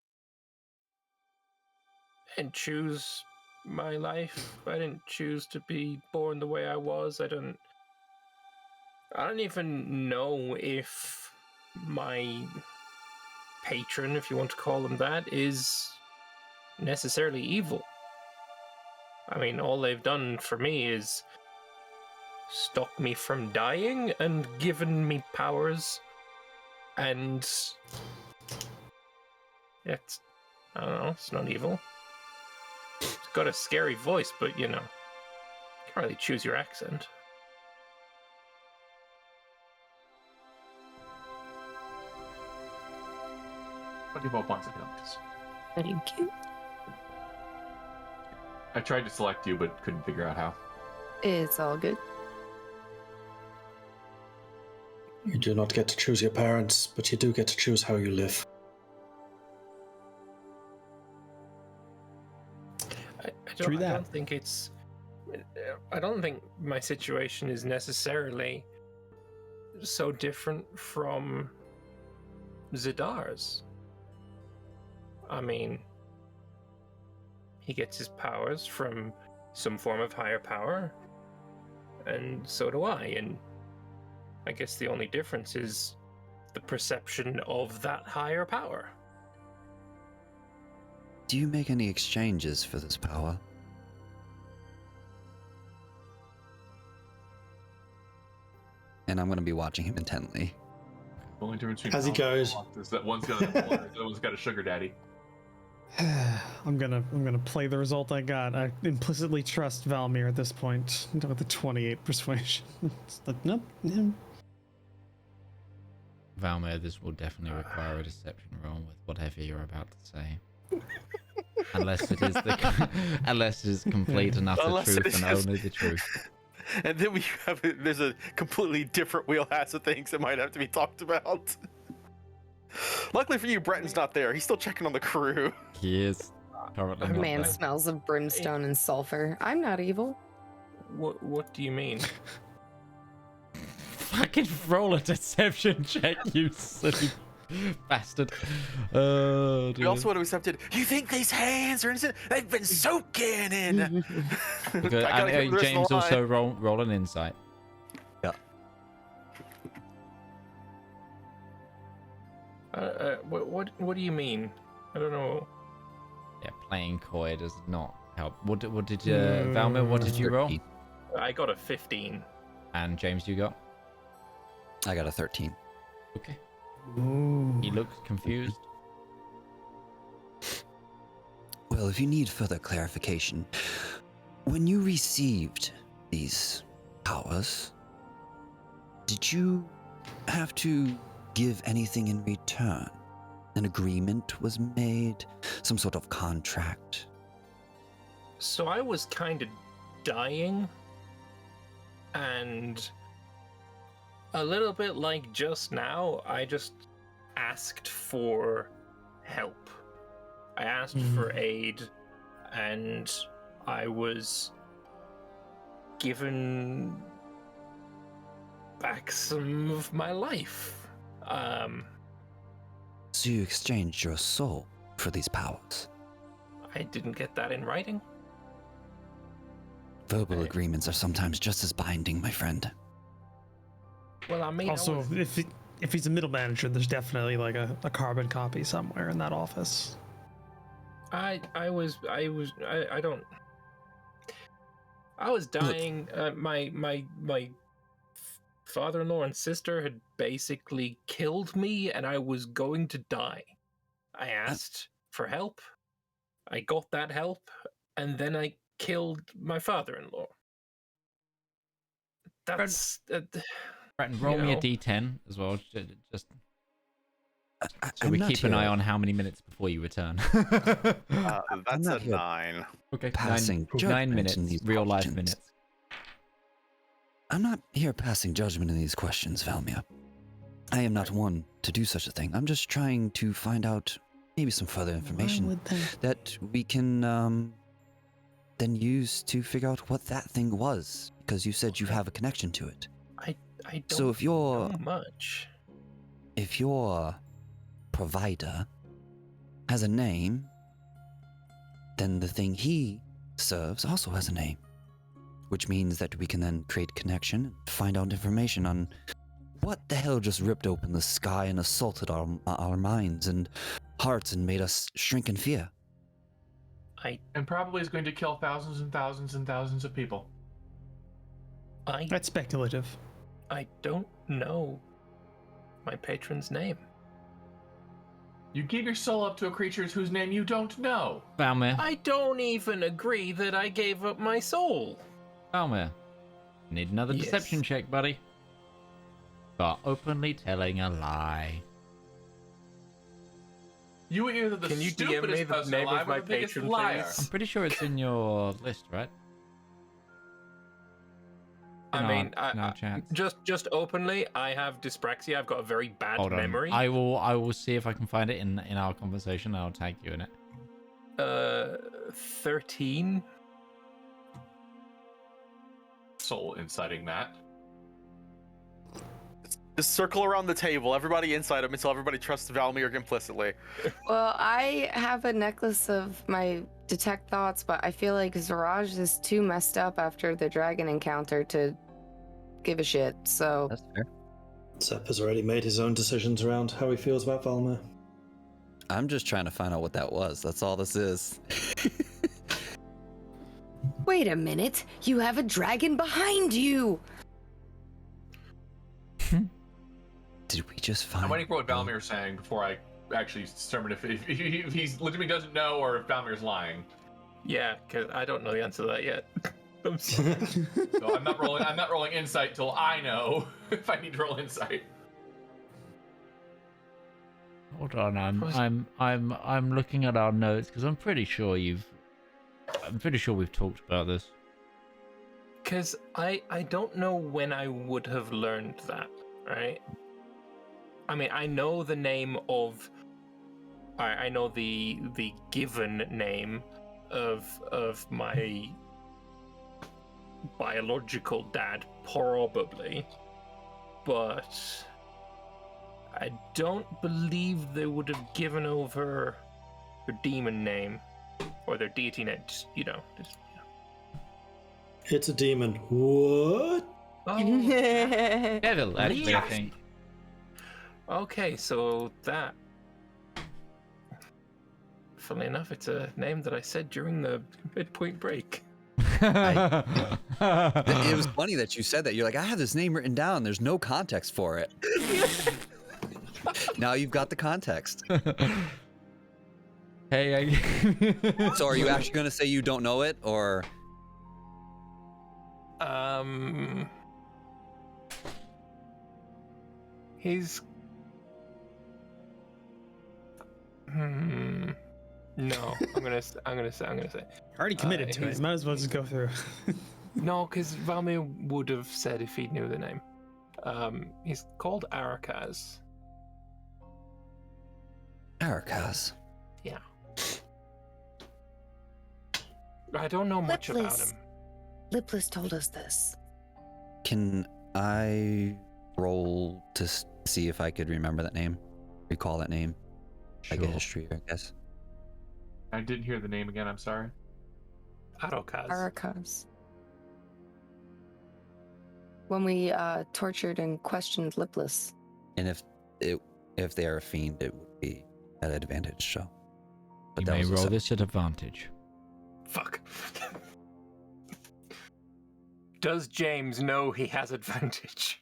I didn't choose my life. I didn't choose to be born the way I was. I don't even know if my patron, if you want to call him that, is necessarily evil. I mean, all they've done for me is stop me from dying and given me powers, and it's, I don't know, it's not evil. It's got a scary voice, but you know, you can't really choose your accent. Points of health. Thank you. I tried to select you, but couldn't figure out how. It's all good. You do not get to choose your parents, but you do get to choose how you live. I don't think my situation is necessarily so different from Zedaar's. I mean, he gets his powers from some form of higher power, and so do I, and I guess the only difference is the perception of that higher power. Do you make any exchanges for this power? And I'm going to be watching him intently. The only difference between as he goes is that one's got the other one's got a sugar daddy. I'm gonna play the result I got. I implicitly trust Valmir at this point with the 28 persuasion. It's like, nope. Valmir, this will definitely require a deception roll with whatever you're about to say. Unless it is complete and utter truth and only the truth. And then there's a completely different wheelhouse of things that might have to be talked about. Luckily for you, Breton's not there. He's still checking on the crew. He is currently Our not man there. smells of brimstone and sulfur. I'm not evil. What do you mean? Fucking roll a deception check, you silly bastard. Oh, We also would have accepted. You think these hands are innocent? They've been soaking in. Good. And James also roll an insight. Yeah. What do you mean? I don't know. Yeah, playing coy does not help. What did Valmir? What did you roll? I got a 15. And James, you got? I got a 13. Okay. Ooh. He looks confused. Well, if you need further clarification, when you received these powers, did you have to give anything in return? An agreement was made? Some sort of contract? So I was kind of dying, and a little bit like just now, I just asked for help. I asked for aid, and I was given back some of my life. So you exchanged your soul for these powers? I didn't get that in writing. Verbal agreements are sometimes just as binding, my friend. Well, I mean, Also, if he's a middle manager, there's definitely like a carbon copy somewhere in that office. I was dying. My father-in-law and sister had basically killed me, and I was going to die. I asked for help. I got that help, and then I killed my father-in-law. That's Breton, roll me a d10 as well, just so I'm we not keep an here. eye on how many minutes before you return. That's not a here 9. Okay, passing 9 judgment minutes, in these real life questions. minutes. I'm not here passing judgment in these questions, Valmir. I am not one to do such a thing. I'm just trying to find out maybe some further information that we can then use to figure out what that thing was, because you said you have a connection to it. I don't So if you're know much. If your provider has a name, then the thing he serves also has a name, which means that we can then create connection and find out information on what the hell just ripped open the sky and assaulted our minds and hearts and made us shrink in fear. And probably is going to kill thousands and thousands and thousands of people. That's speculative. I don't know my patron's name. You give your soul up to a creature whose name you don't know. Valmir. I don't even agree that I gave up my soul. Valmir. Need another deception check, buddy. But openly telling a lie. You are either the Can you DM me stupidest the person name alive of or my the biggest patron, liar. please? I'm pretty sure it's in your list, right? Just openly, I have dyspraxia. I've got a very bad Hold on. memory. I will see if I can find it in our conversation. I'll tag you in it. 13. Soul inciting that. Just circle around the table, everybody inside him, until everybody trusts Valmir implicitly. Well, I have a necklace of my detect thoughts, but I feel like Zaraj is too messed up after the dragon encounter to give a shit, so... That's fair. Sepp has already made his own decisions around how he feels about Valmir. I'm just trying to find out what that was. That's all this is. Wait a minute, you have a dragon behind you! Did we just find... I'm waiting for what Valmir's saying before I actually determine if he's legitimately doesn't know or if Valmir's lying. Yeah, because I don't know the answer to that yet. I'm sorry. So I'm not rolling insight till I know if I need to roll insight. Hold on, I'm looking at our notes because I'm pretty sure we've talked about this. Because I don't know when I would have learned that, right? I mean, I know the name of... I know the given name of my biological dad, probably. But I don't believe they would have given over their demon name or their deity name. Just, It's a demon. What? Oh, Devil, actually, I think. Okay, so that. Funnily enough, it's a name that I said during the midpoint break. It was funny that you said that. You're like, I have this name written down. There's no context for it. Now you've got the context. Hey, So are you actually going to say you don't know it, or? He's. No, I'm gonna say. Already committed to it. Might as well just go through. No, because Valmir would have said if he knew the name. He's called Arakaz. Arakaz. Yeah. I don't know much about him. Lipless told us this. Can I roll to see if I could remember that name? Recall that name? Like a history, I guess. I didn't hear the name again, I'm sorry. Arakaz. When we tortured and questioned Lipless. And if they are a fiend, it would be at advantage, so. You may roll this at advantage. Fuck. Does James know he has advantage?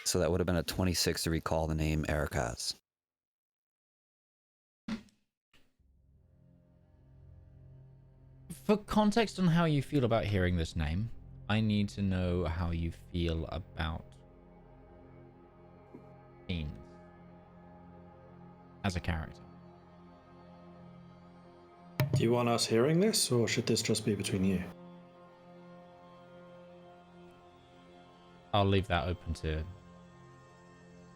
So that would have been a 26 to recall the name Arakaz. For context on how you feel about hearing this name, I need to know how you feel about fiends as a character. Do you want us hearing this, or should this just be between you? I'll leave that open to.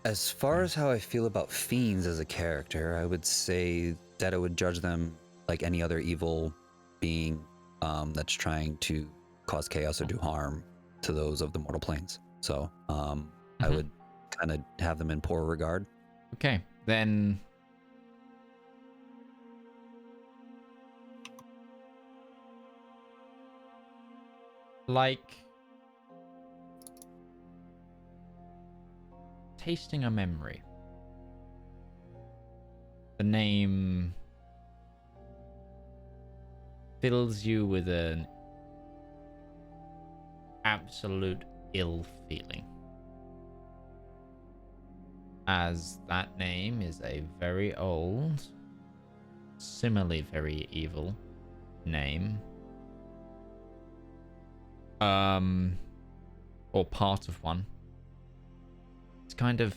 As far as how I feel about fiends as a character, I would say that I would judge them like any other evil being that's trying to cause chaos or do harm to those of the mortal planes. So I would kind of have them in poor regard. Okay, then. Like tasting a memory. The name fills you with an absolute ill feeling, as that name is a very old, similarly very evil name, or part of one. It's kind of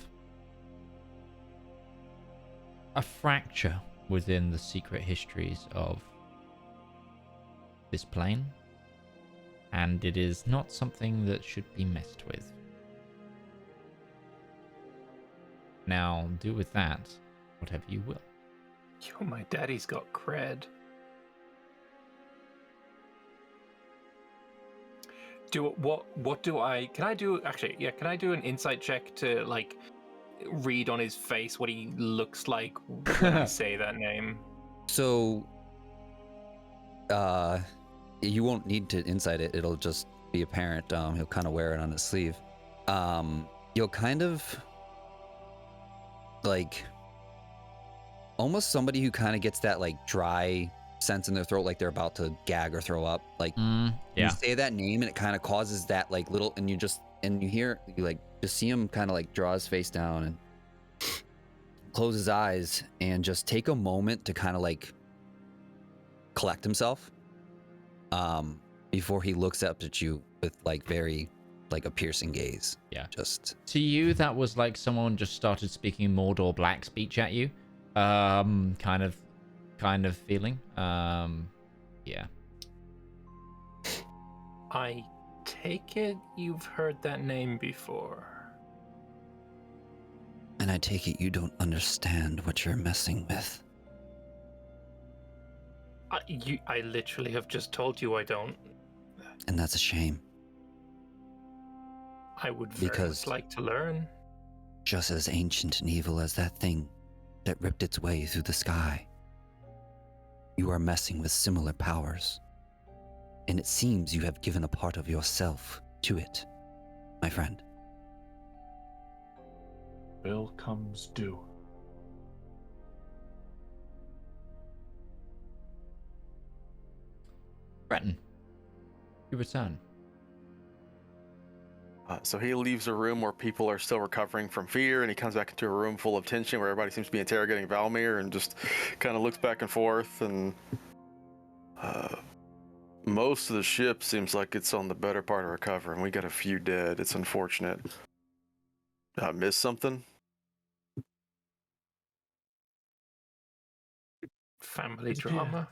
a fracture within the secret histories of this plane, and it is not something that should be messed with. Now, do with that whatever you will. Yo, my daddy's got cred. Can I do an insight check to like read on his face what he looks like when I say that name? So you won't need to insight it, it'll just be apparent. He'll kind of wear it on his sleeve. You'll kind of like almost somebody who kind of gets that like dry sense in their throat, like they're about to gag or throw up. Like you say that name and it kind of causes that like little, and you like just see him kind of like draw his face down and close his eyes and just take a moment to kind of like collect himself before he looks up at you with like very like a piercing gaze. Yeah. Just to you, that was like someone just started speaking Mordor Black speech at you. Kind of feeling. Yeah. I take it you've heard that name before. And I take it you don't understand what you're messing with. I literally have just told you I don't. And that's a shame. I would very much like to learn. Just as ancient and evil as that thing that ripped its way through the sky, you are messing with similar powers. And it seems you have given a part of yourself to it, my friend. Bill comes due. Breton, you return. So he leaves a room where people are still recovering from fear, and he comes back into a room full of tension where everybody seems to be interrogating Valmir, and just kind of looks back and forth. And most of the ship seems like it's on the better part of recovering. We got a few dead. It's unfortunate. Did I miss something? Family drama?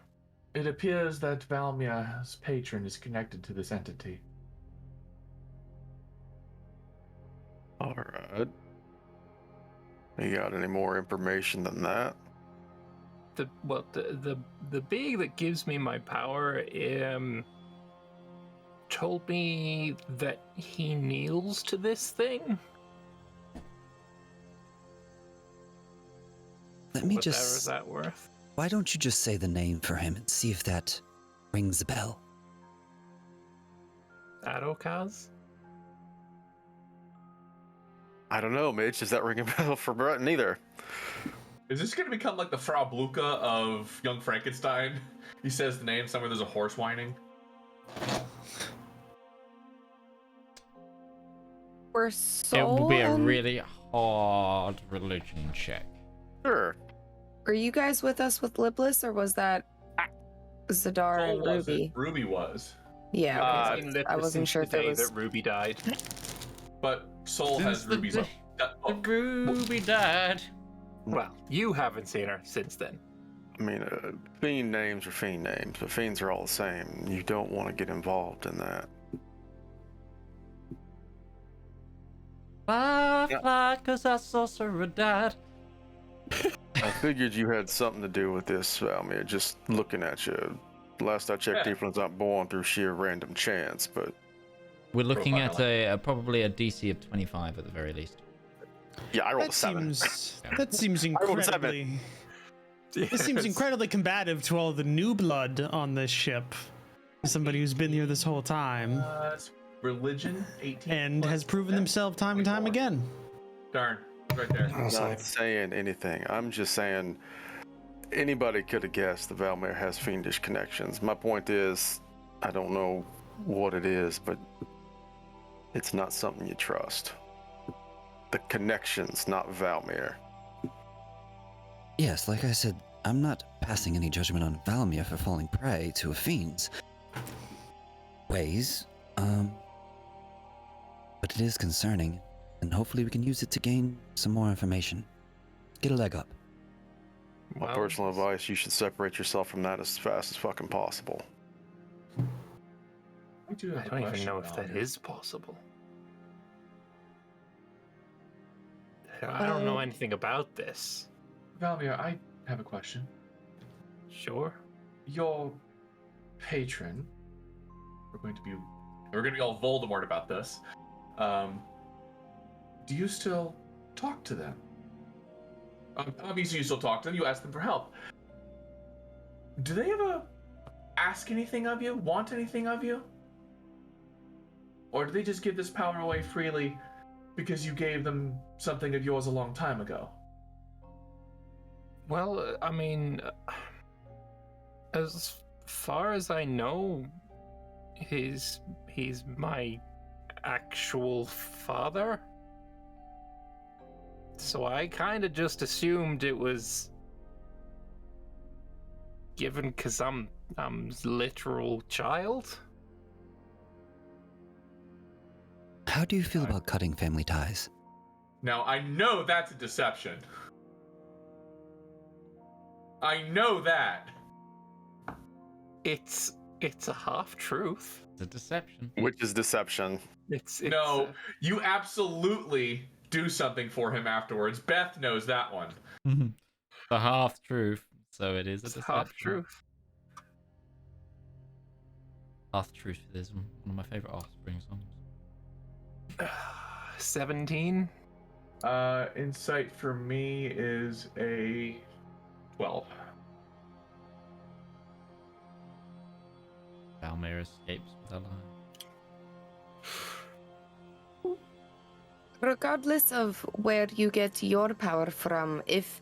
It appears that Valmir's patron is connected to this entity. All right. You got any more information than that? The being that gives me my power told me that he kneels to this thing. Let me Whatever just. that worth. Why don't you just say the name for him and see if that rings a bell? Adokaz? I don't know, Mitch. Does that ring a bell for Breton either? Is this going to become like the Frau Bluka of Young Frankenstein? He says the name somewhere, there's a horse whining. We're It will be a really hard religion check. Sure. Were you guys with us with Lipless, or was that Zedaar and Ruby? Ruby was. Yeah, okay. I wasn't sure if it was. That Ruby died. But Soul has Ruby's. Ruby died. Well, you haven't seen her since then. I mean, fiend names are fiend names, but fiends are all the same. You don't want to get involved in that. fly, cause our sorcerer died. I figured you had something to do with this, Valmir, just looking at you. Last I checked, Tiefling's not born through sheer random chance, but... We're looking at probably a DC of 25 at the very least. Yeah, I rolled a 7. That seems incredibly... This seems incredibly combative to all the new blood on this ship. Somebody who's been here this whole time. Religion, 18. And has proven themselves time and time again. Darn, right there. I'm not saying anything. I'm just saying anybody could have guessed that Valmir has fiendish connections. My point is, I don't know what it is, but it's not something you trust. The connections, not Valmir. Yes, like I said, I'm not passing any judgment on Valmir for falling prey to a fiend's ways, but it is concerning, and hopefully we can use it to gain some more information. Get a leg up. My personal advice, you should separate yourself from that as fast as fucking possible. I don't even know if that is possible. I don't know anything about this. Valmir, I have a question. Sure. Your patron, we're going to be all Voldemort about this. Do you still talk to them? Obviously you still talk to them, you ask them for help. Do they ever ask anything of you, want anything of you? Or do they just give this power away freely because you gave them something of yours a long time ago? Well, I mean, as far as I know, he's my actual father. So I kind of just assumed it was given because I'm his literal child. How do you feel about cutting family ties? Now, I know that's a deception. I know that. It's a half-truth. It's a deception. Which is deception. It's no, you absolutely do something for him afterwards. Beth knows that one. The half-truth. So it is a deception. Half-truth. Half-truth is one of my favorite Offspring songs. 17. Insight for me is a 12. Valmir escapes with her life. Regardless of where you get your power from, if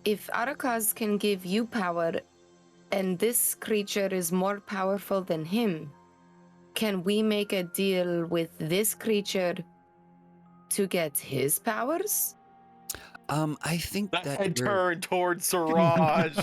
Arakaz can give you power and this creature is more powerful than him, can we make a deal with this creature to get his powers? I think that turn towards Siraj.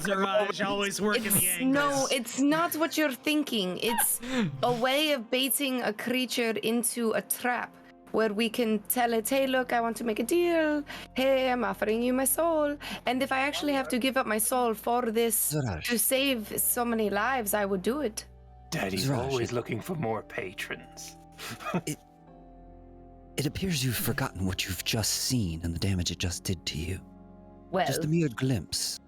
Siraj always working the angles. No, it's not what you're thinking. It's a way of baiting a creature into a trap where we can tell it, hey, look, I want to make a deal. Hey, I'm offering you my soul. And if I actually have to give up my soul for this to save so many lives, I would do it. Daddy's always looking for more patrons. It appears you've forgotten what you've just seen and the damage it just did to you. Well, just a mere glimpse.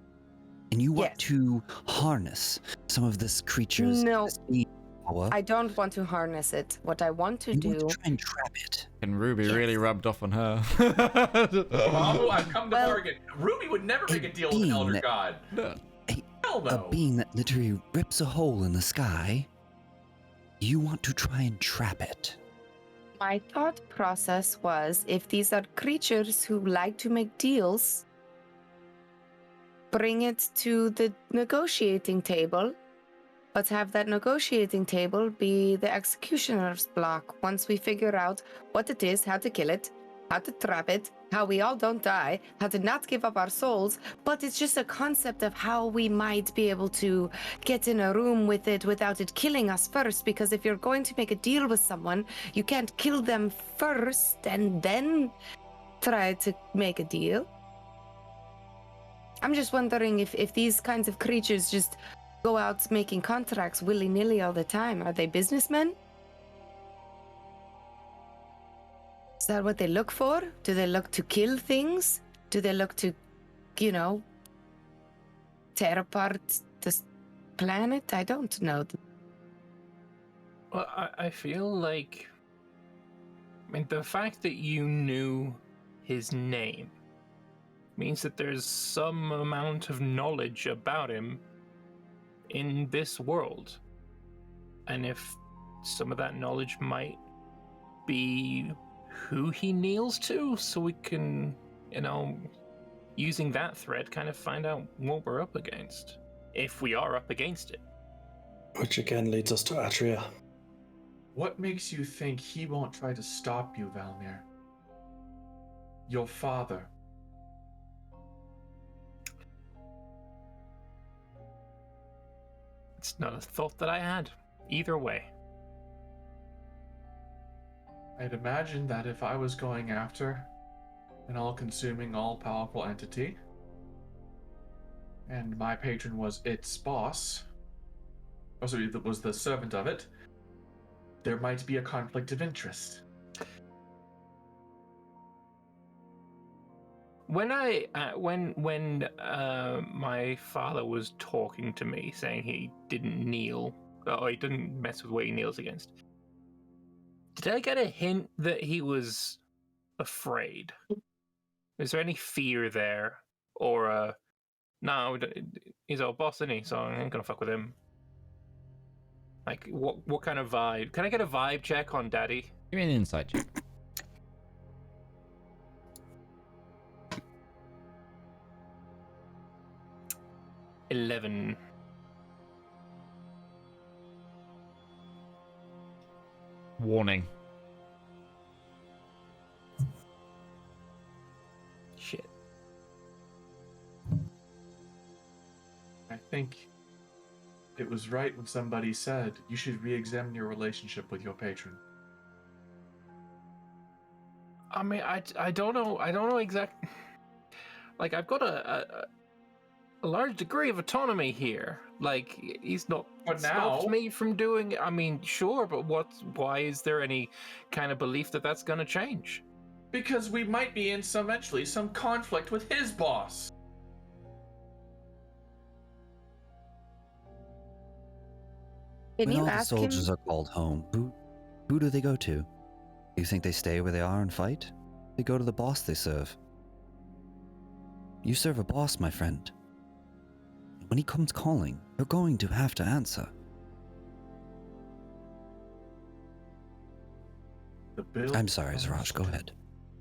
And you want to harness some of this creature's power. I don't want to harness it. What I want to do... want to try and trap it. And Ruby really rubbed off on her. I've come to bargain. Ruby would never make a deal with an elder god. Hell no. A being that literally rips a hole in the sky. You want to try and trap it. My thought process was, if these are creatures who like to make deals, bring it to the negotiating table, but have that negotiating table be the executioner's block once we figure out what it is, how to kill it, how to trap it, how we all don't die, how to not give up our souls, but it's just a concept of how we might be able to get in a room with it without it killing us first, because if you're going to make a deal with someone, you can't kill them first and then try to make a deal. I'm just wondering if these kinds of creatures just go out making contracts willy-nilly all the time. Are they businessmen? Is that what they look for? Do they look to kill things? Do they look to, you know, tear apart this planet? I don't know. Well, I feel like, I mean, the fact that you knew his name means that there's some amount of knowledge about him in this world. And if some of that knowledge might be who he kneels to, so we can, you know, using that thread, kind of find out what we're up against, if we are up against it. Which again leads us to Atria. What makes you think he won't try to stop you, Valmir? Your father. It's not a thought that I had, either way. I'd imagine that if I was going after an all-consuming, all-powerful entity, and my patron was its boss, or sorry, that was the servant of it, there might be a conflict of interest. When my father was talking to me, saying he didn't kneel, or he didn't mess with what he kneels against, did I get a hint that he was afraid? Is there any fear there, or no? He's our boss, isn't he? So I ain't gonna fuck with him. Like, what kind of vibe? Can I get a vibe check on Daddy? Give me an insight check. $11. Warning. Shit. I think it was right when somebody said you should re-examine your relationship with your patron. I mean, I don't know exactly. Like, I've got a large degree of autonomy here. Like, he's not stopped me from doing. I mean, sure, but why is there any kind of belief that that's going to change? Because we might be in eventually some conflict with his boss. Can when you all the ask soldiers him? are called home, who do they go to? Do you think they stay where they are and fight? They go to the boss they serve. You serve a boss, my friend. When he comes calling, you're going to have to answer. I'm sorry, Zaraj, go ahead.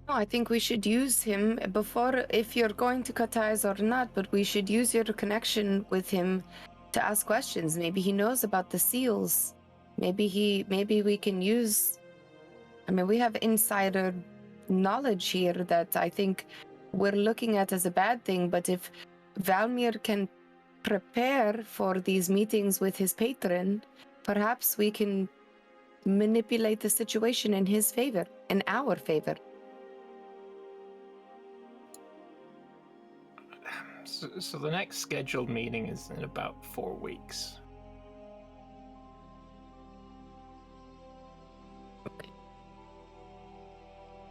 No, I think we should use him before, if you're going to cut ties or not, but we should use your connection with him to ask questions. Maybe he knows about the seals. Maybe we can use, I mean, we have insider knowledge here that I think we're looking at as a bad thing, but if Valmir can prepare for these meetings with his patron, perhaps we can manipulate the situation in his favor, in our favor. So the next scheduled meeting is in about 4 weeks.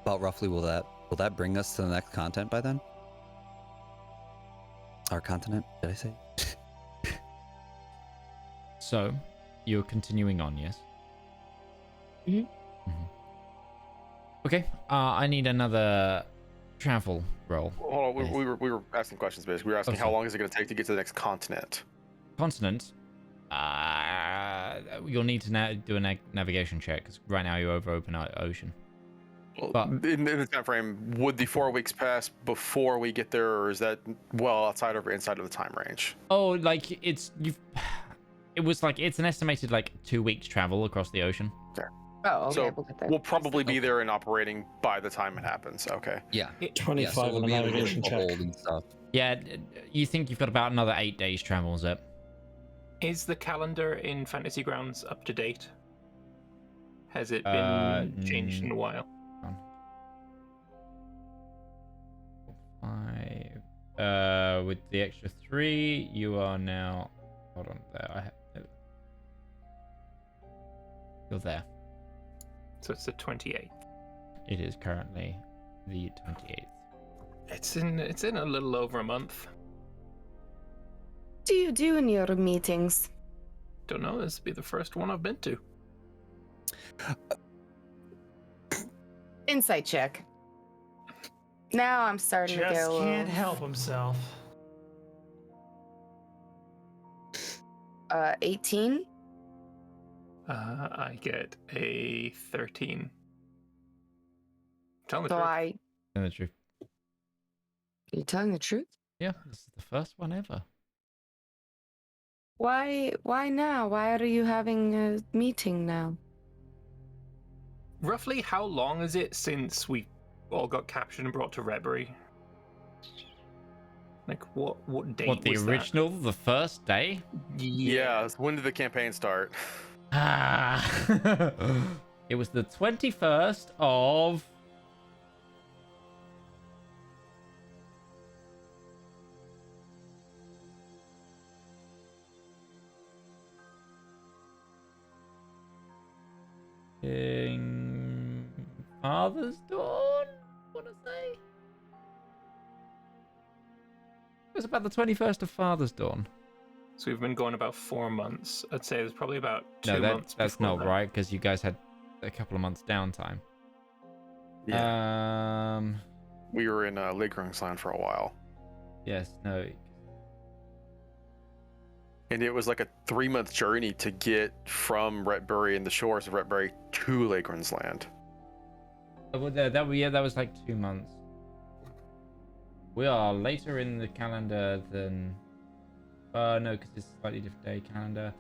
About roughly will that bring us to the next content by then? Our continent, did I say? So, you're continuing on, yes? Mm-hmm. Okay, I need another travel roll. Hold on, we were asking questions, basically. We were asking how long is it going to take to get to the next continent? Continent? You'll need to do a navigation check, because right now you're over open ocean. Well, But in the time frame, would the 4 weeks pass before we get there, or is that well outside or inside of the time range? oh, like it's an estimated like 2 weeks travel across the ocean. Okay. Oh, okay. So we'll probably be there and operating by the time it happens. Okay. Yeah. 25 on the navigation check. And stuff. Yeah, you think you've got about another 8 days travel, is it? Is the calendar in Fantasy Grounds up to date? Has it been changed in a while? 5. With the extra 3, you are now. Hold on, there. You're there. So it's the 28th. It is currently the 28th. It's in a little over a month. What do you do in your meetings? Don't know. This will be the first one I've been to. Insight check. Now I'm starting to Just go. can't help himself. 18. I get a 13. Tell me the So truth. Tell the truth. You're telling the truth? Yeah, this is the first one ever. Why now? Why are you having a meeting now? Roughly how long is it since we all got captured and brought to Redbury? Like, what date What, the was original, the first day? that? Yeah. When did the campaign start? It was the 21st of... Father's Dawn, I want to say. It was about the 21st of Father's Dawn. So we've been going about 4 months. I'd say there's probably about 2 No, months. that's before not that. right, because you guys had a couple of months downtime. Yeah. We were in Ligrungsland for a while. Yes, no. And it was like a 3-month journey to get from Redbury and the shores of Redbury to Ligrungsland. Well, that was like 2 months. We are later in the calendar than... no, because it's a slightly different day calendar.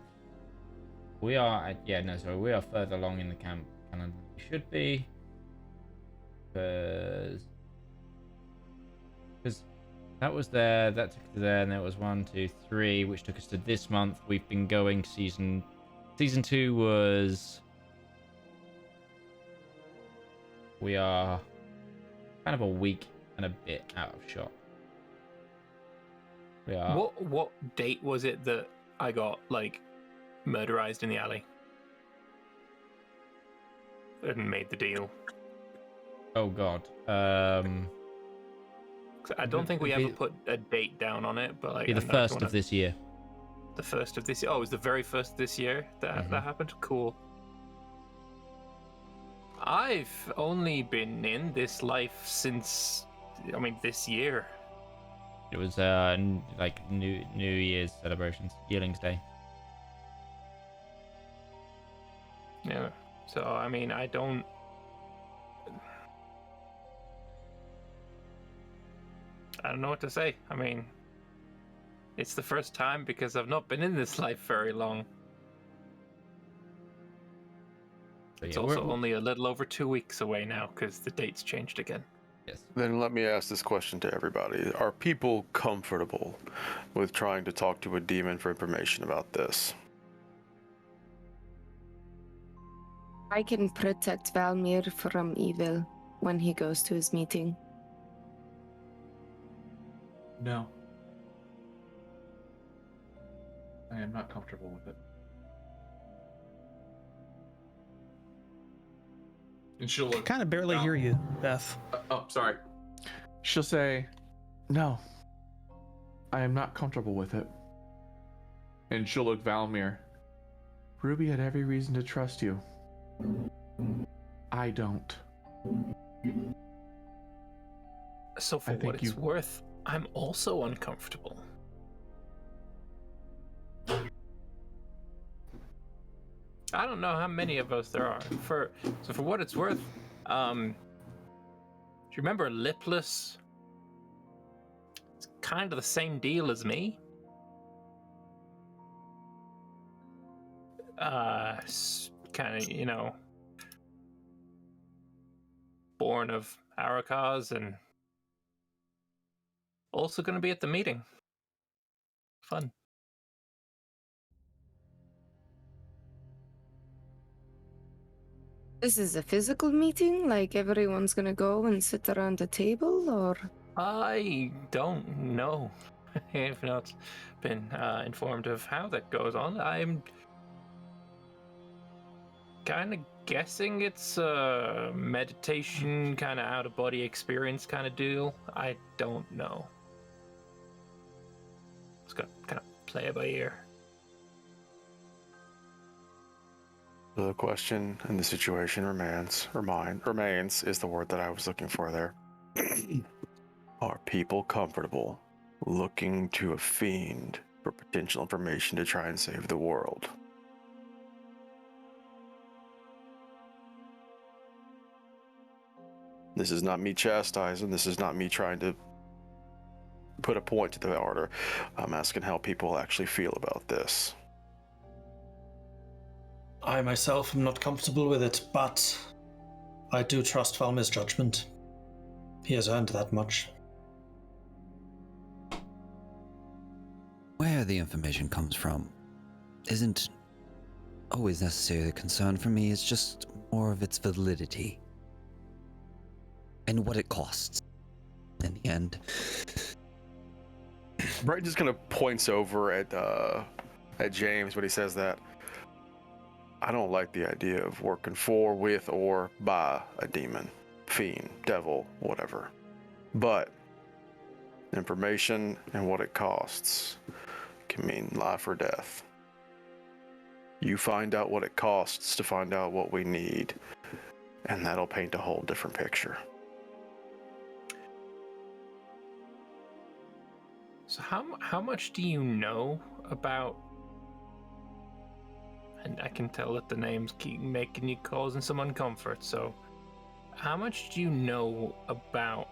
We are at... Yeah, no, sorry. We are further along in the calendar than we should be. Because that was there, that took us to there, and there was 1, 2, 3, which took us to this month. We've been going season 2 was... We are kind of a week and a bit out of shot. We are... What date was it that I got, like, murderized in the alley? And made the deal? Oh, God. I don't think we ever put a date down on it, but like... Be the first of this year. The first of this year? Oh, it was the very first of this year that happened? Cool. I've only been in this life since, I mean, this year. It was like New Year's celebrations, Yearling's Day. Yeah. So I mean, I don't know what to say. I mean, it's the first time because I've not been in this life very long. It's also only a little over 2 weeks away now because the date's changed again. Yes. Then let me ask this question to everybody. Are people comfortable with trying to talk to a demon for information about this? I can protect Valmir from evil when he goes to his meeting. No. I am not comfortable with it. And she'll look. Kind of barely hear you, Beth. Oh, sorry. She'll say, "No, I am not comfortable with it." And she'll look Valmir. Ruby had every reason to trust you. I don't. So for what it's worth, I'm also uncomfortable. I don't know how many of us there are. For what it's worth, do you remember Lipless? It's kind of the same deal as me. Kind of, you know, born of Arakaz and also going to be at the meeting. Fun. This is a physical meeting? Like everyone's gonna go and sit around a table, or? I don't know. I have not been informed of how that goes on. I'm kind of guessing it's a meditation kind of out of body experience kind of deal. I don't know. Just gotta kind of play it by ear. The question and the situation remains is the word that I was looking for there. Are people comfortable looking to a fiend for potential information to try and save the world? This is not me chastising, this is not me trying to put a point to the order. I'm asking how people actually feel about this. I myself am not comfortable with it, but I do trust Valmir's judgment. He has earned that much. Where the information comes from isn't always necessarily a concern for me. It's just more of its validity and what it costs in the end. Brett just kind of points over at James when he says that. I don't like the idea of working for, with, or by a demon, fiend, devil, whatever. But information and what it costs can mean life or death. You find out what it costs to find out what we need, and that'll paint a whole different picture. So how much do you know about? And I can tell that the names keep making you causing some uncomfort. So, how much do you know about?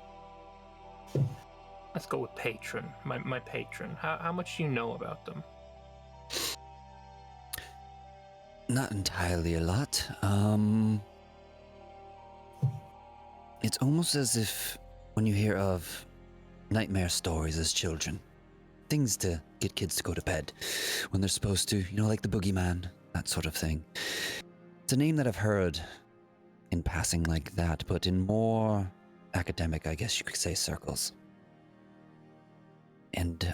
Let's go with patron. My patron. How much do you know about them? Not entirely a lot. It's almost as if when you hear of nightmare stories as children, things to get kids to go to bed when they're supposed to, like the boogeyman, that sort of thing. It's a name that I've heard in passing like that, but in more academic, I guess you could say, circles. And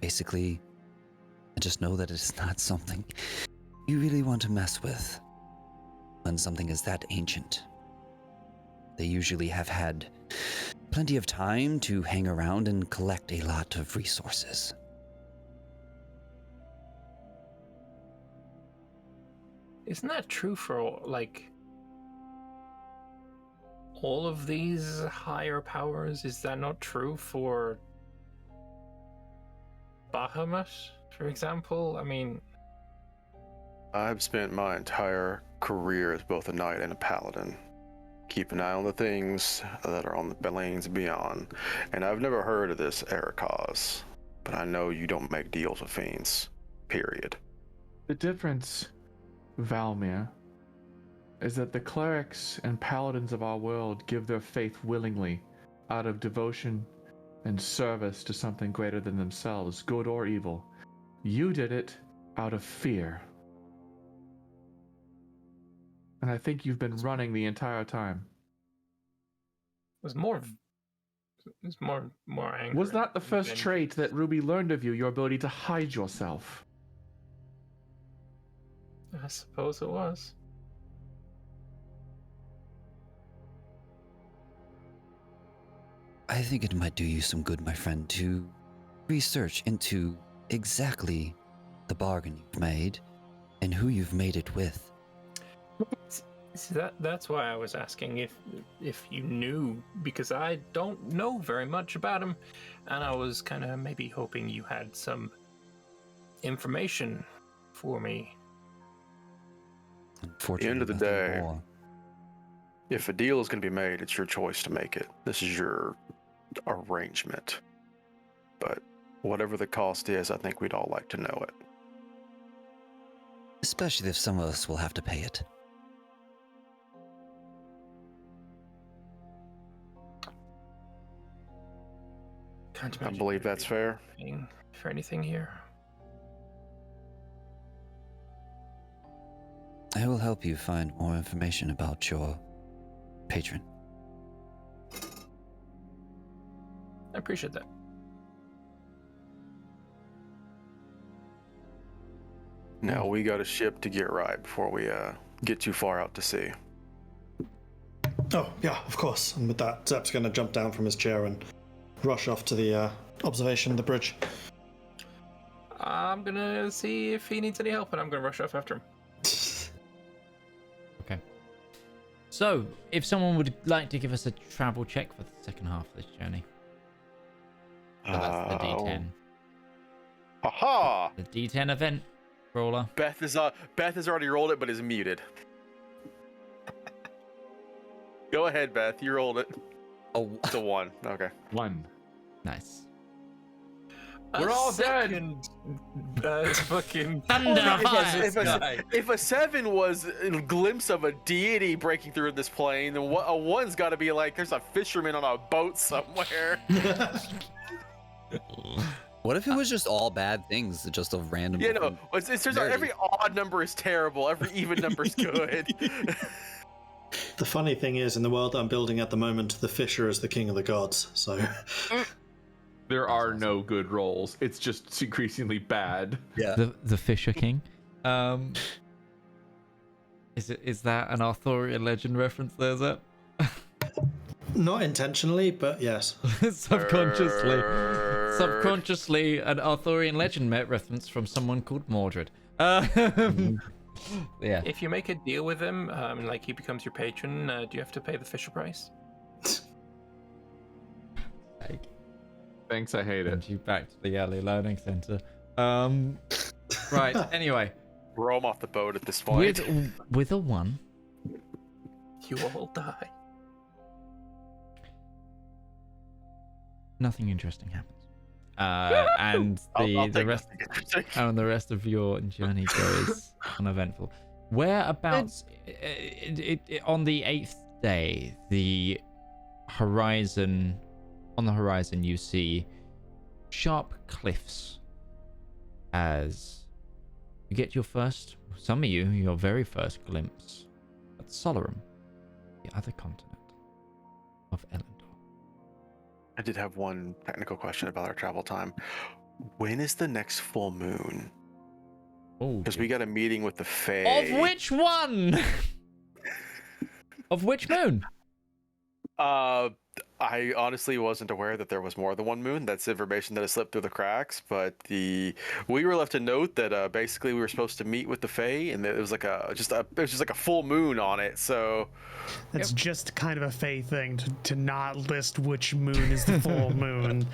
basically, I just know that it's not something you really want to mess with when something is that ancient. They usually have had plenty of time to hang around and collect a lot of resources. Isn't that true for all of these higher powers? Is that not true for Bahamut, for example? I mean, I've spent my entire career as both a knight and a paladin. Keep an eye on the things that are on the lanes beyond. And I've never heard of this Ericause, but I know you don't make deals with fiends. Period. The difference, Valmir, is that the clerics and paladins of our world give their faith willingly, out of devotion and service to something greater than themselves, good or evil. You did it out of fear. And I think you've been running the entire time. There's more anger. Was that the first trait that Ruby learned of you, your ability to hide yourself? I suppose it was. I think it might do you some good, my friend, to research into exactly the bargain you've made and who you've made it with. See, that's why I was asking if you knew, because I don't know very much about him, and I was kind of maybe hoping you had some information for me. At the end of the day, if a deal is going to be made, it's your choice to make it. This is your arrangement. But whatever the cost is, I think we'd all like to know it. Especially if some of us will have to pay it. I believe that's fair. For anything here. I will help you find more information about your patron. I appreciate that. No, we got a ship to get right before we get too far out to sea. Oh, yeah, of course. And with that, Zep's going to jump down from his chair and rush off to the observation of the bridge. I'm gonna see if he needs any help, and I'm gonna rush off after him. Okay. So, if someone would like to give us a travel check for the second half of this journey. So that's the D10. Aha! The D10 event, Brawler. Beth has already rolled it, but is muted. Go ahead, Beth. You rolled it. Oh, it's a 1. Okay. 1. Nice. We're all dead. Fucking If a 7 was a glimpse of a deity breaking through this plane, then a 1's got to be like there's a fisherman on a boat somewhere. What if it was just all bad things, just a random? Yeah, no. It turns out every odd number is terrible. Every even number is good. The funny thing is, in the world I'm building at the moment, the Fisher is the king of the gods. So there are no good rolls. It's just increasingly bad. Yeah. The Fisher King. Is that an Arthurian legend reference there, Zep? not intentionally, but yes. Subconsciously, an Arthurian legend reference from someone called Mordred. Yeah. If you make a deal with him, like he becomes your patron, do you have to pay the Fisher price? Thanks, I hate it. Send you back to the early learning center. Right. Anyway, roll him off the boat at this point. With a 1, you all die. Nothing interesting happens. And the rest of your journey goes uneventful. Whereabouts on the 8th day, on the horizon you see sharp cliffs as you get your very first glimpse at Solarum, the other continent of Elendor. I did have one technical question about our travel time. When is the next full moon? Oh, because we got a meeting with the Fae. Of which one? Of which moon? I honestly wasn't aware that there was more than one moon. That's information that has slipped through the cracks. But we were left a note that basically we were supposed to meet with the Fae, and it was like just a full moon on it. So that's just kind of a Fae thing to not list which moon is the full moon.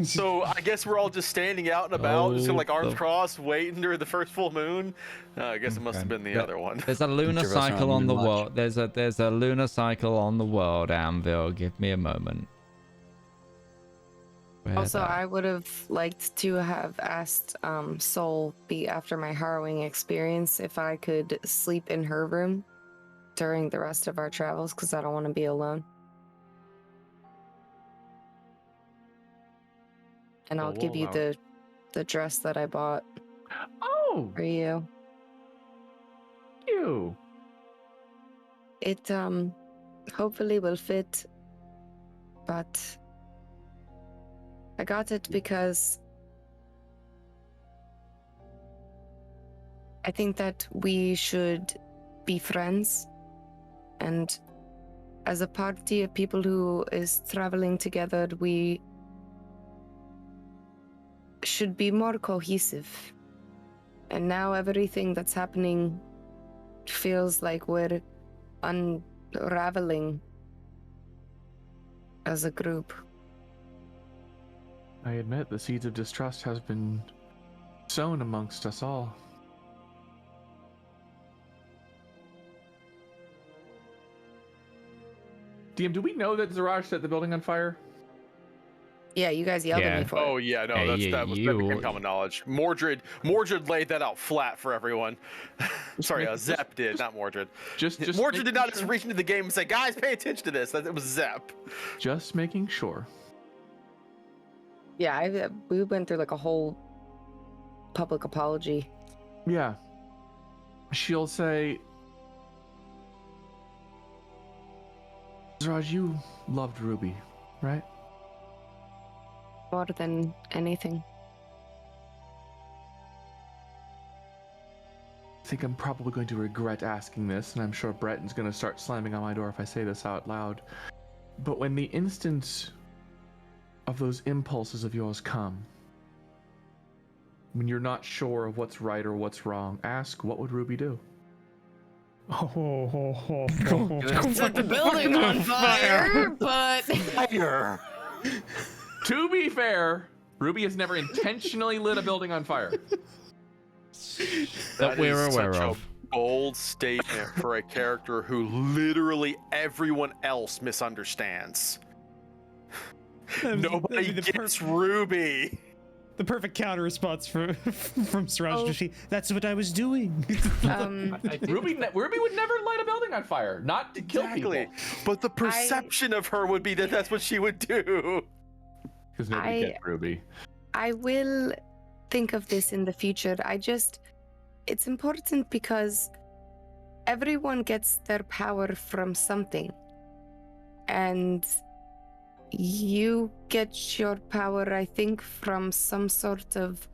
So I guess we're all just standing out and about, just like arms crossed, waiting during the first full moon. I guess it must have been the other one. There's a lunar cycle on the world. There's a lunar cycle on the world, Anvil. Give me a moment. Also, I would have liked to have asked Sol, after my harrowing experience, if I could sleep in her room during the rest of our travels, because I don't want to be alone. And I'll give you the dress that I bought. Oh! For you. You. It hopefully will fit, but I got it because I think that we should be friends, and as a party of people who is traveling together, we should be more cohesive. And now everything that's happening feels like we're unraveling as a group. I admit the seeds of distrust has been sown amongst us all. DM, do we know that Zedaar set the building on fire? Yeah, you guys yelled at me for it. Oh yeah, no, that became common knowledge. Mordred laid that out flat for everyone. Sorry, Zep did, not Mordred. Just Mordred did not just reach into the game and say, "Guys, pay attention to this." It was Zep. Just making sure. Yeah, we went through like a whole public apology. Yeah. She'll say, Zedaar, you loved Ruby, right? More than anything. think I'm probably going to regret asking this, and I'm sure Breton's going to start slamming on my door if I say this out loud. But when the instance of those impulses of yours come, when you're not sure of what's right or what's wrong, ask, what would Ruby do? Set the building on fire, but... Fire! To be fair, Ruby has never intentionally lit a building on fire. That we're is aware such of. A bold statement for a character who literally everyone else misunderstands. Nobody gets Ruby. The perfect counter response from Suraj. That's what I was doing. Ruby would never light a building on fire, not to kill people. But the perception of her would be that that's what she would do. Because nobody gets Ruby. I will think of this in the future. It's important because everyone gets their power from something. And you get your power, I think, from some sort of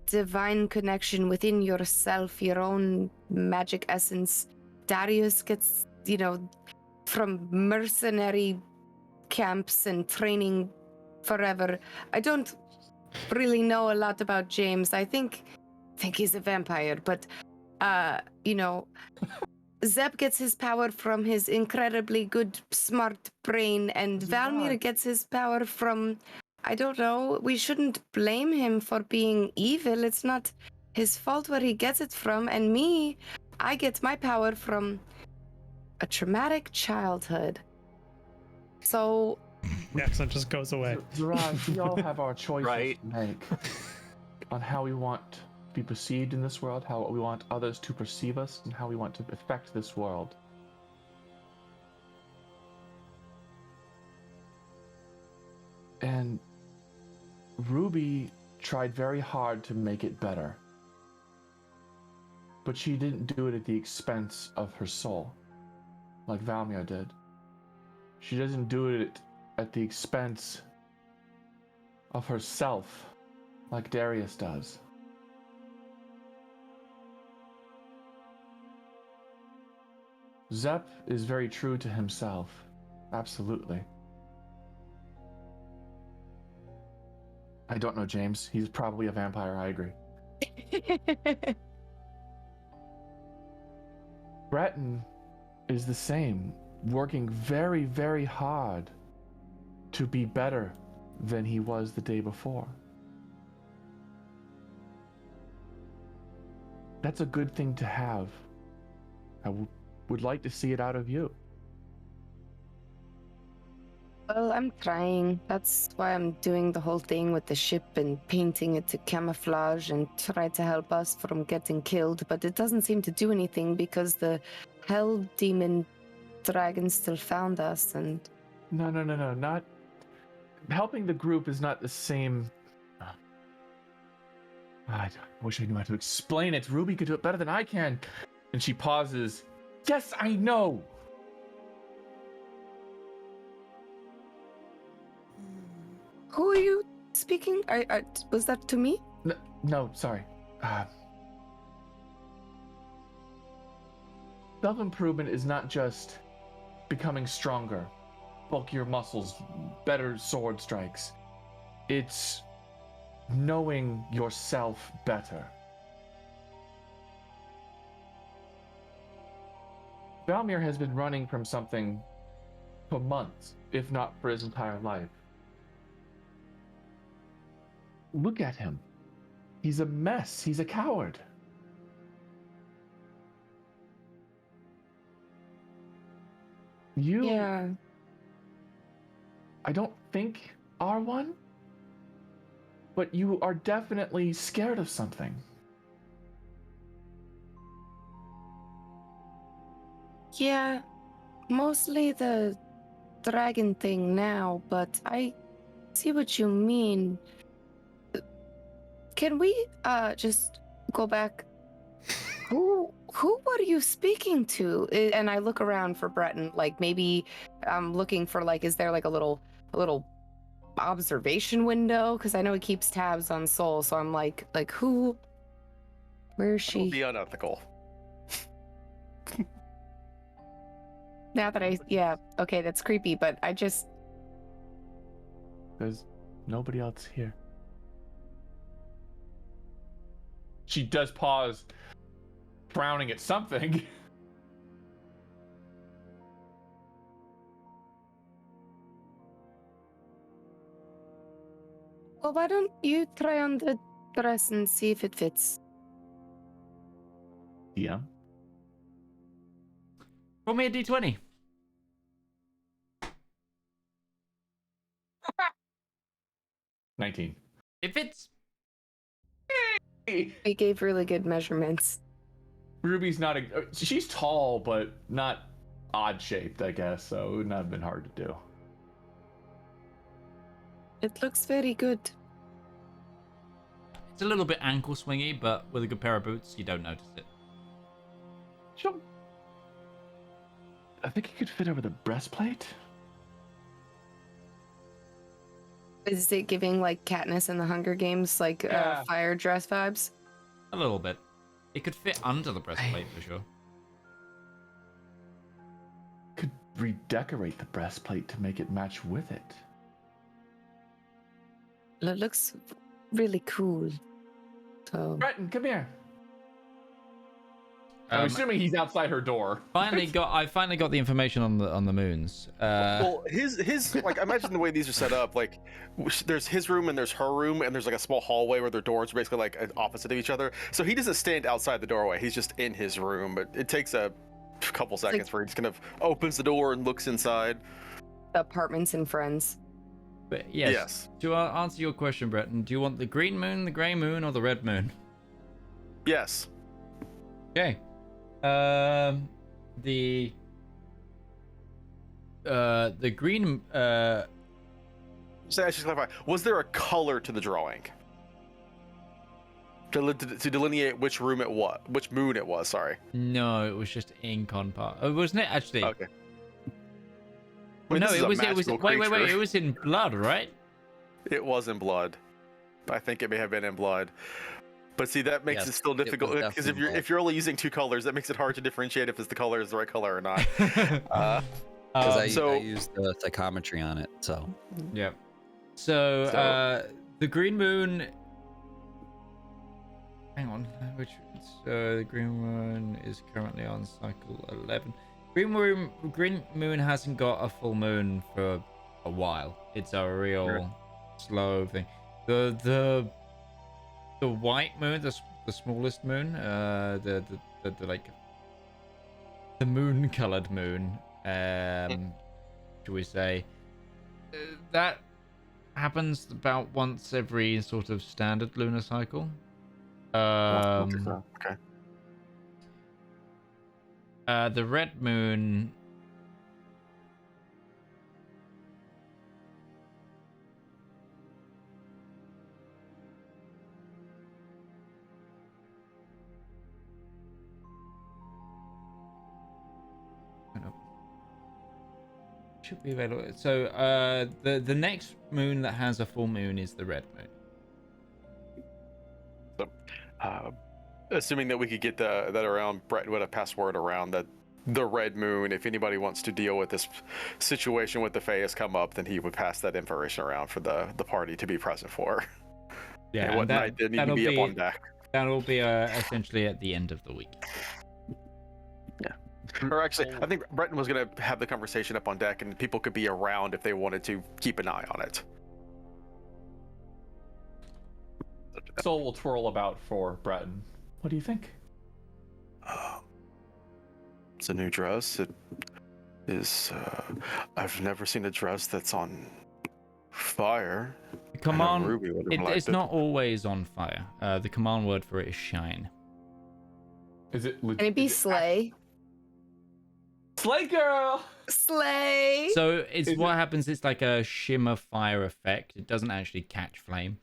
divine connection within yourself, your own magic essence. Darius gets, from mercenary camps and training forever. I don't really know a lot about James. I think he's a vampire, but Zeb gets his power from his incredibly good, smart brain, and Valmir gets his power from, I don't know, we shouldn't blame him for being evil. It's not his fault where he gets it from. And me, I get my power from a traumatic childhood. So... The accent just goes away. Zedaar, we all have our choices to make on how we want to be perceived in this world, how we want others to perceive us, and how we want to affect this world. And Ruby tried very hard to make it better. But she didn't do it at the expense of her soul, like Valmir did. She doesn't do it at the expense of herself, like Darius does. Zep is very true to himself, absolutely. I don't know James, he's probably a vampire, I agree. Breton is the same, working very, very hard to be better than he was the day before. That's a good thing to have. I would like to see it out of you. Well, I'm trying. That's why I'm doing the whole thing with the ship and painting it to camouflage and try to help us from getting killed. But it doesn't seem to do anything because the hell demon dragon still found us and... No. Not... Helping the group is not the same... I wish I knew how to explain it. Ruby could do it better than I can. And she pauses. Yes, I know! Who are you speaking? Was that to me? No, sorry. Self-improvement is not just becoming stronger, bulkier muscles, better sword strikes. It's knowing yourself better. Valmir has been running from something for months, if not for his entire life. Look at him. He's a mess. He's a coward. You... Yeah. I don't think are one, but you are definitely scared of something. Yeah, mostly the dragon thing now, but I see what you mean. Can we just go back? Who were you speaking to? And I look around for Breton, like maybe I'm looking for like, is there like a little observation window? Because I know he keeps tabs on Soul, so I'm like who Where is That would she? be unethical. Now that yeah, okay, that's creepy, but I just. There's nobody else here. She does pause, frowning at something. Well, why don't you try on the dress and see if it fits? Yeah. Roll me a d20. $19. It fits. We gave really good measurements. Ruby's not she's tall, but not odd shaped, I guess, so it would not have been hard to do. It looks very good. It's a little bit ankle swingy, but with a good pair of boots, you don't notice it. Sure. I think it could fit over the breastplate. Is it giving like Katniss in the Hunger Games, like fire dress vibes? A little bit. It could fit under the breastplate for sure. Could redecorate the breastplate to make it match with it. It looks really cool. So. Breton, come here. I'm assuming he's outside her door. I finally got the information on the moons. Well, his like imagine the way these are set up. Like, there's his room and there's her room and there's like a small hallway where their doors are basically like opposite of each other. So he doesn't stand outside the doorway. He's just in his room. But it takes a couple seconds where he just kind of opens the door and looks inside. Apartments and Friends. But yes. To answer your question, Breton, do you want the green moon, the grey moon, or the red moon? Yes. Okay. The green. So I should clarify. Was there a color to the drawing? To delineate which room it was, which moon it was. Sorry. No, it was just ink on part. Oh, wasn't it actually? Okay. Well, no, it was. Wait. It was in blood, right? It was in blood. I think it may have been in blood. But see, that makes it still difficult because if you're only using two colors, that makes it hard to differentiate if the color is the right color or not. Because I used the psychometry on it, so. Yeah. So the green moon. Hang on, the green moon is currently on cycle 11. Green moon hasn't got a full moon for a while. It's a real slow thing. The white moon, the smallest moon, the like the moon colored moon, should we say, that happens about once every sort of standard lunar cycle. Okay. The red moon. Should be available. So the next moon that has a full moon is the red moon. So, assuming that we could get that around, Brett would have password around that the red moon. If anybody wants to deal with this situation with the Fae has come up, then he would pass that information around for the party to be present for. Yeah, and what night they need to be up on deck. That'll be essentially at the end of the week. Yeah. Or actually, I think Breton was going to have the conversation up on deck, and people could be around if they wanted to keep an eye on it. Soul will twirl about for Breton. What do you think? It's a new dress. It is. I've never seen a dress that's on fire. The command. It's not always on fire. The command word for it is shine. Is it? Can it be slay? Slay girl. Slay. So what happens. It's like a shimmer fire effect. It doesn't actually catch flame.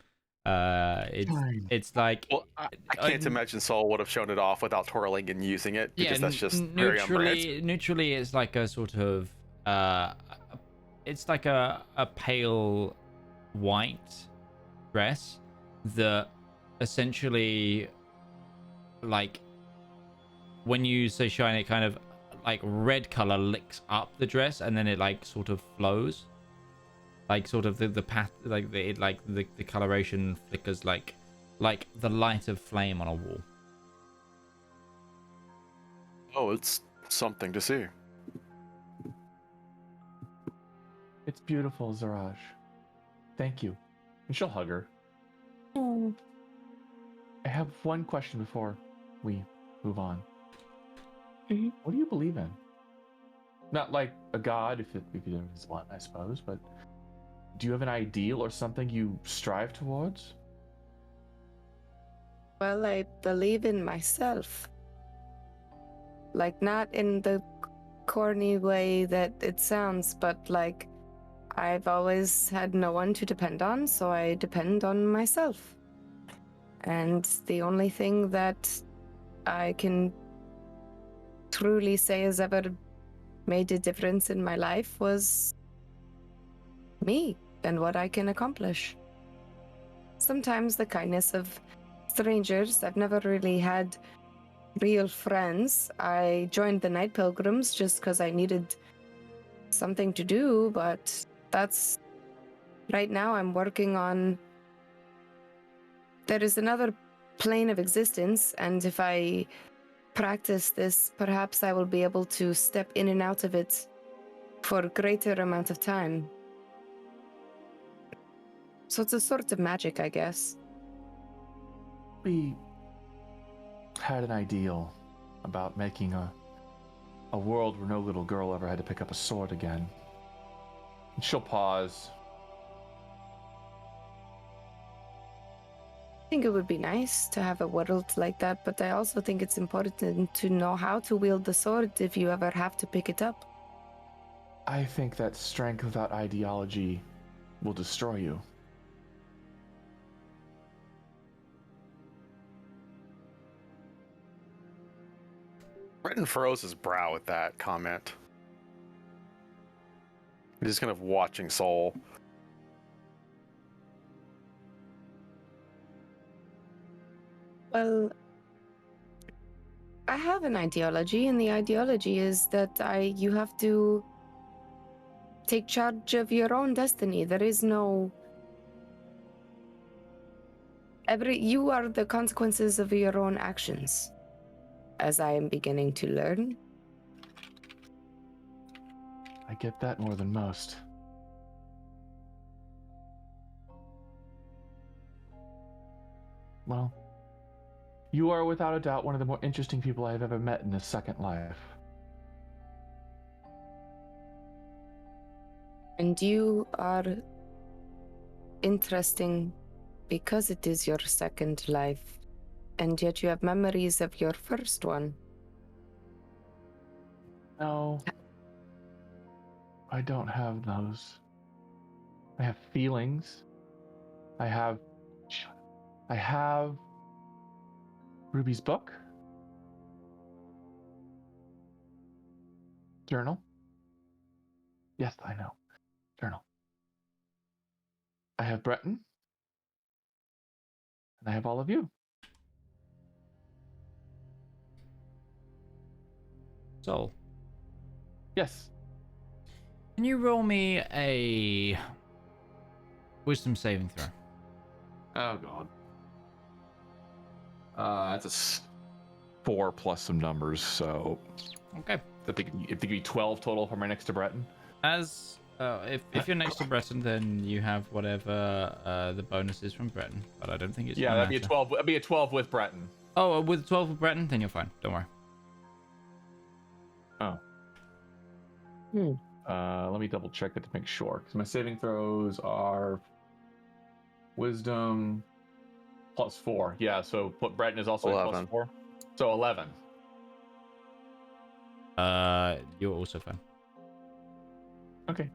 It's like. Well, I can't imagine Saul would have shown it off without twirling and using it because that's just very unbranded. Neutrally, it's like a sort of. It's like a pale white dress that essentially like when you say shine, it kind of like red color licks up the dress, and then it like sort of flows, like sort of the path, like the coloration flickers like the light of flame on a wall. Oh, it's something to see. It's beautiful, Zaraj. Thank you. And she'll hug her. I have one question before we move on. What do you believe in? Not like a god, if there is one, I suppose, but do you have an ideal or something you strive towards? Well, I believe in myself. Like, not in the corny way that it sounds, but like, I've always had no one to depend on, so I depend on myself. And the only thing that I can truly say has ever made a difference in my life was me and what I can accomplish. Sometimes the kindness of strangers. I've never really had real friends. I joined the Night Pilgrims just because I needed something to do, but that's... Right now I'm working on... There is another plane of existence, and if I practice this, perhaps I will be able to step in and out of it for a greater amount of time. So it's a sort of magic, I guess. We had an ideal about making a world where no little girl ever had to pick up a sword again. And she'll pause. I think it would be nice to have a world like that, but I also think it's important to know how to wield the sword if you ever have to pick it up. I think that strength without ideology will destroy you. Breton furrows his brow at that comment. He's just kind of watching Soul. Well, I have an ideology, and the ideology is that you have to take charge of your own destiny. There is no... You are the consequences of your own actions, as I am beginning to learn. I get that more than most. Well, you are without a doubt one of the more interesting people I have ever met in this second life. And you are interesting because it is your second life, and yet you have memories of your first one. No, I don't have those. I have feelings. I have Ruby's book. Journal. Yes, I know. Journal. I have Breton. And I have all of you. Soul. Yes. Can you roll me a wisdom saving throw? Oh god. That's a 4 plus some numbers, so... Okay. I think it'd be 12 total for my next to Breton. As if you're next to Breton, then you have whatever the bonus is from Breton, but I don't think it's... Yeah, that'd be a 12. That'd be a 12 with Breton. Oh, with 12 with Breton, then you're fine. Don't worry. Oh. Let me double check that to make sure, because my saving throws are wisdom plus 4. Yeah, so Breton is also 11. plus 4. So 11. You're also fine. Okay.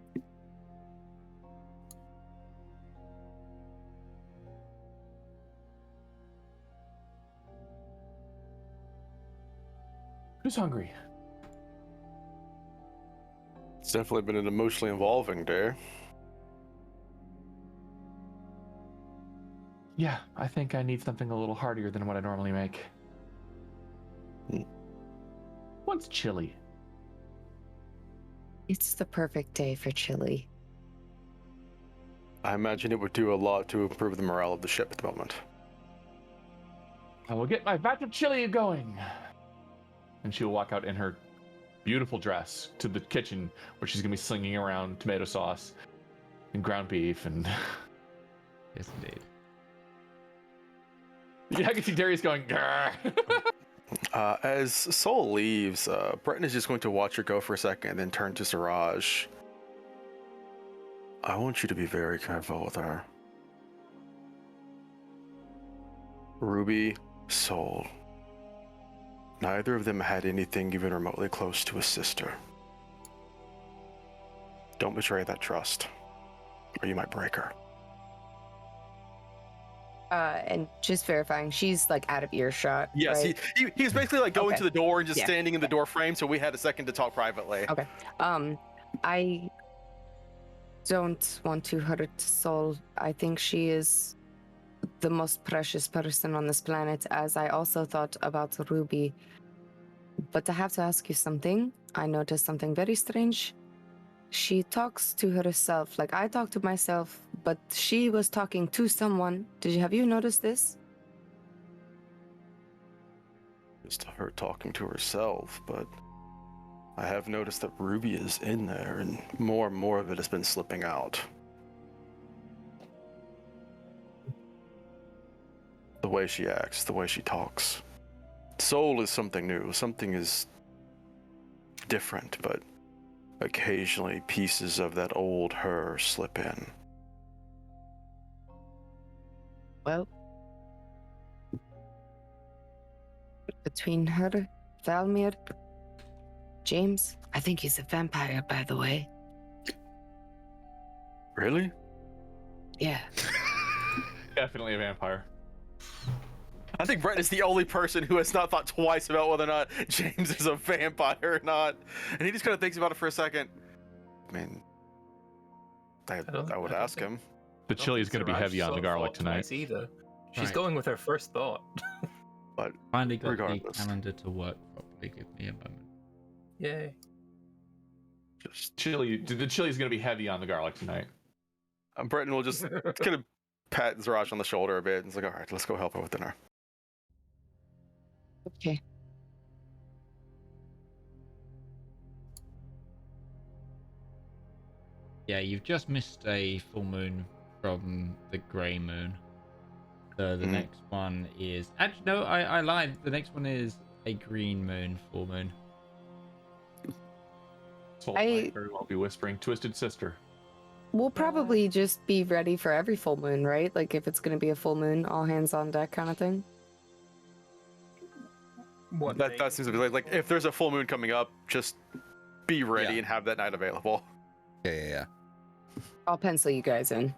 Who's hungry? It's definitely been an emotionally involving day. Yeah, I think I need something a little heartier than what I normally make. wants chili. It's the perfect day for chili. I imagine it would do a lot to improve the morale of the ship at the moment. I will get my batch of chili going. And she'll walk out in her beautiful dress to the kitchen where she's going to be slinging around tomato sauce and ground beef and... Yes, indeed. Yeah, I can see Darius going, grrr. As Soul leaves, Breton is just going to watch her go for a second and then turn to Siraj. I want you to be very careful with her. Ruby, Soul. Neither of them had anything even remotely close to a sister. Don't betray that trust, or you might break her. And just verifying, she's like out of earshot. Yes, right? he was basically like going Okay. to the door and just Yeah. standing in the door frame, so we had a second to talk privately. Okay. I don't want to hurt Soul. I think she is the most precious person on this planet, as I also thought about Ruby. But I have to ask you something. I noticed something very strange. She talks to herself, like I talk to myself, but she was talking to someone. Have you noticed this? Just her talking to herself, but I have noticed that Ruby is in there, and more of it has been slipping out. The way she acts, the way she talks. Soul is something new, something is different, but occasionally pieces of that old her slip in. Well, between her, Valmir, James, I think he's a vampire, by the way. Really? Yeah. Definitely a vampire. I think Brett is the only person who has not thought twice about whether or not James is a vampire or not. And he just kind of thinks about it for a second. I mean, I would ask him. The chili is going to be heavy on the garlic tonight. Either. She's Right. going with her first thought. But Finally got regardless. the calendar to work properly. Give me a moment. Yay. Just Chili. The chili is going to be heavy on the garlic tonight. Breton will just kind of pat Zaraj on the shoulder a bit and is like, all right, let's go help her with dinner. Okay. Yeah, you've just missed a full moon from the grey moon. So the next one is... Actually, no, I lied. The next one is a green moon, full moon. Soul might very well be whispering Twisted Sister. We'll probably just be ready for every full moon, right? Like if it's going to be a full moon, all hands on deck kind of thing. That seems to be like if there's a full moon coming up, just be ready and have that night available. Yeah. I'll pencil you guys in.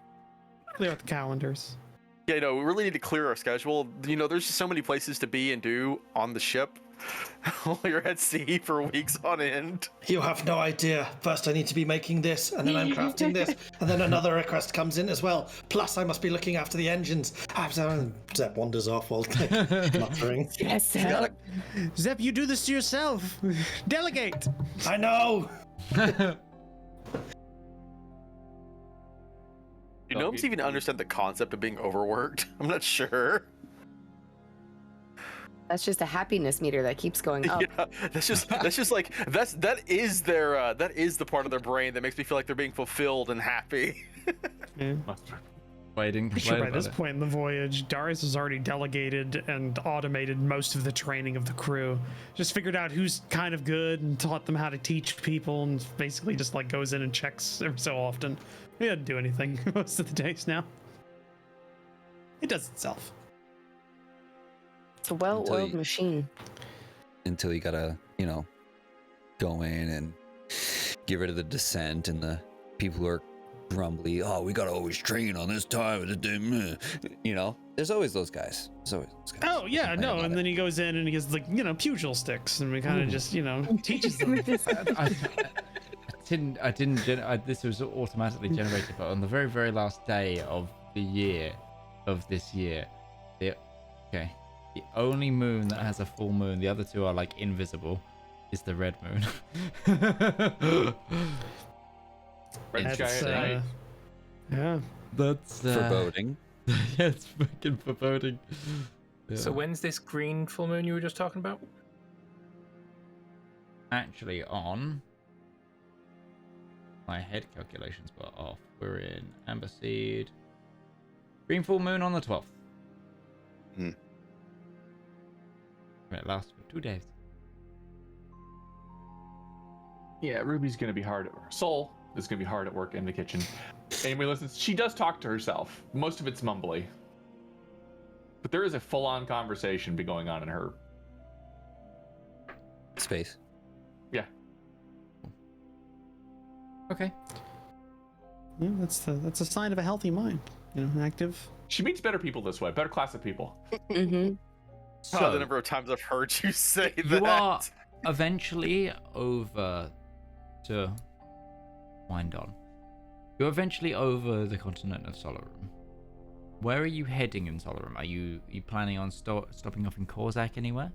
Clear out the calendars. Yeah, we really need to clear our schedule. There's just so many places to be and do on the ship while you're at sea for weeks on end. You have no idea. First I need to be making this, and then I'm crafting this, and then another request comes in as well. Plus I must be looking after the engines. Zep wanders off while muttering. Yes, Zep, you do this to yourself. Delegate. I know. Do gnomes even understand the concept of being overworked? I'm not sure. That's just a happiness meter that keeps going up. Yeah, that is the part of their brain that makes me feel like they're being fulfilled and happy. I didn't Pretty sure by this point in the voyage, Darius has already delegated and automated most of the training of the crew. Just figured out who's kind of good and taught them how to teach people, and basically just like goes in and checks every so often. He doesn't do anything most of the days now. It does itself. It's a well-oiled machine. Until you gotta, go in and get rid of the dissent and the people who are grumbly. Oh, we gotta always train on this time. There's always those guys. Oh yeah, no, and then he goes in and he has pugil sticks, and we kind of just teaches them. This was automatically generated, but on the very, very last day of this year, the only moon that has a full moon, the other two are like invisible. is the red moon. Red sky at night. Yeah. That's Foreboding. Yeah, it's fucking foreboding. Yeah. So when's this green full moon you were just talking about? Actually, on my head calculations were off. We're in Amber Seed. Green full moon on the 12th. It lasts for 2 days. Yeah, Ruby's gonna be hard at work. Soul is gonna be hard at work in the kitchen. Anybody listens, she does talk to herself. Most of it's mumbly. But there is a full-on conversation be going on in her space. Yeah. Okay. Yeah, that's a sign of a healthy mind. You know, active. She meets better people this way, better class of people. Mm-hmm. So, the number of times I've heard you say that. You are eventually over to wind on. You're eventually over the continent of Solarum. Where are you heading in Solarum? Are you planning on stopping off in Korzak anywhere?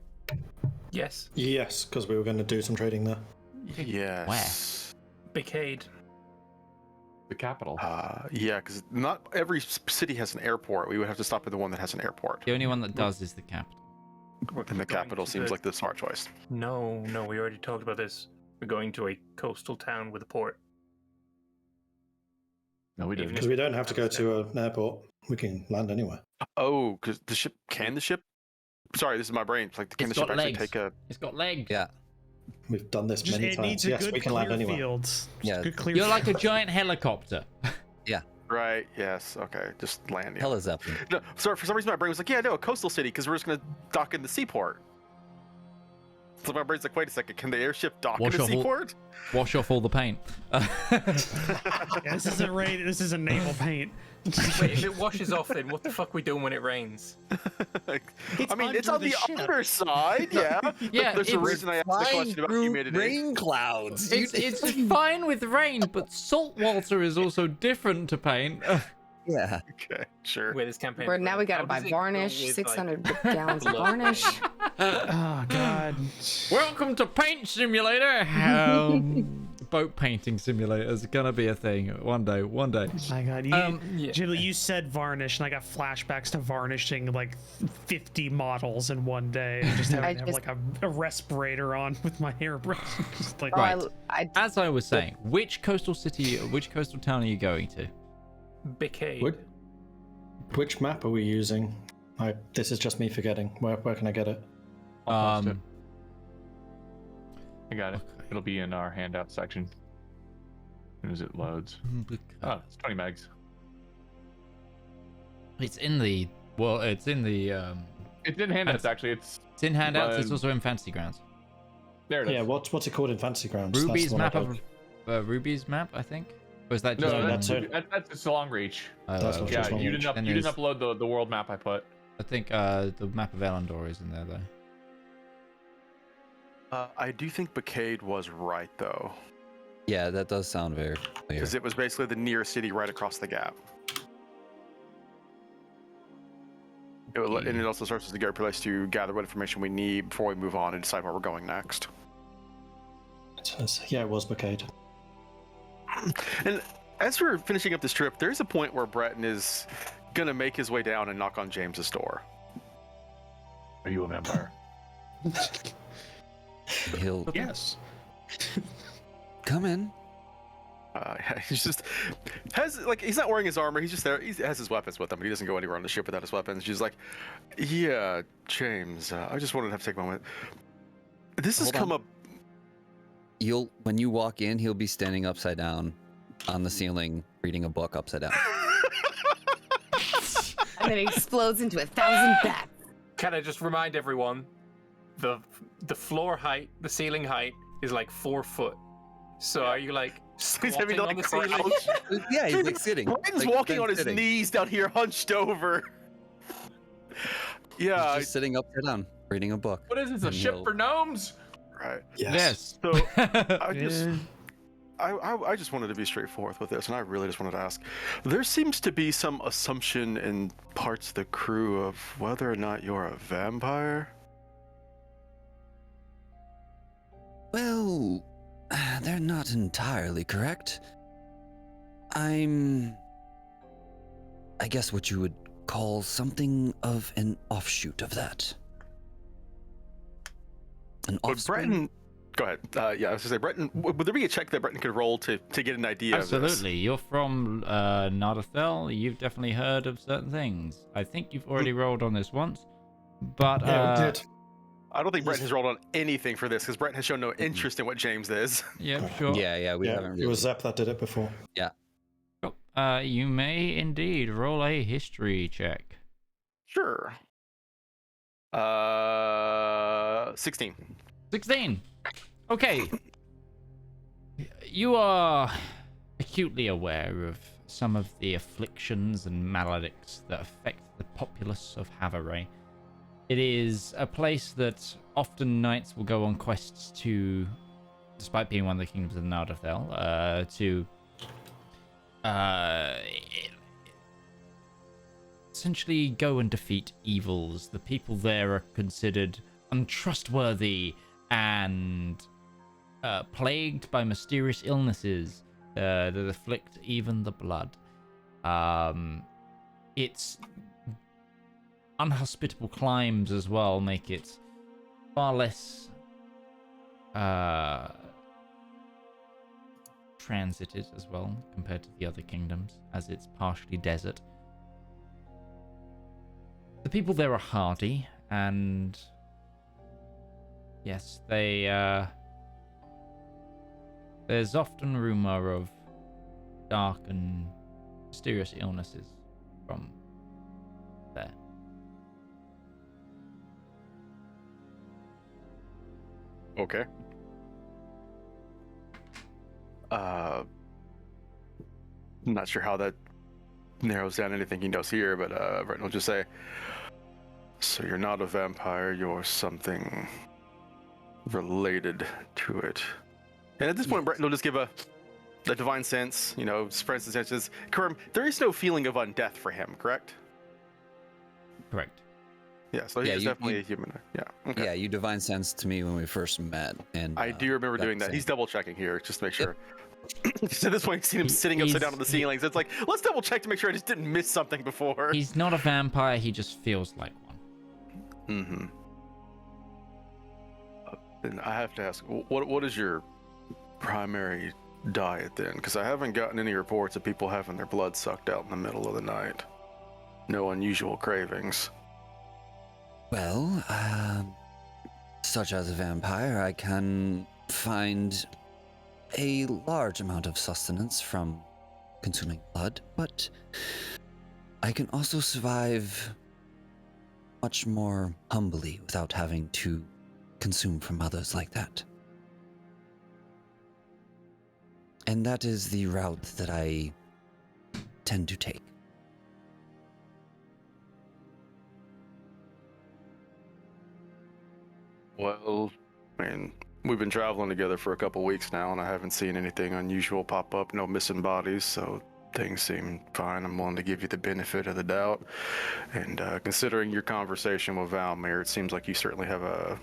Yes. Yes, because we were going to do some trading there. Yes. Where? Bicade. The capital. Yeah, because not every city has an airport. We would have to stop at the one that has an airport. The only one that does is the capital. And the capital seems like the smart choice. No, we already talked about this. We're going to a coastal town with a port. No, we didn't. Because we don't have to go to an airport. We can land anywhere. Oh, because the ship... Can the ship... Sorry, this is my brain. Like, can the ship actually take a... It's got legs. Yeah. We've done this many It times. needs a Yes, good we can land clear anywhere. field. Yeah. Good clear You're like a field. giant helicopter. Yeah. Right, yes, okay. Just land. Hell is up. No, sorry, for some reason my brain was like, yeah, no, a coastal city, because we're just going to dock in the seaport. So my brain's like, wait a second, can the airship dock in the seaport? Wash off all the paint. Yeah, this isn't rain. This is a naval paint. Wait, if it washes off, then what the fuck are we doing when it rains? I mean, it's on the underside, yeah. Yeah, There's a reason I asked the question about humidity. Rain clouds. It's fine with rain, but salt water is also different to paint. Yeah. Okay, sure. Where this campaign? Where now we gotta How buy does it go varnish, with, 600 like, gallons of blood? varnish. Oh God. Welcome to Paint Simulator. Boat painting simulator is gonna be a thing one day. My God, Ghibli, you said varnish, and I got flashbacks to varnishing like 50 models in one day, and just having to have like a respirator on with my hairbrush. Just like, Right. As I was saying, which coastal town are you going to? Bicade. Which map are we using? This is just me forgetting. Where can I get it? I got it. It'll be in our handout section. As soon as it loads. Oh, it's 20 megs. It's in the It's in handouts actually. It's in handouts. It's also in Fantasy Grounds. There it is. Yeah, what's it called in Fantasy Grounds? Ruby's That's the one map I of Ruby's map, I think. Or is that No, just that's just long reach. That's not Yeah, just long you reach. didn't you didn't upload the world map I put. I think the map of Elendor is in there though. I do think Bicade was right, though. Yeah, that does sound very clear. Because it was basically the nearest city right across the gap. And it also serves as a good place to gather what information we need before we move on and decide where we're going next. Yeah, it was Bicade. And as we're finishing up this trip, there's a point where Breton is going to make his way down and knock on James's door. Are you a vampire? He'll yes. Come in. He's just he's not wearing his armor. He's just there. He has his weapons with him, but he doesn't go anywhere on the ship without his weapons. She's like, "Yeah, James. I just wanted to have to take a moment. This has come up." When you walk in, he'll be standing upside down on the ceiling, reading a book upside down. And then it explodes into 1,000 bats. Can I just remind everyone, the floor height, the ceiling height is like 4 foot. So are you like squatting on the ceiling? Yeah, he's like sitting. Breton's like, walking on his knees down here, hunched over. Yeah, he's just sitting upside down, reading a book. What is this? A ship for gnomes? Right. Yes. So I just wanted to be straightforward with this, and I really just wanted to ask. There seems to be some assumption in parts of the crew of whether or not you're a vampire. Well, they're not entirely correct. I guess what you would call something of an offshoot of that. An offspring? Breton, go ahead. Yeah, I was going to say, Breton, would there be a check that Breton could roll to get an idea of this? Absolutely. You're from Nardathel. You've definitely heard of certain things. I think you've already rolled on this once, but Yeah, we did. I don't think Breton has rolled on anything for this because Breton has shown no interest in what James is. Yeah, sure. Yeah, we haven't really. It was Zep that did it before. Yeah. You may indeed roll a history check. Sure. 16. 16. Okay. You are acutely aware of some of the afflictions and maledicts that affect the populace of Havaré. It is a place that often knights will go on quests to, despite being one of the kingdoms of Nardathel, to essentially go and defeat evils. The people there are considered untrustworthy and plagued by mysterious illnesses that afflict even the blood. Its unhospitable climes as well make it far less transited as well compared to the other kingdoms, as it's partially desert. The people there are hardy, and yes, there's often rumor of dark and mysterious illnesses from there. Okay. I'm not sure how that narrows down anything he knows here, but Breton will just say, so you're not a vampire, you're something related to it. And at this point, Breton will just give a divine sense, for instance, Kerm, there is no feeling of undeath for him, correct? Correct. Yeah, so he's definitely a human. Yeah. Okay. Yeah, you divine sense to me when we first met, and I do remember doing that. He's double checking here just to make sure. So at this point, you've seen him sitting upside down on the ceilings. It's like, let's double check to make sure I just didn't miss something before. He's not a vampire. He just feels like one. Mm-hmm. And I have to ask, what is your primary diet then? Because I haven't gotten any reports of people having their blood sucked out in the middle of the night. No unusual cravings. Well, such as a vampire, I can find a large amount of sustenance from consuming blood, but I can also survive much more humbly without having to consume from others like that. And that is the route that I tend to take. Well, I mean, we've been traveling together for a couple weeks now, and I haven't seen anything unusual pop up, no missing bodies, so things seem fine. I'm willing to give you the benefit of the doubt. And considering your conversation with Valmir, it seems like you certainly have a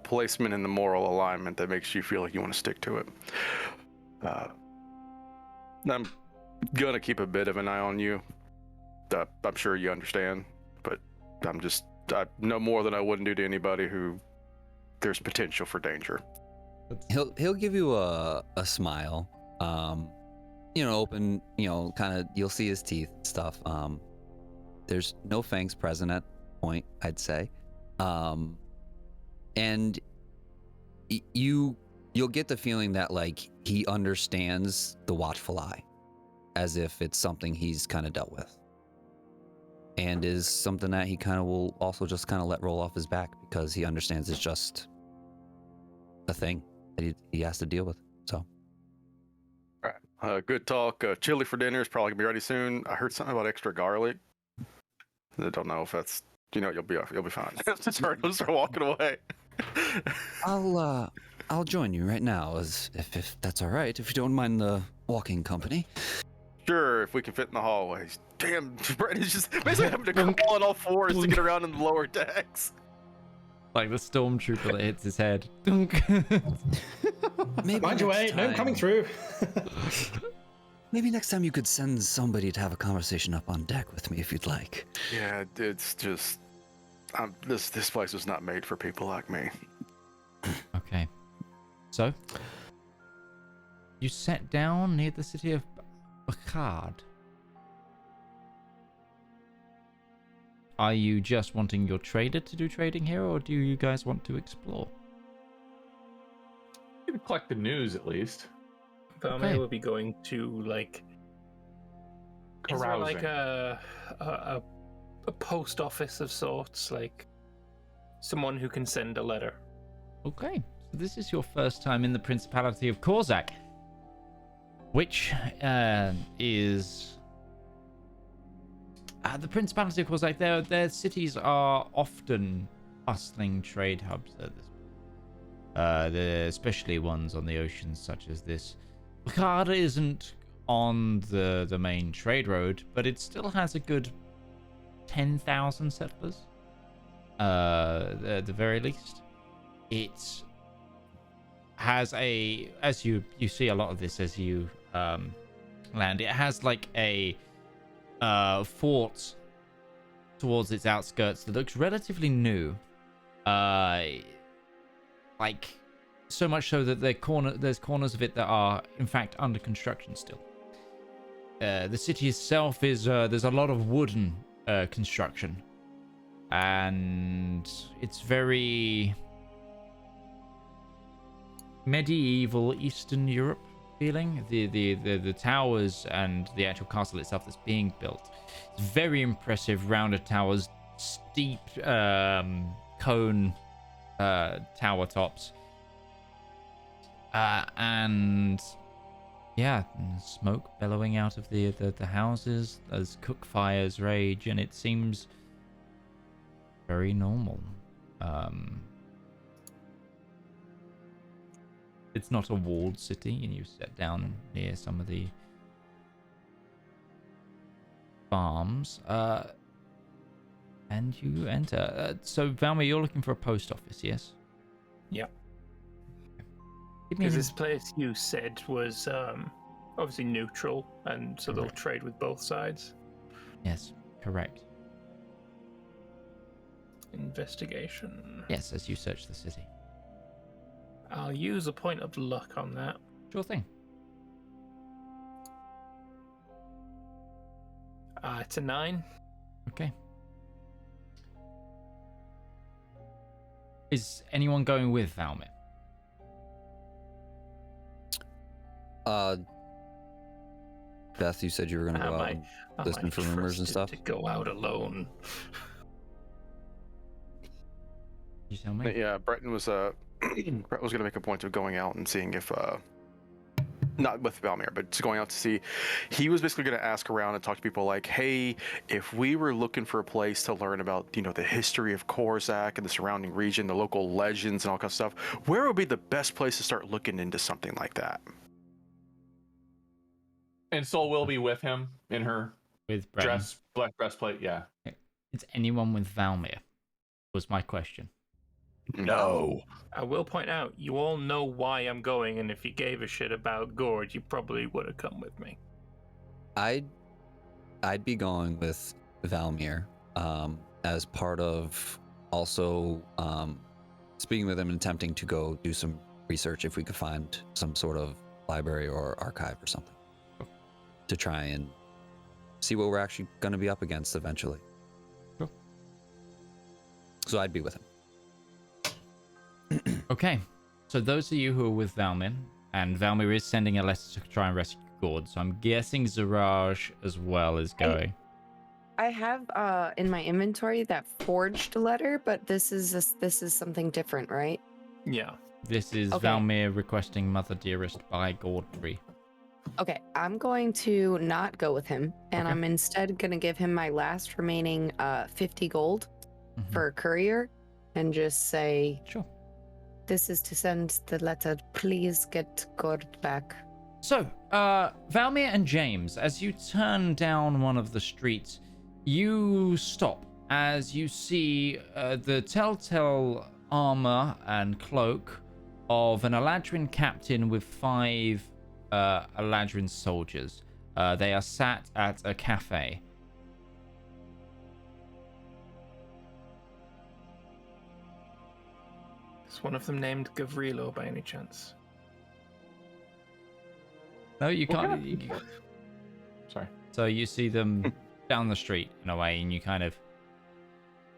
placement in the moral alignment that makes you feel like you want to stick to it. I'm gonna keep a bit of an eye on you. I'm sure you understand, but I know more than I wouldn't do to anybody who there's potential for danger. He'll give you a smile. Open, kind of, you'll see his teeth and stuff. There's no fangs present at point, I'd say. And you'll get the feeling that like he understands the watchful eye, as if it's something he's kind of dealt with, and is something that he kind of will also just kind of let roll off his back because he understands it's just a thing that he has to deal with. So, all right, good talk. Chili for dinner is probably gonna be ready soon. I heard something about extra garlic. I don't know if that's you'll be fine. Sorry, I'll start walking away. I'll join you right now, if that's all right. If you don't mind the walking company. Sure, if we can fit in the hallways. Damn, Brett is just basically having to crawl on all fours to get around in the lower decks. Like the stormtrooper that hits his head. Maybe Mind your way. next No, I'm time- coming through. Maybe next time you could send somebody to have a conversation up on deck with me if you'd like. Yeah, it's just this place was not made for people like me. Okay. So, you sat down near the city of Gourd. Are you just wanting your trader to do trading here, or do you guys want to explore? You can collect the news at least. Valmir will be going to like. Is there like Carousing. a post office of sorts, like someone who can send a letter? Okay, so this is your first time in the Principality of Korzak, which is the Principality of Korzak. Their cities are often bustling trade hubs. Especially ones on the oceans such as this. Gourd isn't on the main trade road, but it still has a good 10,000 settlers, at the very least. It has as you see a lot of this as you land, it has like a fort towards its outskirts that looks relatively new. Like so much so that there's corners of it that are in fact under construction still. The city itself is there's a lot of wooden construction, and it's very medieval Eastern Europe feeling. The towers and the actual castle itself that's being built, it's very impressive. Rounded towers, steep cone tower tops, and yeah, smoke bellowing out of the houses as cook fires rage, and it seems very normal. It's not a walled city, and you sit down near some of the farms, and you enter. So, Valmir, you're looking for a post office, yes? Yeah. Give me Because this place you said was obviously neutral, and so they'll trade with both sides. Yes, correct. Investigation. Yes, as you search the city. I'll use a point of luck on that. Sure thing. It's a 9. Okay. Is anyone going with Valmir? Beth, you said you were going to go out and listen for rumors and stuff. To go out alone. You tell me. But yeah, Breton was Brett was gonna make a point of going out and seeing if not with Valmir, but just going out to see. He was basically going to ask around and talk to people like, hey, if we were looking for a place to learn about, you know, the history of Korzak and the surrounding region, the local legends and all kinds of stuff, where would be the best place to start looking into something like that? And Sol will be with him in her with Breton. black breastplate. Yeah. Is anyone with Valmir? Was my question. No. I will point out, you all know why I'm going, and if you gave a shit about Gourd, you probably would have come with me. I'd be going with Valmir as part of also speaking with him and attempting to go do some research if we could find some sort of library or archive or something to try and see what we're actually going to be up against eventually. Sure. So I'd be with him. Okay, so those of you who are with Valmir, and Valmir is sending a letter to try and rescue Gourd, so I'm guessing Zedaar as well is going. I have in my inventory that forged letter, but this is something different, right? Yeah. This is Okay. Valmir requesting Mother Dearest by Gaudry. Okay, I'm going to not go with him, and Okay. I'm instead going to give him my last remaining 50 gold for a courier, and just say, sure. This is to send the letter. Please get Gourd back. So, Valmir and James, as you turn down one of the streets, you stop as you see the telltale armor and cloak of an Eladrin captain with 5 Eladrin soldiers. They are sat at a cafe. Is one of them named Gavrilo by any chance? No, you can't. Sorry. So you see them down the street in a way, and you kind of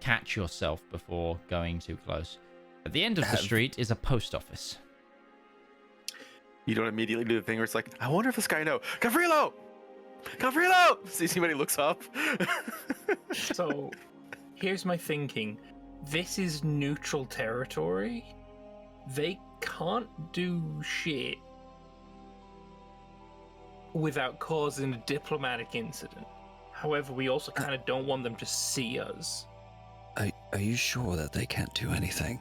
catch yourself before going too close. At the end of the street is a post office. You don't immediately do the thing where it's like, I wonder if this guy know. Gavrilo! Gavrilo! See somebody looks up. So, here's my thinking. This is neutral territory. They can't do shit without causing a diplomatic incident. However, we also kind of don't want them to see us. Are you sure that they can't do anything?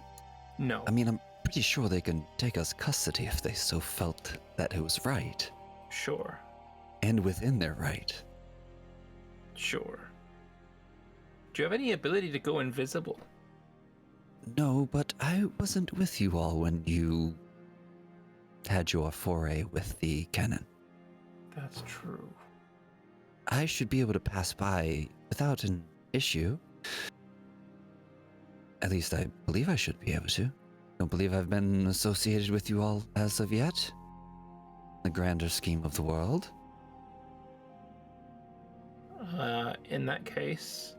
No. I mean, I'm pretty sure they can take us custody if they so felt that it was right. Sure. And within their right. Sure. Do you have any ability to go invisible? No, but I wasn't with you all when you had your foray with the cannon. That's true. I should be able to pass by without an issue. At least I believe I should be able to. Don't believe I've been associated with you all as of yet. The grander scheme of the world. In that case,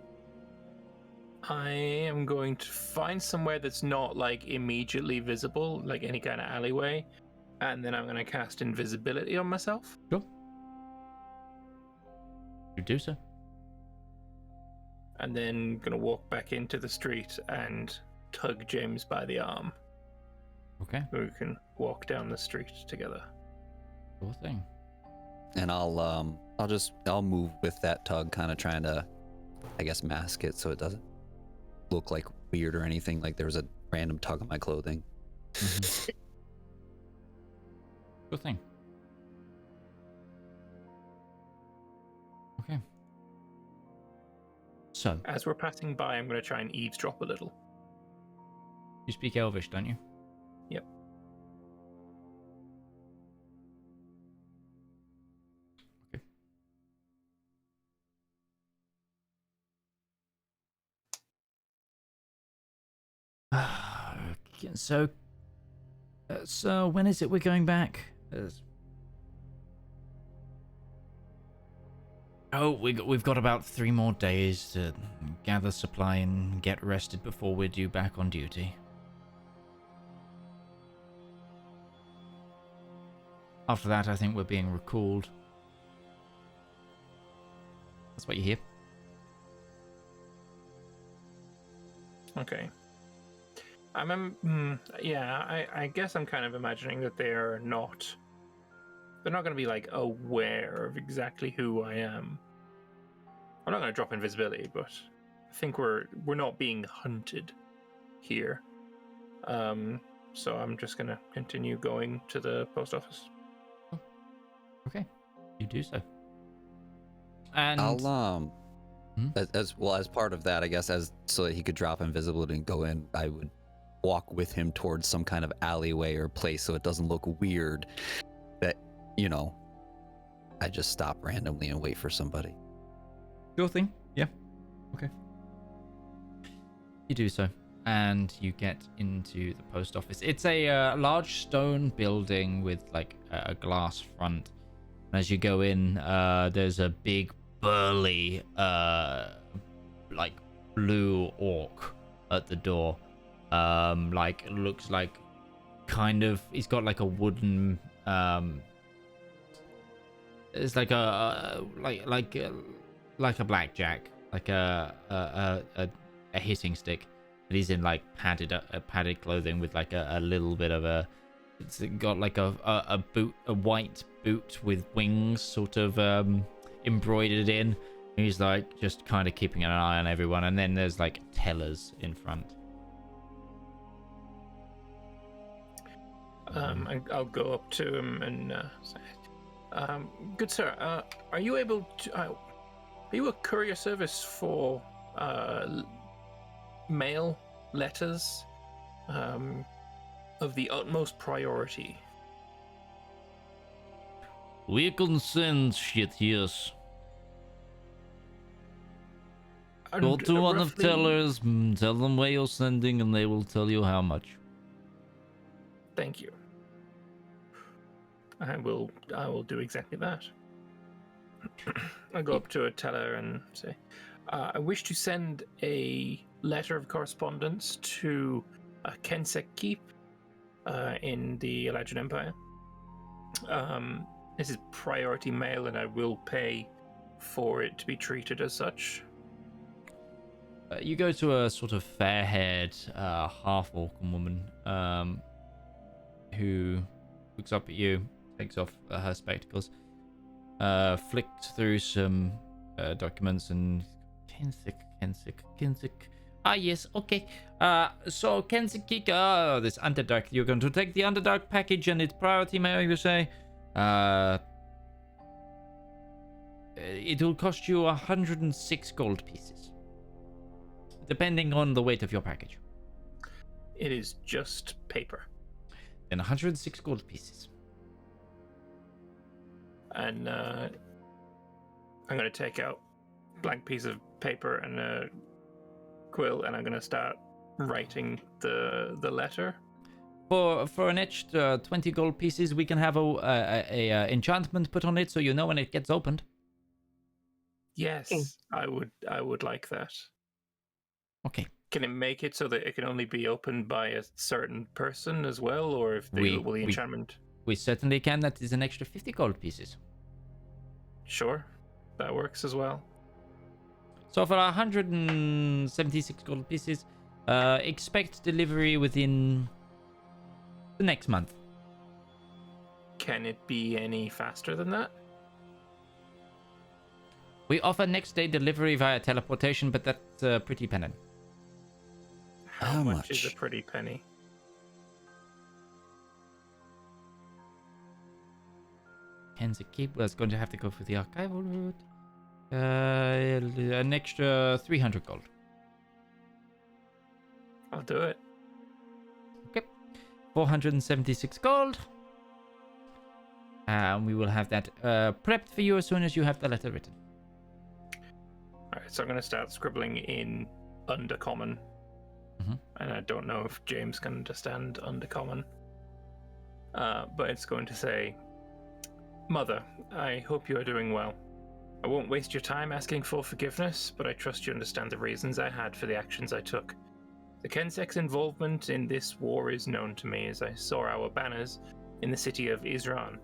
I am going to find somewhere that's not like immediately visible, like any kind of alleyway, and then I'm going to cast invisibility on myself. Sure. You do so. And then going to walk back into the street and tug James by the arm. Okay. So we can walk down the street together. Cool thing. And I'll move with that tug, kind of trying to, I guess, mask it so it doesn't look like weird or anything, like there was a random tug on my clothing. Mm-hmm. Cool thing. Okay. So, as we're passing by, I'm going to try and eavesdrop a little. You speak Elvish, don't you? Yep. Okay. So when is it we're going back? We've got about 3 more days to gather supply and get rested before we're due back on duty. After that, I think we're being recalled. That's what you hear. Okay. I guess I'm kind of imagining that they're not going to be like aware of exactly who I am. I'm not going to drop invisibility, but I think we're not being hunted here. So I'm just going to continue going to the post office. Okay, you do so. And I'll as part of that, I guess, so that he could drop invisibility and go in, I would walk with him towards some kind of alleyway or place so it doesn't look weird that, I just stop randomly and wait for somebody. Sure thing. Yeah. Okay. You do so, and you get into the post office. It's a large stone building with like a glass front. And as you go in, there's a big burly like blue orc at the door. Looks like kind of, he's got like a wooden it's like a blackjack, like a hitting stick. And he's in like padded clothing with like a little bit of a, it's got like a boot, a white boot with wings sort of embroidered in. He's like just kind of keeping an eye on everyone, and then there's like tellers in front. I'll go up to him and say, good sir, are you able to, are you a courier service for mail, letters? of the utmost priority. We can send shit, yes. Go And, to one of roughly- tellers, tell them where you're sending, and they will tell you how much. Thank you. I will do exactly that. I go up to a teller and say, I wish to send a letter of correspondence to Kensek Keep in the Eladrin Empire. This is priority mail, and I will pay for it to be treated as such. You go to a sort of fair-haired, half-orc woman who looks up at you, takes off her spectacles, flicked through some documents, and Kensik. Ah, yes, okay. So Kensik, this Underdark, you're going to take the Underdark package and its priority mail, you say. It will cost you 106 gold pieces, depending on the weight of your package. It is just paper. Then 106 gold pieces. And I'm going to take out a blank piece of paper and a quill, and I'm going to start writing the letter. For an extra 20 gold pieces, we can have a enchantment put on it, so you know when it gets opened. Yes, I would like that. Okay. Can it make it so that it can only be opened by a certain person as well, or if the enchantment? We certainly can. That is an extra 50 gold pieces. Sure, that works as well. So for 176 gold pieces, expect delivery within the next month. Can it be any faster than that? We offer next day delivery via teleportation, but that's a pretty penny. How much is a pretty penny? Kensik Keep was going to have to go for the archival route. An extra 300 gold. I'll do it. Okay. 476 gold. And we will have that prepped for you as soon as you have the letter written. Alright, so I'm going to start scribbling in Undercommon. And I don't know if James can understand Undercommon. But it's going to say, Mother, I hope you are doing well. I won't waste your time asking for forgiveness, but I trust you understand the reasons I had for the actions I took. The Kensek's involvement in this war is known to me, as I saw our banners in the city of Isran.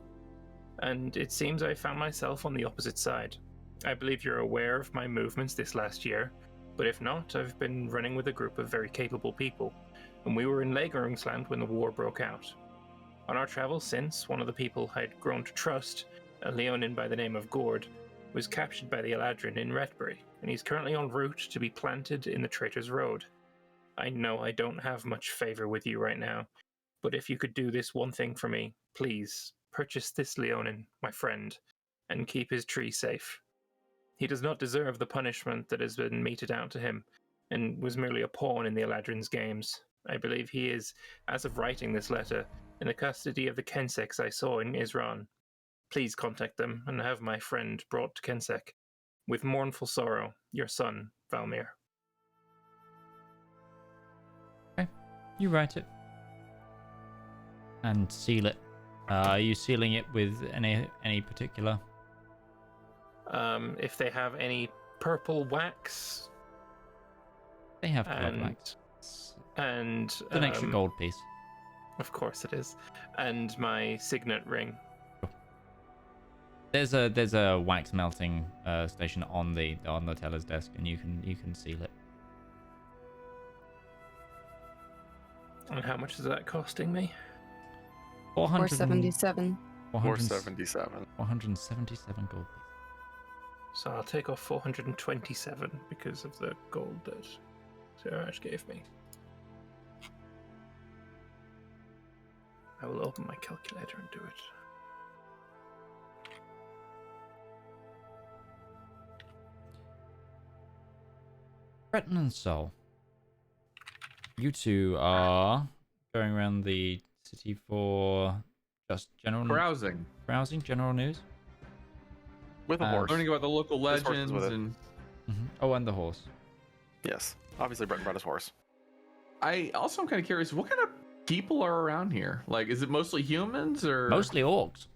And it seems I found myself on the opposite side. I believe you're aware of my movements this last year, but if not, I've been running with a group of very capable people, and we were in Lagerungsland when the war broke out. On our travels since, one of the people I'd grown to trust, a Leonin by the name of Gourd, was captured by the Eladrin in Retbury, and he's currently en route to be planted in the Traitor's Road. I know I don't have much favor with you right now, but if you could do this one thing for me, please, purchase this Leonin, my friend, and keep his tree safe. He does not deserve the punishment that has been meted out to him, and was merely a pawn in the Eladrin's games. I believe he is, as of writing this letter, in the custody of the Kenseks I saw in Isran. Please contact them and have my friend brought to Kensek. With mournful sorrow, your son, Valmir. Okay, you write it. And seal it. Are you sealing it with any particular? If they have any purple wax. They have purple wax. And It's an extra gold piece. Of course it is. And my signet ring. There's a wax melting station on the teller's desk, and you can seal it. And how much is that costing me? 477. 477. 477 gold pieces. So I'll take off 427 because of the gold that Siraj gave me. I will open my calculator and do it. Breton and Sol, you two are going around the city for just general browsing, general news. With a horse. Learning about the local His horse is legends with it. and. Oh, and the horse. Yes, obviously Breton brought his horse. I also am kind of curious, what kind of people are around here? Like, is it mostly humans or Mostly orcs.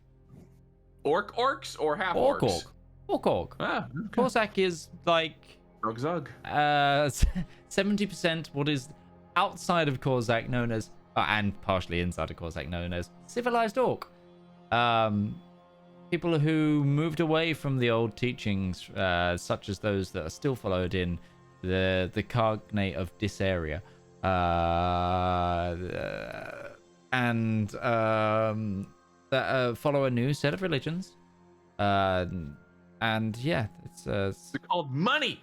Orcs or half orcs? Orc. Ah, Kozak is like Zug. 70% what is outside of Kozak known as, and partially inside of Kozak known as civilized orc. People who moved away from the old teachings, such as those that are still followed in the Cognate of this area, and that follow a new set of religions. And yeah, it's called money.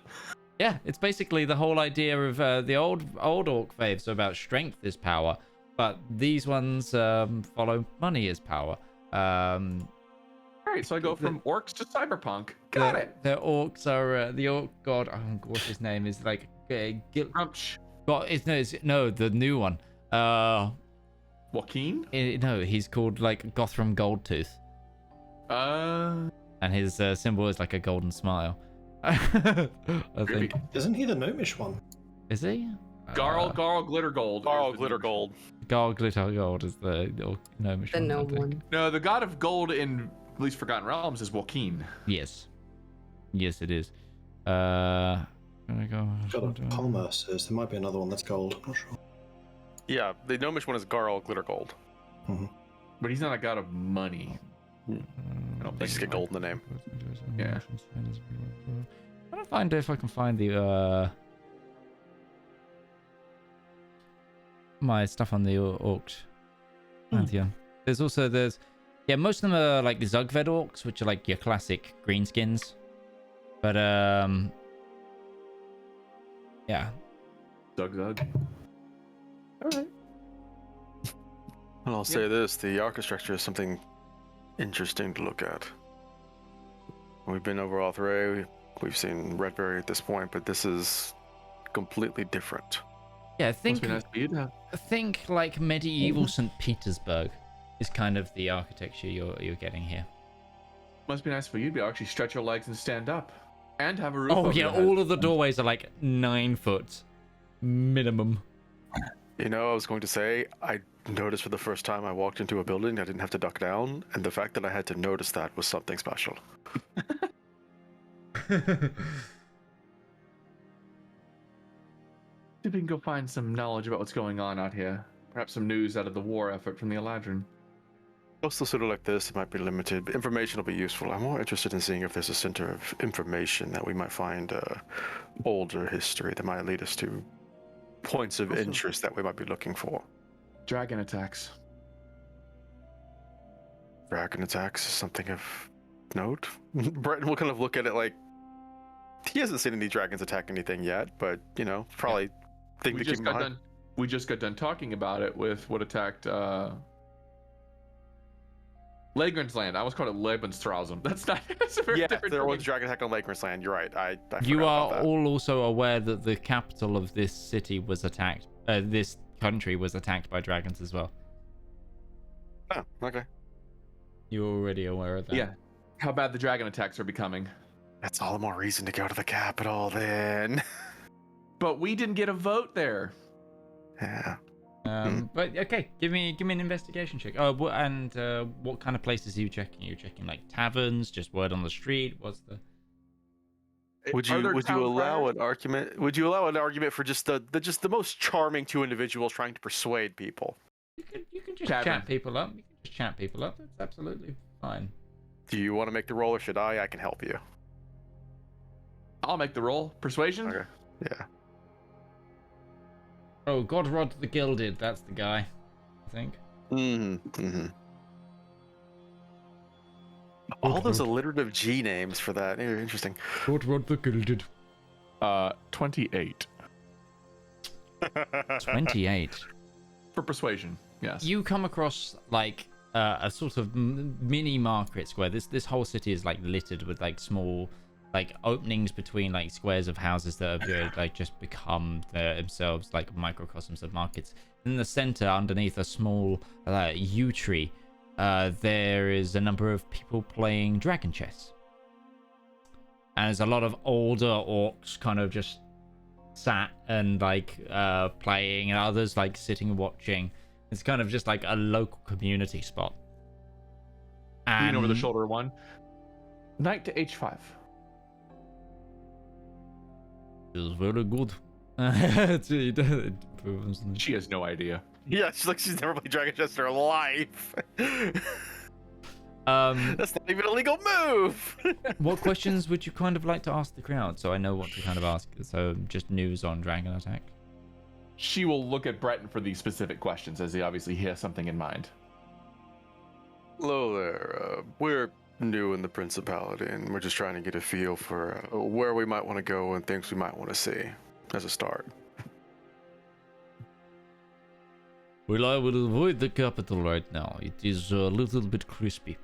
Yeah, it's basically the whole idea of the old orc faiths are about strength is power, but these ones follow money is power. All right, so I go from orcs to cyberpunk. Got it. The orcs are the orc god. Oh, what's his name? Is like no, the new one. Joaquin? No, he's called like Gothram Goldtooth. And his symbol is like a golden smile. I think. Isn't he the gnomish one? Is he? Garl Glitter Gold. Garl Glitter Gold. Garl Glitter Gold is the gnomish one. The gnome one. No, the god of gold in at least Forgotten Realms is Joaquin. Yes, it is. There we go. Got a commerce. There might be another one that's gold. I'm not sure. Yeah, the gnomish one is Garl Glitter Gold. But he's not a god of money. I don't think just get gold in the name. Yeah. I don't find if I can find the my stuff on the orc pantheon. There's most of them are like the Zugved orcs, which are like your classic greenskins. But yeah. Zug. All right. And I'll say this: the architecture is something interesting to look at. We've been over all three. We've seen Redberry at this point, but this is completely different. Yeah, think like medieval St. Petersburg is kind of the architecture you're getting here. Must be nice for you to be able to actually stretch your legs and stand up, and have a roof. Oh over yeah, your head. all of the doorways are like 9 foot minimum. You know, I was going to say, I noticed for the first time I walked into a building, I didn't have to duck down, and the fact that I had to notice that was something special. See if we can go find some knowledge about what's going on out here. Perhaps some news out of the war effort from the Eladrin. Also, sort of like this, it might be limited, but information will be useful. I'm more interested in seeing if there's a center of information that we might find older history that might lead us to points of interest that we might be looking for. Dragon attacks. Dragon attacks is something of note. Breton will kind of look at it like he hasn't seen any dragons attack anything yet, but you know, probably thing to keep in mind. We just got done talking about it with what attacked Lagrand's land. I almost called it Lebensstraßen. That's not. That's a very different there thing. was a dragon attack on Lagrand's land. You're right. I You forgot are about that. all also aware that the capital of this city was attacked. This country was attacked by dragons as well. Oh, okay. You're already aware of that. Yeah. How bad the dragon attacks are becoming. That's all the more reason to go to the capital then. But we didn't get a vote there. Yeah. But okay, give me an investigation check. Oh, and what kind of places are you checking? Are you checking like taverns, just word on the street? What's the? Would you allow an argument? Would you allow an argument for just the most charming two individuals trying to persuade people? You can just chat people up. You can just chat people up. That's absolutely fine. Do you want to make the roll, or should I? I can help you. I'll make the roll. Persuasion. Okay. Yeah. Oh, Godrod the Gilded. That's the guy, I think. All those alliterative G names for that. Interesting. Godrod the Gilded. 28. 28. For persuasion, yes. You come across like a sort of mini market square. This whole city is like littered with like small like openings between like squares of houses that have like just become themselves like microcosms of markets. In the center, underneath a small yew tree, there is a number of people playing dragon chess. And there's a lot of older orcs kind of just sat and like playing, and others like sitting and watching. It's kind of just like a local community spot. Lean over the shoulder one. Knight to H5. Is very good. She has no idea. Yeah, she's never played Dragon Chess in her life. That's not even a legal move. What questions would you kind of like to ask the crowd, so I know what to kind of ask? So just news on Dragon Attack. She will look at Breton for these specific questions, as he obviously has something in mind. Hello there. We're new in the Principality, and we're just trying to get a feel for where we might want to go and things we might want to see as a start. Well, I will avoid the capital right now. It is a little bit crispy.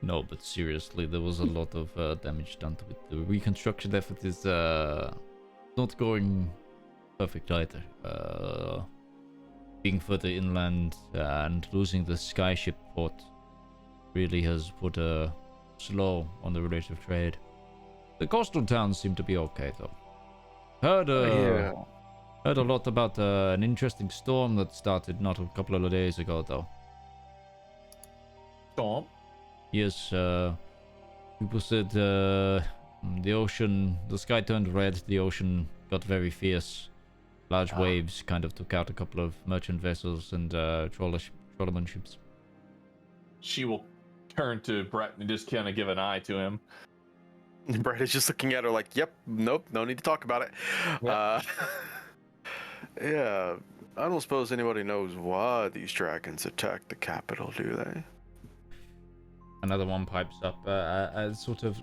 No, but seriously, there was a lot of damage done to it. The reconstruction effort is not going perfect either. Being further inland and losing the skyship port really has put a slow on the rate of trade. The coastal towns seem to be okay, though. Heard a lot about an interesting storm that started not a couple of days ago, though. Storm? Yes, people said the ocean, the sky turned red, the ocean got very fierce. Large waves kind of took out a couple of merchant vessels and trawlerman ships. She will turn to Brett and just kind of give an eye to him. Brett is just looking at her like, yep, nope, no need to talk about it. Yep. Yeah, I don't suppose anybody knows why these dragons attacked the capital, do they? Another one pipes up, a sort of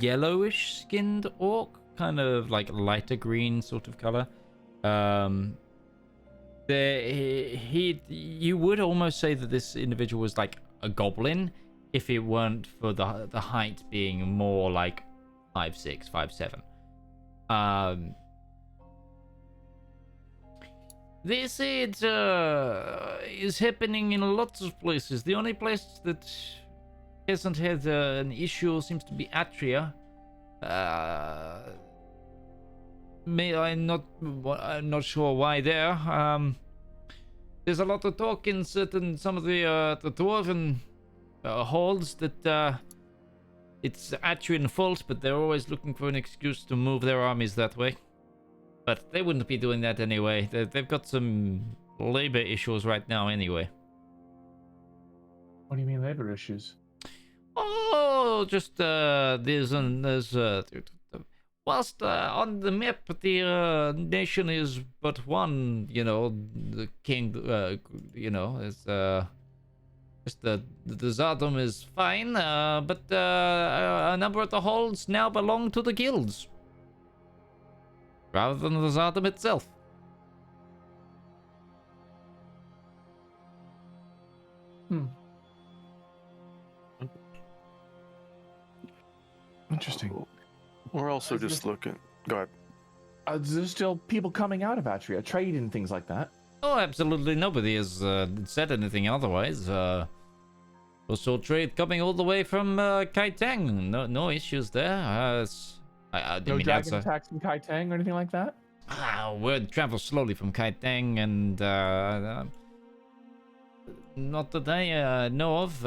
yellowish skinned orc, kind of like lighter green sort of color. You would almost say that this individual was like a goblin if it weren't for the height being more like 5'6", 5'7". They say it is happening in lots of places. The only place that hasn't had an issue seems to be Atria. I'm not sure why there. There's a lot of talk in some of the dwarven halls that it's Atrian fault, but they're always looking for an excuse to move their armies that way. But they wouldn't be doing that anyway. They've got some labor issues right now anyway. What do you mean labor issues? Oh, just there's whilst on the map the nation is but one, the king, is just the Zardom is fine, but a number of the halls now belong to the guilds rather than the Zardom itself. Interesting. We're also just looking. Go ahead. There's still people coming out of Atria, trade and things like that. Oh, absolutely. Nobody has said anything otherwise. Also, trade coming all the way from Kaitang. No issues there. No dragon attacks from Kaitang or anything like that? Word travels slowly from Kaitang, and not that I know of.